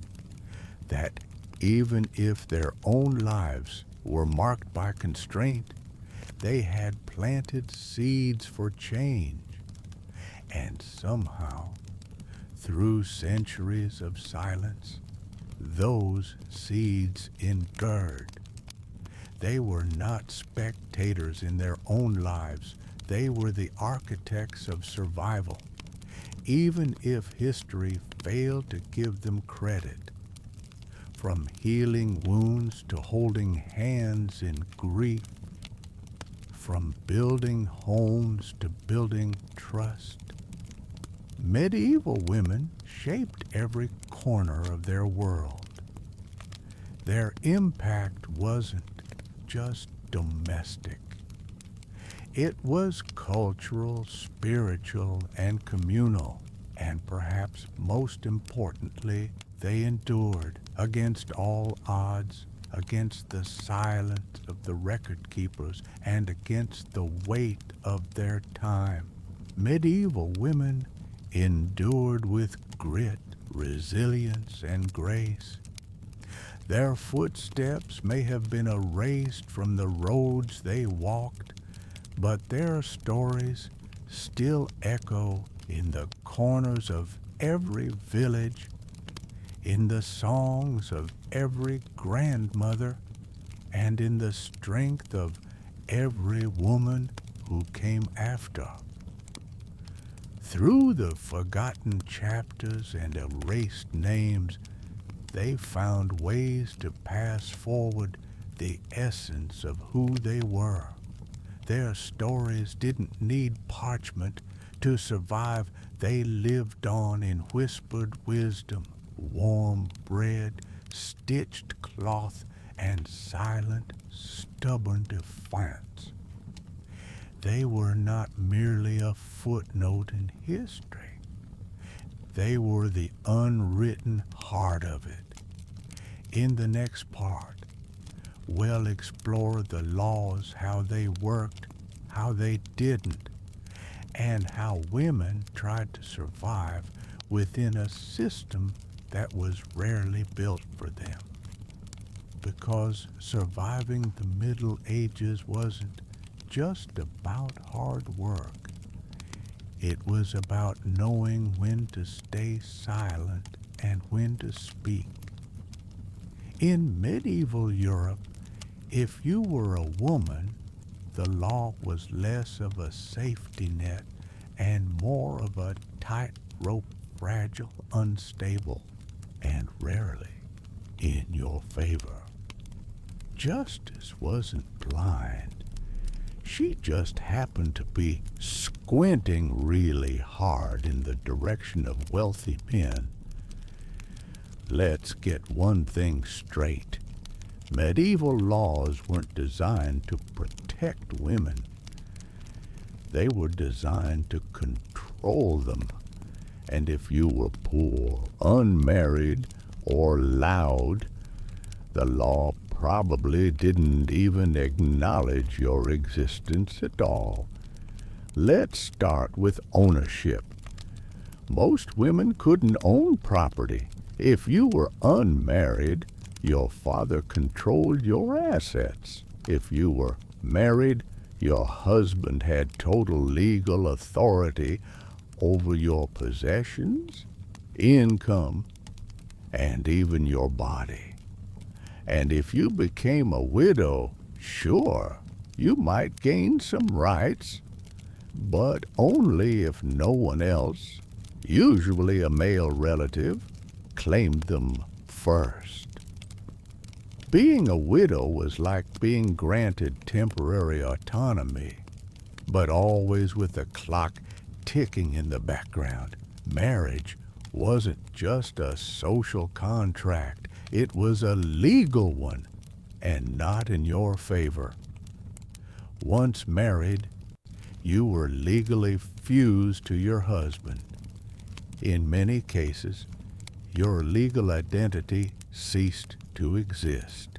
That even if their own lives were marked by constraint, they had planted seeds for change. And somehow, through centuries of silence, those seeds endured. They were not spectators in their own lives. They were the architects of survival, even if history failed to give them credit. From healing wounds to holding hands in grief, from building homes to building trust, medieval women shaped every corner of their world. Their impact wasn't just domestic. It was cultural, spiritual, and communal, and perhaps most importantly, they endured against all odds, against the silence of the record keepers, and against the weight of their time. Medieval women endured with grit, resilience, and grace. Their footsteps may have been erased from the roads they walked, but their stories still echo in the corners of every village, in the songs of every grandmother, and in the strength of every woman who came after. Through the forgotten chapters and erased names, they found ways to pass forward the essence of who they were. Their stories didn't need parchment to survive. They lived on in whispered wisdom, warm bread, stitched cloth, and silent, stubborn defiance. They were not merely a footnote in history. They were the unwritten heart of it. In the next part, we'll explore the laws, how they worked, how they didn't, and how women tried to survive within a system that was rarely built for them. Because surviving the Middle Ages wasn't just about hard work. It was about knowing when to stay silent and when to speak. In medieval Europe, if you were a woman, the law was less of a safety net and more of a tightrope, fragile, unstable, and rarely in your favor. Justice wasn't blind. She just happened to be squinting really hard in the direction of wealthy men. Let's get one thing straight. Medieval laws weren't designed to protect women. They were designed to control them. And if you were poor, unmarried, or loud, the law probably didn't even acknowledge your existence at all. Let's start with ownership. Most women couldn't own property. If you were unmarried, your father controlled your assets. If you were married, your husband had total legal authority over your possessions, income, and even your body. And if you became a widow, sure, you might gain some rights, but only if no one else, usually a male relative, claimed them first. Being a widow was like being granted temporary autonomy, but always with a clock ticking in the background. Marriage wasn't just a social contract, it was a legal one, and not in your favor. Once married, you were legally fused to your husband. In many cases, your legal identity ceased to exist.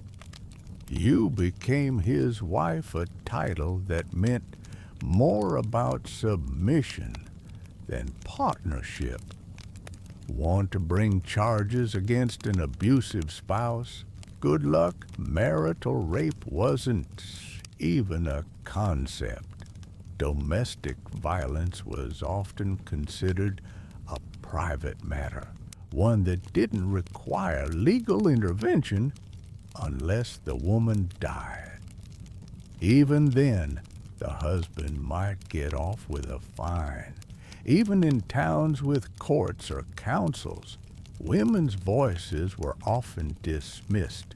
You became his wife, a title that meant more about submission than partnership. Want to bring charges against an abusive spouse? Good luck. Marital rape wasn't even a concept. Domestic violence was often considered a private matter, one that didn't require legal intervention unless the woman died. Even then, the husband might get off with a fine. Even in towns with courts or councils, women's voices were often dismissed.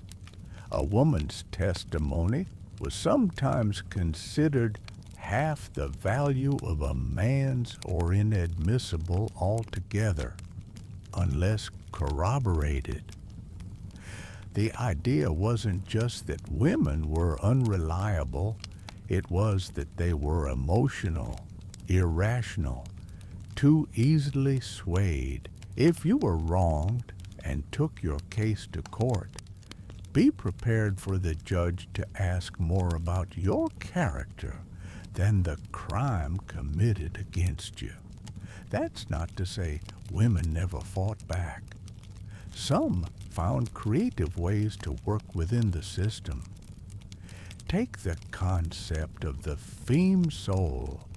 A woman's testimony was sometimes considered half the value of a man's or inadmissible altogether, unless corroborated. The idea wasn't just that women were unreliable, it was that they were emotional, irrational, too easily swayed. If you were wronged and took your case to court, be prepared for the judge to ask more about your character than the crime committed against you. That's not to say women never fought back. Some found creative ways to work within the system. Take the concept of the femme sole,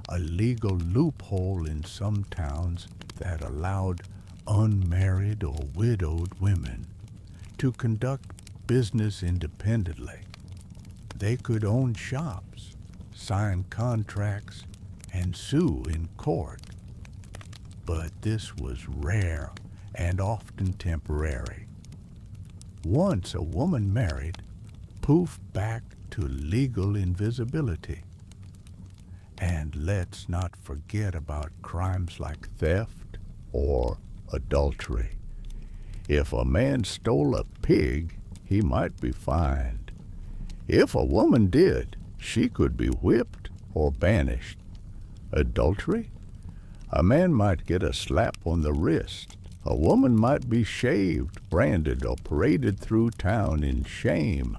a legal loophole in some towns that allowed unmarried or widowed women to conduct business independently. They could own shops, sign contracts, and sue in court. But this was rare and often temporary. Once a woman married, poof back to legal invisibility. And let's not forget about crimes like theft or adultery. If a man stole a pig, he might be fined. If a woman did, she could be whipped or banished. Adultery? A man might get a slap on the wrist. A woman might be shaved, branded, or paraded through town in shame.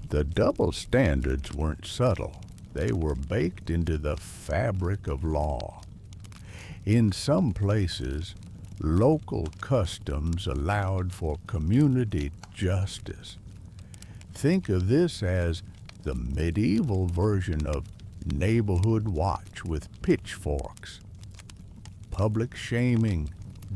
The double standards weren't subtle. They were baked into the fabric of law. In some places, local customs allowed for community justice. Think of this as the medieval version of neighborhood watch with pitchforks. Public shaming,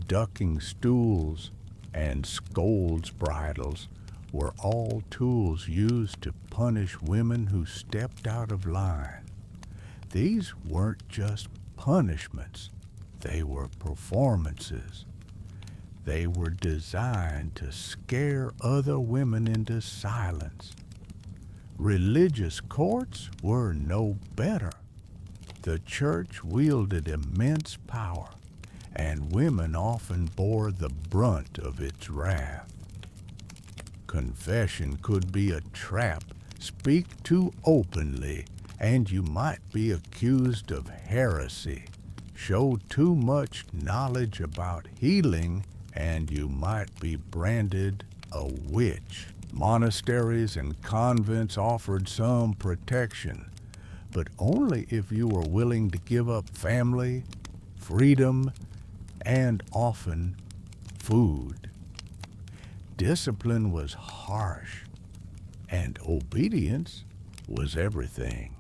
ducking stools, and scolds bridles were all tools used to punish women who stepped out of line. These weren't just punishments, they were performances. They were designed to scare other women into silence. Religious courts were no better. The church wielded immense power, and women often bore the brunt of its wrath. Confession could be a trap. Speak too openly, and you might be accused of heresy. Show too much knowledge about healing, and you might be branded a witch. Monasteries and convents offered some protection, but only if you were willing to give up family, freedom, and often food. Discipline was harsh, and obedience was everything.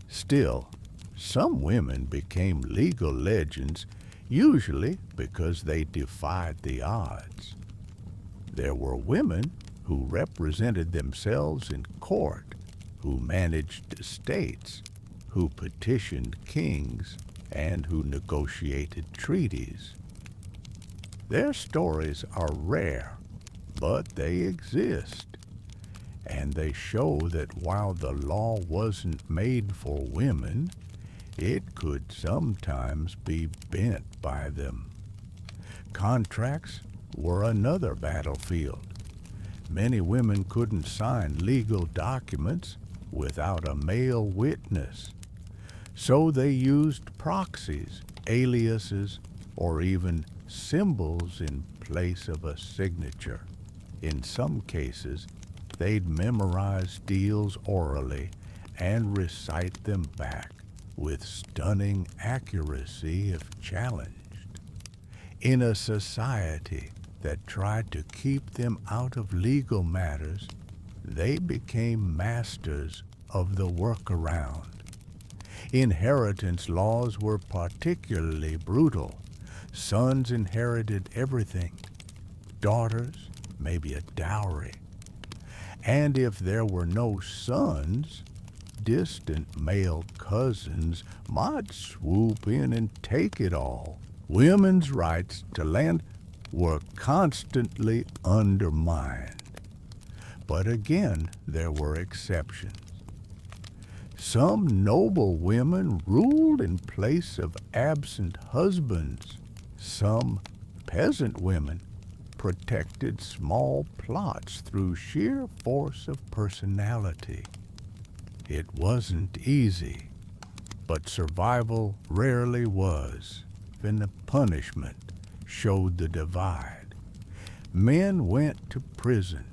Still, some women became legal legends, usually because they defied the odds. There were women who represented themselves in court, who managed estates, who petitioned kings, and who negotiated treaties. Their stories are rare, but they exist, and they show that while the law wasn't made for women, it could sometimes be bent by them. Contracts were another battlefield. Many women couldn't sign legal documents without a male witness, so they used proxies, aliases, or even symbols in place of a signature. In some cases, they'd memorize deals orally and recite them back with stunning accuracy if challenged. In a society that tried to keep them out of legal matters, they became masters of the workaround. Inheritance laws were particularly brutal. Sons inherited everything. Daughters, maybe a dowry. And if there were no sons, distant male cousins might swoop in and take it all. Women's rights to land were constantly undermined. But again, there were exceptions. Some noble women ruled in place of absent husbands. Some peasant women protected small plots through sheer force of personality. It wasn't easy, but survival rarely was, and the punishment showed the divide. Men went to prison.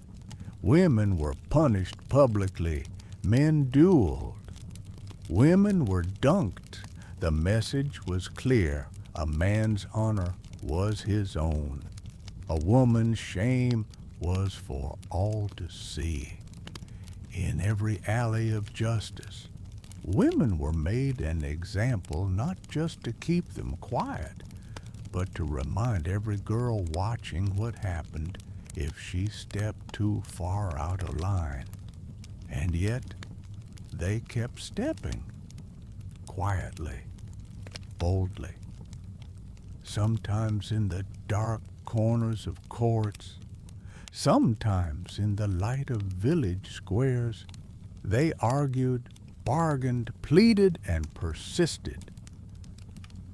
Women were punished publicly. Men dueled. Women were dunked. The message was clear. A man's honor was his own. A woman's shame was for all to see. In every alley of justice, women were made an example not just to keep them quiet, but to remind every girl watching what happened if she stepped too far out of line. And yet, they kept stepping, quietly, boldly. Sometimes in the dark corners of courts, sometimes in the light of village squares, they argued, bargained, pleaded, and persisted.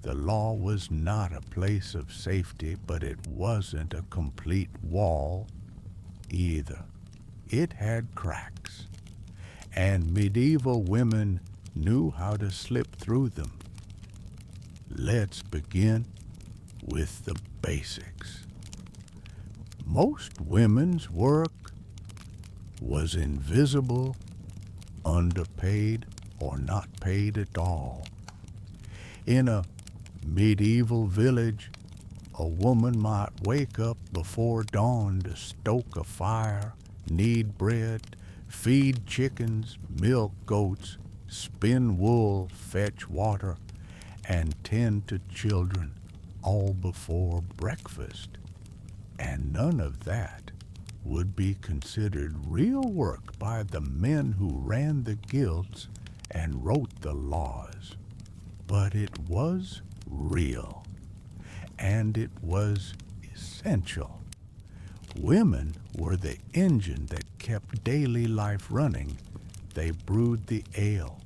The law was not a place of safety, but it wasn't a complete wall either. It had cracks, and medieval women knew how to slip through them. Let's begin with the basics. Most women's work was invisible, underpaid, or not paid at all. In a medieval village, a woman might wake up before dawn to stoke a fire, knead bread, feed chickens, milk goats, spin wool, fetch water, and tend to children, all before breakfast. And none of that would be considered real work by the men who ran the guilds and wrote the laws. But it was real, and it was essential. Women were the engine that kept daily life running. They brewed the ale,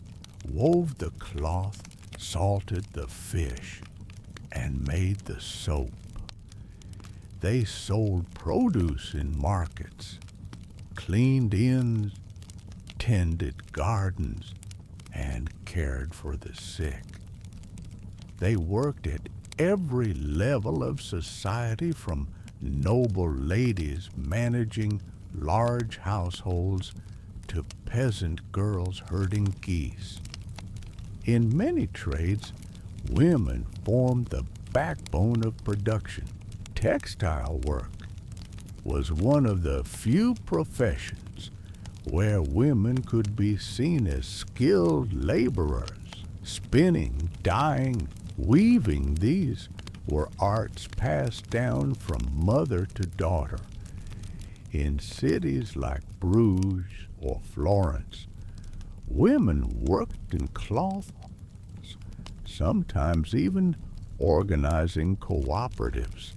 wove the cloth, salted the fish, and made the soap. They sold produce in markets, cleaned inns, tended gardens, and cared for the sick. They worked at every level of society, from noble ladies managing large households to peasant girls herding geese. In many trades, women formed the backbone of production. Textile work was one of the few professions where women could be seen as skilled laborers. Spinning, dyeing, weaving, these were arts passed down from mother to daughter. In cities like Bruges or Florence, women worked in cloth, sometimes even organizing cooperatives.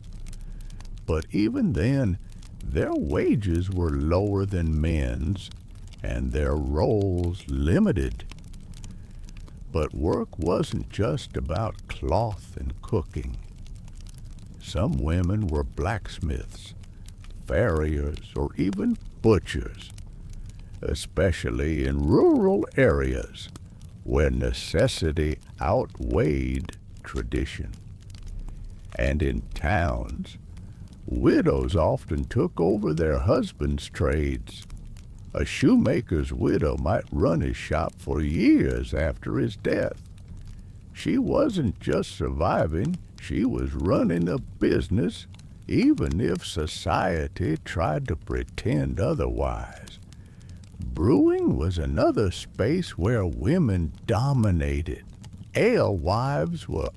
But even then, their wages were lower than men's, and their roles limited. But work wasn't just about cloth and cooking. Some women were blacksmiths, farriers, or even butchers, especially in rural areas where necessity outweighed tradition. And in towns, widows often took over their husbands' trades. A shoemaker's widow might run his shop for years after his death. She wasn't just surviving, she was running a business, even if society tried to pretend otherwise. Brewing was another space where women dominated. Alewives were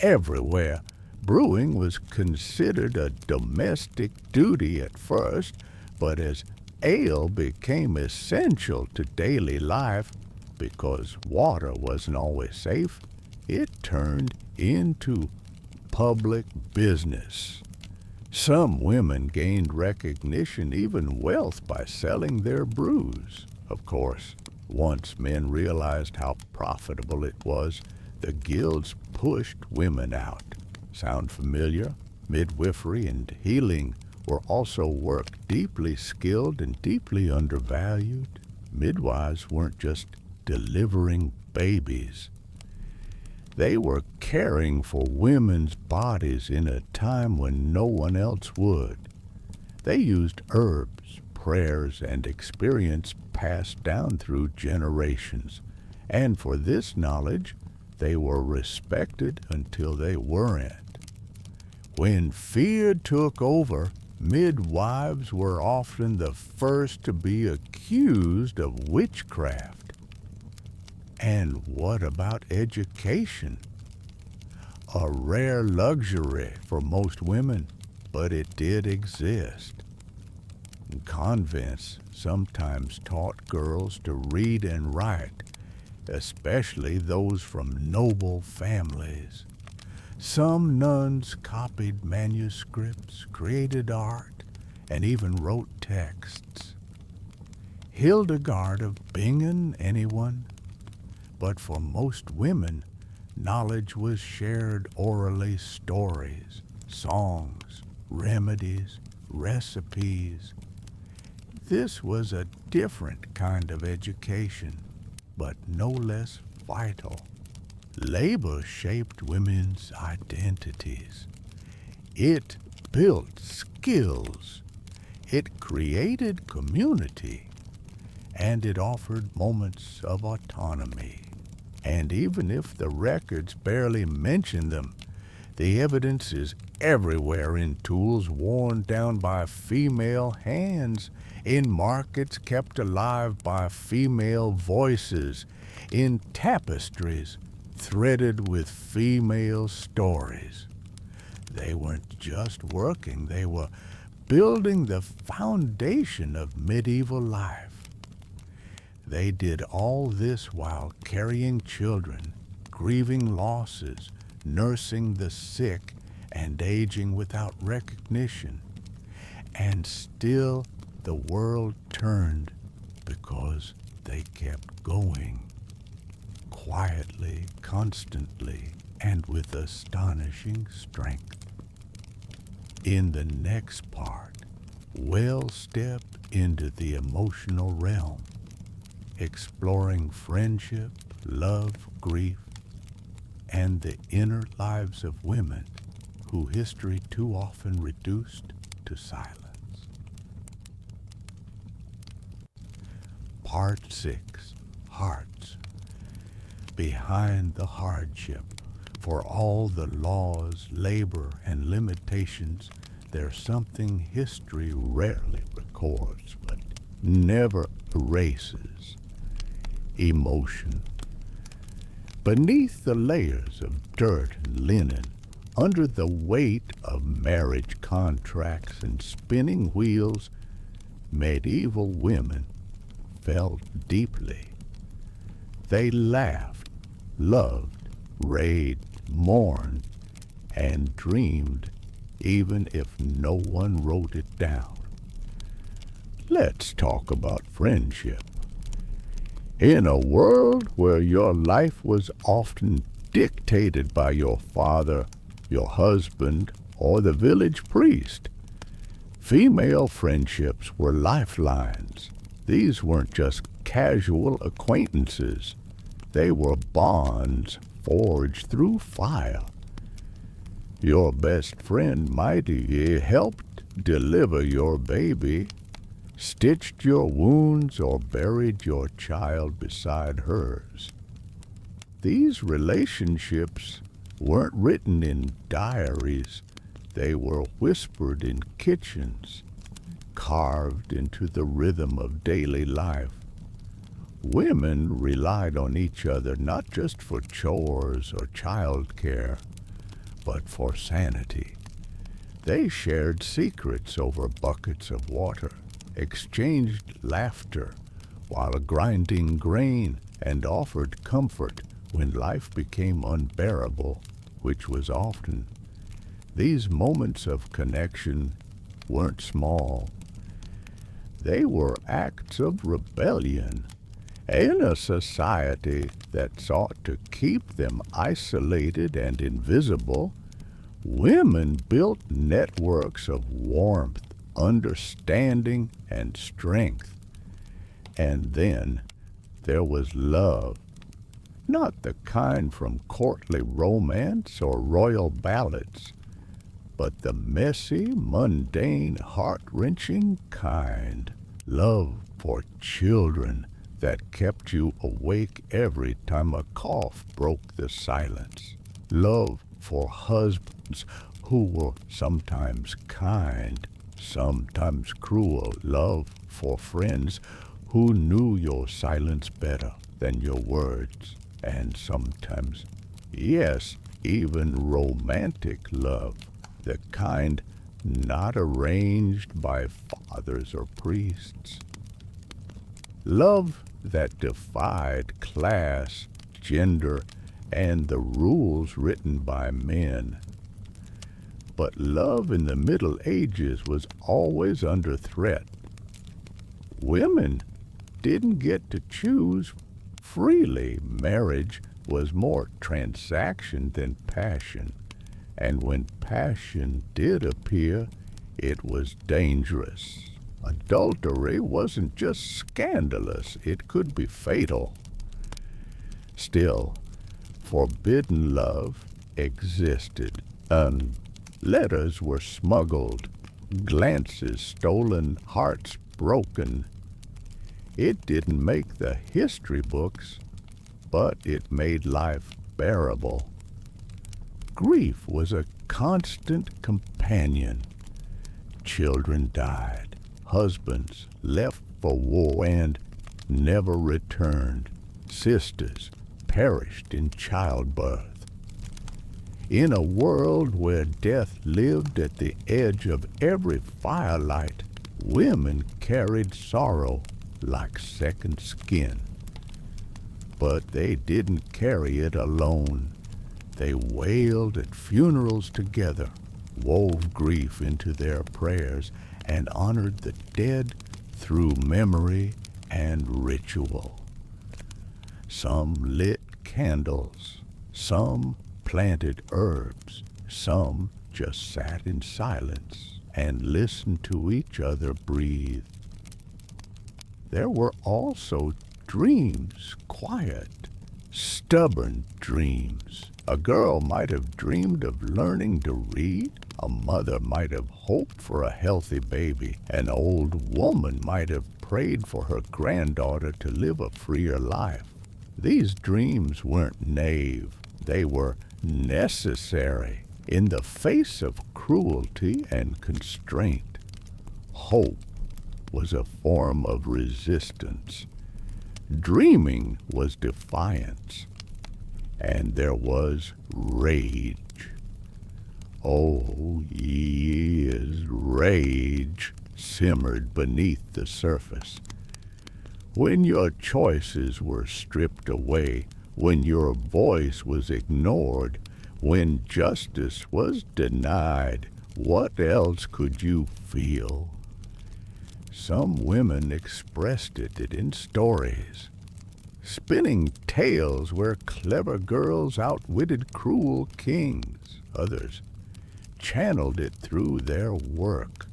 everywhere. Brewing was considered a domestic duty at first, but as ale became essential to daily life, because water wasn't always safe, it turned into public business. Some women gained recognition, even wealth, by selling their brews. Of course, once men realized how profitable it was, the guilds pushed women out. Sound familiar? Midwifery and healing were also work deeply skilled and deeply undervalued. Midwives weren't just delivering babies. They were caring for women's bodies in a time when no one else would. They used herbs, prayers, and experience passed down through generations, and for this knowledge they were respected until they weren't. When fear took over, midwives were often the first to be accused of witchcraft. And what about education? A rare luxury for most women, but it did exist. Convents sometimes taught girls to read and write, especially those from noble families. Some nuns copied manuscripts, created art, and even wrote texts. Hildegard of Bingen, anyone? But for most women, knowledge was shared orally: stories, songs, remedies, recipes. This was a different kind of education, but no less vital. Labor shaped women's identities. It built skills. It created community. And it offered moments of autonomy. And even if the records barely mention them, the evidence is everywhere: in tools worn down by female hands, in markets kept alive by female voices, in tapestries threaded with female stories. They weren't just working, they were building the foundation of medieval life. They did all this while carrying children, grieving losses, nursing the sick, and aging without recognition. And still the world turned because they kept going, quietly, constantly, and with astonishing strength. In the next part, we'll step into the emotional realm, exploring friendship, love, grief, and the inner lives of women who history too often reduced to silence. Part 6, Hearts. Behind the hardship, for all the laws, labor, and limitations, there's something history rarely records, but never erases: emotion. Beneath the layers of dirt and linen, under the weight of marriage contracts and spinning wheels, medieval women felt deeply. They laughed, loved, raged, mourned, and dreamed, even if no one wrote it down. Let's talk about friendship. In a world where your life was often dictated by your father, your husband, or the village priest, female friendships were lifelines. These weren't just casual acquaintances. They were bonds forged through fire. Your best friend might have helped deliver your baby, stitched your wounds, or buried your child beside hers. These relationships weren't written in diaries. They were whispered in kitchens, carved into the rhythm of daily life. Women relied on each other not just for chores or child care, but for sanity. They shared secrets over buckets of water, exchanged laughter while grinding grain, and offered comfort when life became unbearable, which was often. These moments of connection weren't small. They were acts of rebellion. In a society that sought to keep them isolated and invisible, women built networks of warmth, understanding, and strength. And then there was love, not the kind from courtly romance or royal ballads, but the messy, mundane, heart-wrenching kind. Love for children that kept you awake every time a cough broke the silence. Love for husbands who were sometimes kind, sometimes cruel. Love for friends who knew your silence better than your words. And sometimes, yes, even romantic love, the kind not arranged by fathers or priests. Love that defied class, gender, and the rules written by men. But love in the Middle Ages was always under threat. Women didn't get to choose freely. Marriage was more transaction than passion. And when passion did appear, it was dangerous. Adultery wasn't just scandalous, it could be fatal. Still, forbidden love existed, and letters were smuggled, glances stolen, hearts broken. It didn't make the history books, but it made life bearable. Grief was a constant companion. Children died, husbands left for war and never returned, sisters perished in childbirth. In a world where death lived at the edge of every firelight, women carried sorrow like second skin. But they didn't carry it alone. They wailed at funerals together, wove grief into their prayers, and honored the dead through memory and ritual. Some lit candles, some planted herbs, some just sat in silence and listened to each other breathe. There were also dreams, quiet, stubborn dreams. A girl might have dreamed of learning to read. A mother might have hoped for a healthy baby. An old woman might have prayed for her granddaughter to live a freer life. These dreams weren't naive. They were necessary. In the face of cruelty and constraint, hope was a form of resistance. Dreaming was defiance. And there was rage. Oh, yes, rage simmered beneath the surface. When your choices were stripped away, when your voice was ignored, when justice was denied, what else could you feel? Some women expressed it in stories, spinning tales where clever girls outwitted cruel kings. Others channeled it through their work,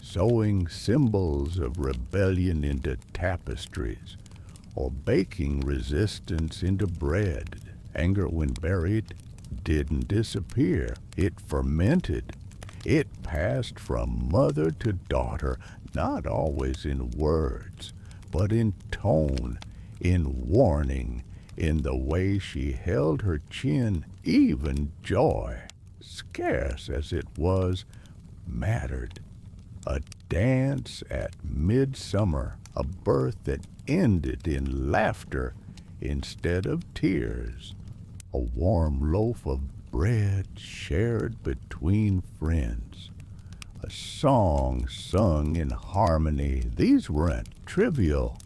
sewing symbols of rebellion into tapestries, or baking resistance into bread. Anger, when buried, didn't disappear. It fermented. It passed from mother to daughter, not always in words, but in tone, in warning, in the way she held her chin. Even joy, scarce as it was, mattered. A dance at midsummer, a birth that ended in laughter instead of tears, a warm loaf of bread shared between friends, a song sung in harmony. These weren't trivial.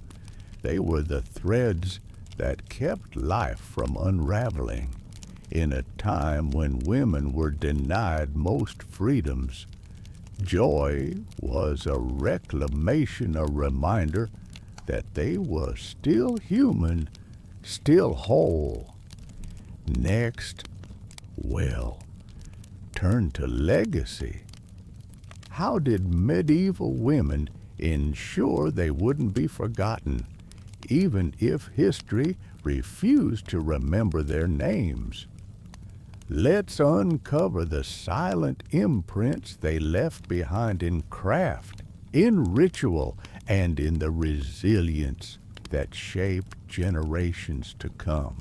They were the threads that kept life from unraveling. In a time when women were denied most freedoms, joy was a reclamation, a reminder that they were still human, still whole. Next, well, turn to legacy. How did medieval women ensure they wouldn't be forgotten, even if history refused to remember their names? Let's uncover the silent imprints they left behind in craft, in ritual, and in the resilience that shaped generations to come.